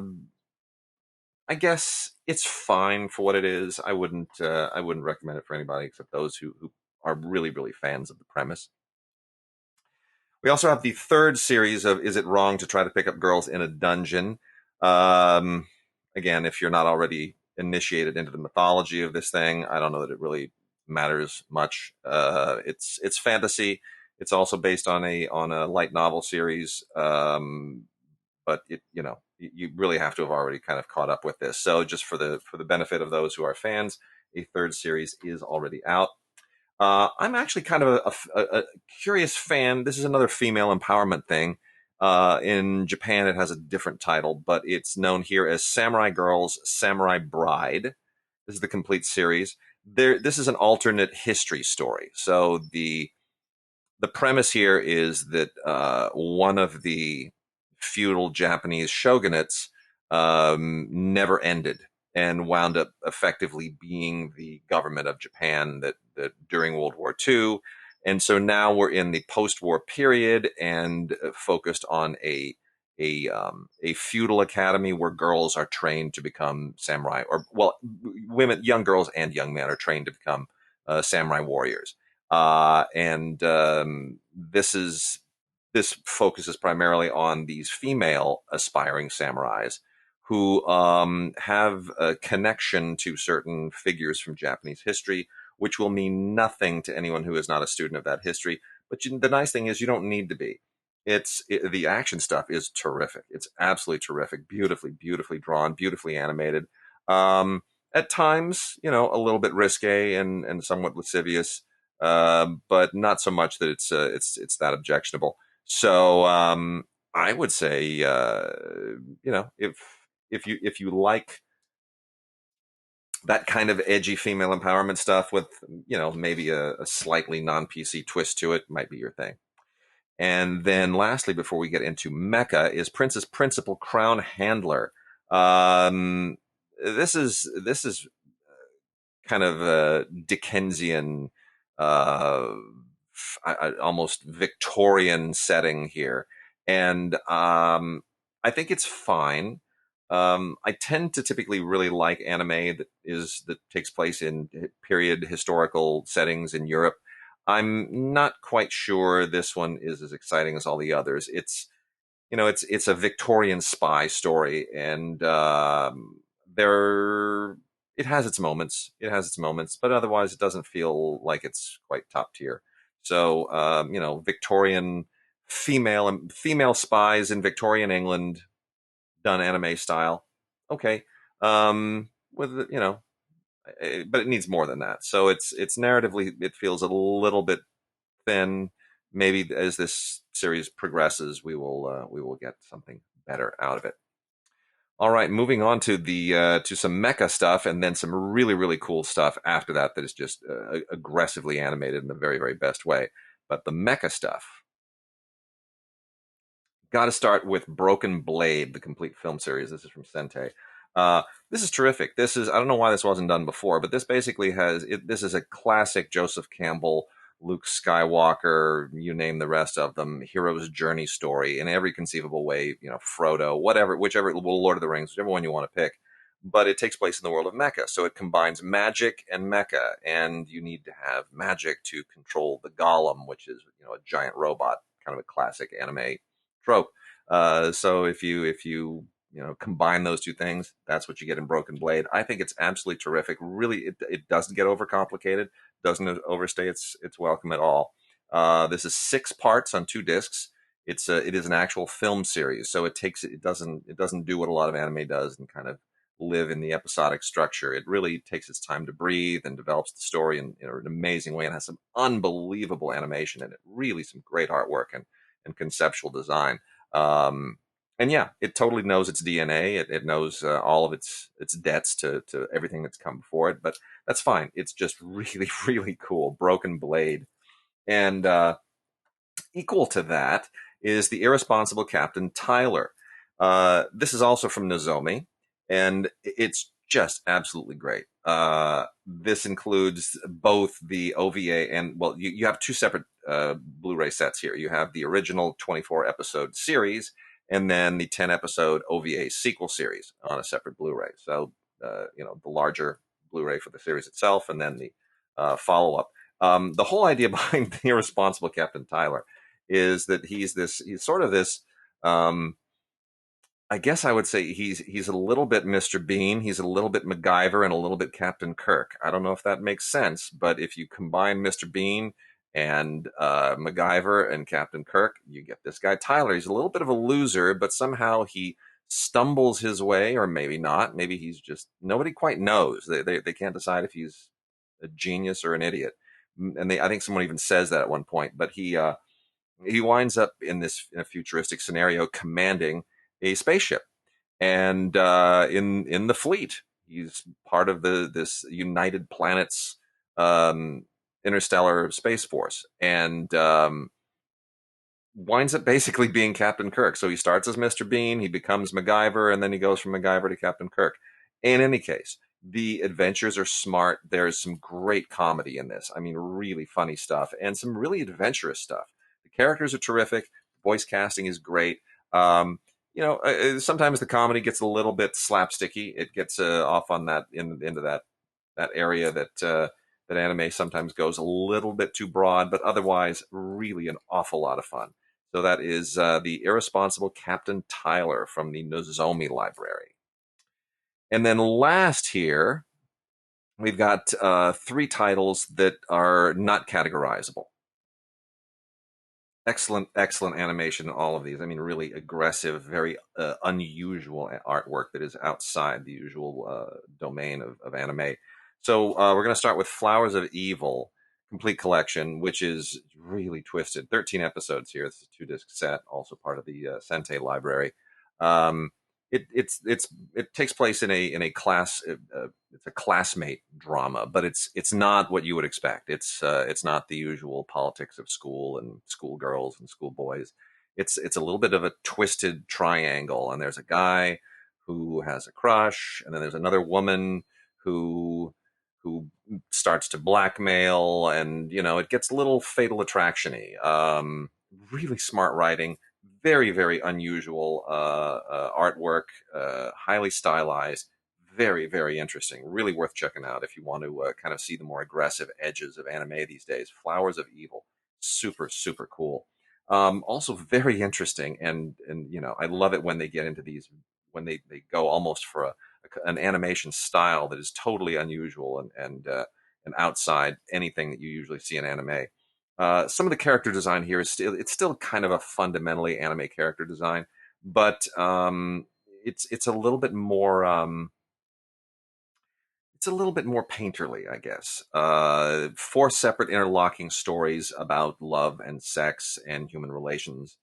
guess it's fine for what it is. I wouldn't recommend it for anybody except those who are really, really fans of the premise. We also have the third series of Is It Wrong to Try to Pick Up Girls in a Dungeon? Again, if you're not already initiated into the mythology of this thing, I don't know that it really matters much. It's fantasy. It's also based on a light novel series, but you really have to have already kind of caught up with this. So just for the benefit of those who are fans, a third series is already out. I'm actually kind of a curious fan. This is another female empowerment thing. In Japan, it has a different title, but it's known here as Samurai Girls, Samurai Bride. This is the complete series. This is an alternate history story. So the premise here is that one of the feudal Japanese shogunates never ended and wound up effectively being the government of Japan that during World War II. And so now we're in the post-war period and focused on a feudal academy where girls are trained to become samurai, or women, young girls and young men are trained to become samurai warriors. And this focuses primarily on these female aspiring samurais who have a connection to certain figures from Japanese history, which will mean nothing to anyone who is not a student of that history. But the nice thing is you don't need to be. The action stuff is terrific. It's absolutely terrific. Beautifully, beautifully drawn, beautifully animated. At times, a little bit risque and somewhat lascivious, but not so much that it's that objectionable. So I would say, if you like that kind of edgy female empowerment stuff with, maybe a slightly non-PC twist to it, might be your thing. And then lastly, before we get into Mecha, is Princess Principal Crown Handler. This is kind of a Dickensian, almost Victorian setting here. And I think it's fine. I tend to typically really like anime that takes place in period historical settings in Europe. I'm not quite sure this one is as exciting as all the others. It's a Victorian spy story, and it has its moments. It has its moments, but otherwise it doesn't feel like it's quite top tier. So Victorian female spies in Victorian England, done anime style. Okay. But it needs more than that. So it's narratively, it feels a little bit thin. Maybe as this series progresses, we will get something better out of it. All right, moving on to to some mecha stuff, and then some really, really cool stuff after that is just aggressively animated in the very, very best way. But the mecha stuff, Got to start with Broken Blade, the complete film series. This is from Sentai. Uh, this is terrific. This is, I don't know why this wasn't done before, but this basically this is a classic Joseph Campbell, Luke Skywalker, you name the rest of them, hero's journey story in every conceivable way, Frodo, whatever, whichever, Lord of the Rings, whichever one you want to pick. But it takes place in the world of mecha. So it combines magic and mecha, and you need to have magic to control the golem, which is, a giant robot, kind of a classic anime trope. So if you combine those two things, that's what you get in Broken Blade. I think it's absolutely terrific. Really, it doesn't get overcomplicated, doesn't overstay its welcome at all. This is 6 parts on 2 discs. It is an actual film series, so it doesn't do what a lot of anime does and kind of live in the episodic structure. It really takes its time to breathe and develops the story in an amazing way, and has some unbelievable animation in it. Really, some great artwork and conceptual design. And yeah, it totally knows its DNA. It knows all of its debts to everything that's come before it, but that's fine. It's just really, really cool. Broken Blade. And equal to that is The Irresponsible Captain Tyler. This is also from Nozomi, and it's just absolutely great. This includes both the OVA and, well, you have 2 separate Blu-ray sets here. You have the original 24-episode series, and then the 10-episode OVA sequel series on a separate Blu-ray. So, the larger Blu-ray for the series itself, and then the follow-up. The whole idea behind The Irresponsible Captain Tyler is that he's sort of this, I guess I would say he's a little bit Mr. Bean, he's a little bit MacGyver, and a little bit Captain Kirk. I don't know if that makes sense, but if you combine Mr. Bean and MacGyver and Captain Kirk, you get this guy Tyler. He's a little bit of a loser, but somehow he stumbles his way, or maybe not. Maybe he's just, nobody quite knows. They can't decide if he's a genius or an idiot. And I think someone even says that at one point. But he winds up in a futuristic scenario commanding a spaceship, and in the fleet. He's part of this United Planets interstellar space force, and winds up basically being Captain Kirk. So he starts as Mr. Bean, he becomes MacGyver, and then he goes from MacGyver to Captain Kirk. In any case, the adventures are smart. There's some great comedy in this. I mean, really funny stuff, and some really adventurous stuff. The characters are terrific. Voice casting is great. Sometimes the comedy gets a little bit slapsticky. It gets off on into that area that anime sometimes goes a little bit too broad, but otherwise really an awful lot of fun. So that is The Irresponsible Captain Tyler from the Nozomi library. And then last here, we've got 3 titles that are not categorizable. Excellent animation in all of these. I mean, really aggressive, very unusual artwork that is outside the usual domain of anime. So we're going to start with Flowers of Evil, complete collection, which is really twisted. 13 episodes here. It's a 2-disc set, also part of the Sentai library. It takes place in a class. It's a classmate drama, but it's not what you would expect. It's not the usual politics of school and schoolgirls and schoolboys. It's a little bit of a twisted triangle, and there's a guy who has a crush, and then there's another woman who starts to blackmail, and it gets a little Fatal Attraction-y. Really smart writing. Very, very unusual artwork, highly stylized, very, very interesting. Really worth checking out if you want to kind of see the more aggressive edges of anime these days. Flowers of Evil, super, super cool. Also very interesting, and I love it when they get into these, when they go almost for an animation style that is totally unusual and outside anything that you usually see in anime. Some of the character design here is still kind of a fundamentally anime character design, but it's a little bit more painterly, I guess. 4 separate interlocking stories about love and sex and human relations,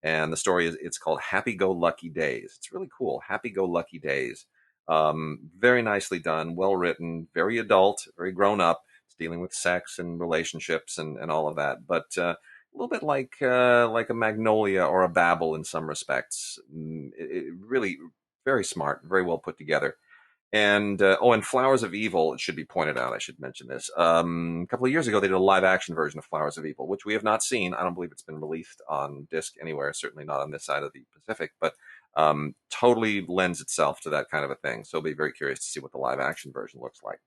and the story it's called Happy Go Lucky Days. It's really cool. Happy Go Lucky Days. Very nicely done, well written, very adult, very grown up. Dealing with sex and relationships and all of that, but little bit like a Magnolia or a Babel in some respects. It really very smart, very well put together. And and Flowers of Evil, it should be pointed out, I should mention this. A couple of years ago, they did a live action version of Flowers of Evil, which we have not seen. I don't believe it's been released on disc anywhere, certainly not on this side of the Pacific, but totally lends itself to that kind of a thing. So I'll be very curious to see what the live action version looks like.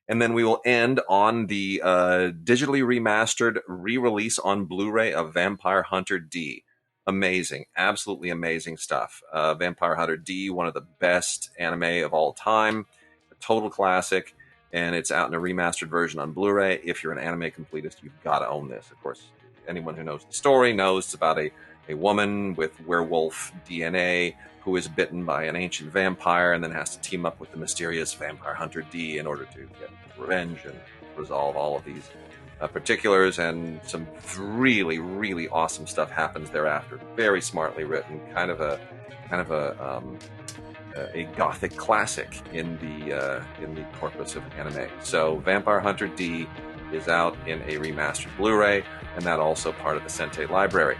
And then we will end on the digitally remastered re-release on Blu-ray of Vampire Hunter D. Amazing, absolutely amazing stuff. Vampire Hunter D, one of the best anime of all time, a total classic, and it's out in a remastered version on Blu-ray. If you're an anime completist, you've got to own this. Of course, anyone who knows the story knows it's about a woman with werewolf DNA who is bitten by an ancient vampire and then has to team up with the mysterious Vampire Hunter D in order to get revenge and resolve all of these particulars, and some really, really awesome stuff happens thereafter. Very smartly written, kind of a gothic classic in the corpus of anime. So Vampire Hunter D is out in a remastered Blu-ray, and that also part of the Sente library.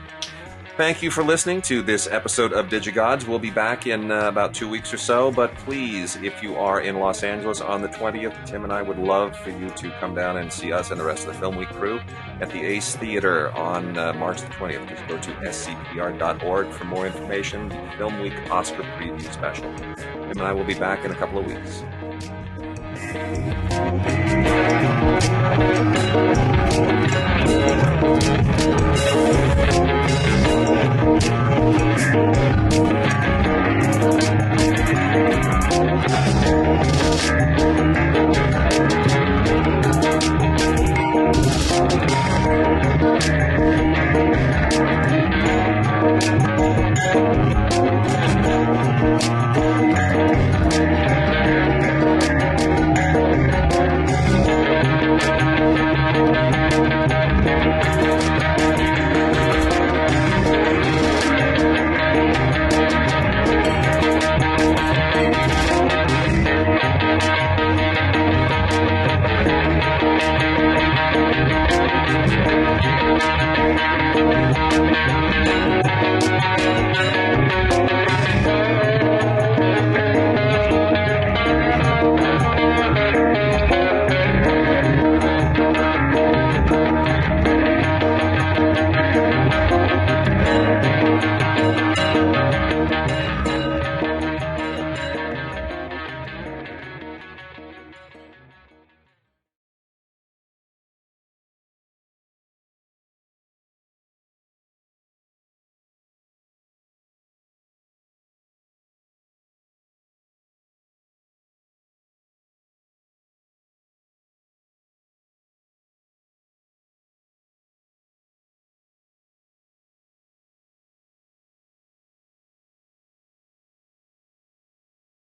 Thank you for listening to this episode of DigiGods. We'll be back in about 2 weeks or so, but please, if you are in Los Angeles on the 20th, Tim and I would love for you to come down and see us and the rest of the Film Week crew at the Ace Theater on March the 20th. Just go to scpr.org for more information. The Film Week Oscar Preview Special. Tim and I will be back in a couple of weeks.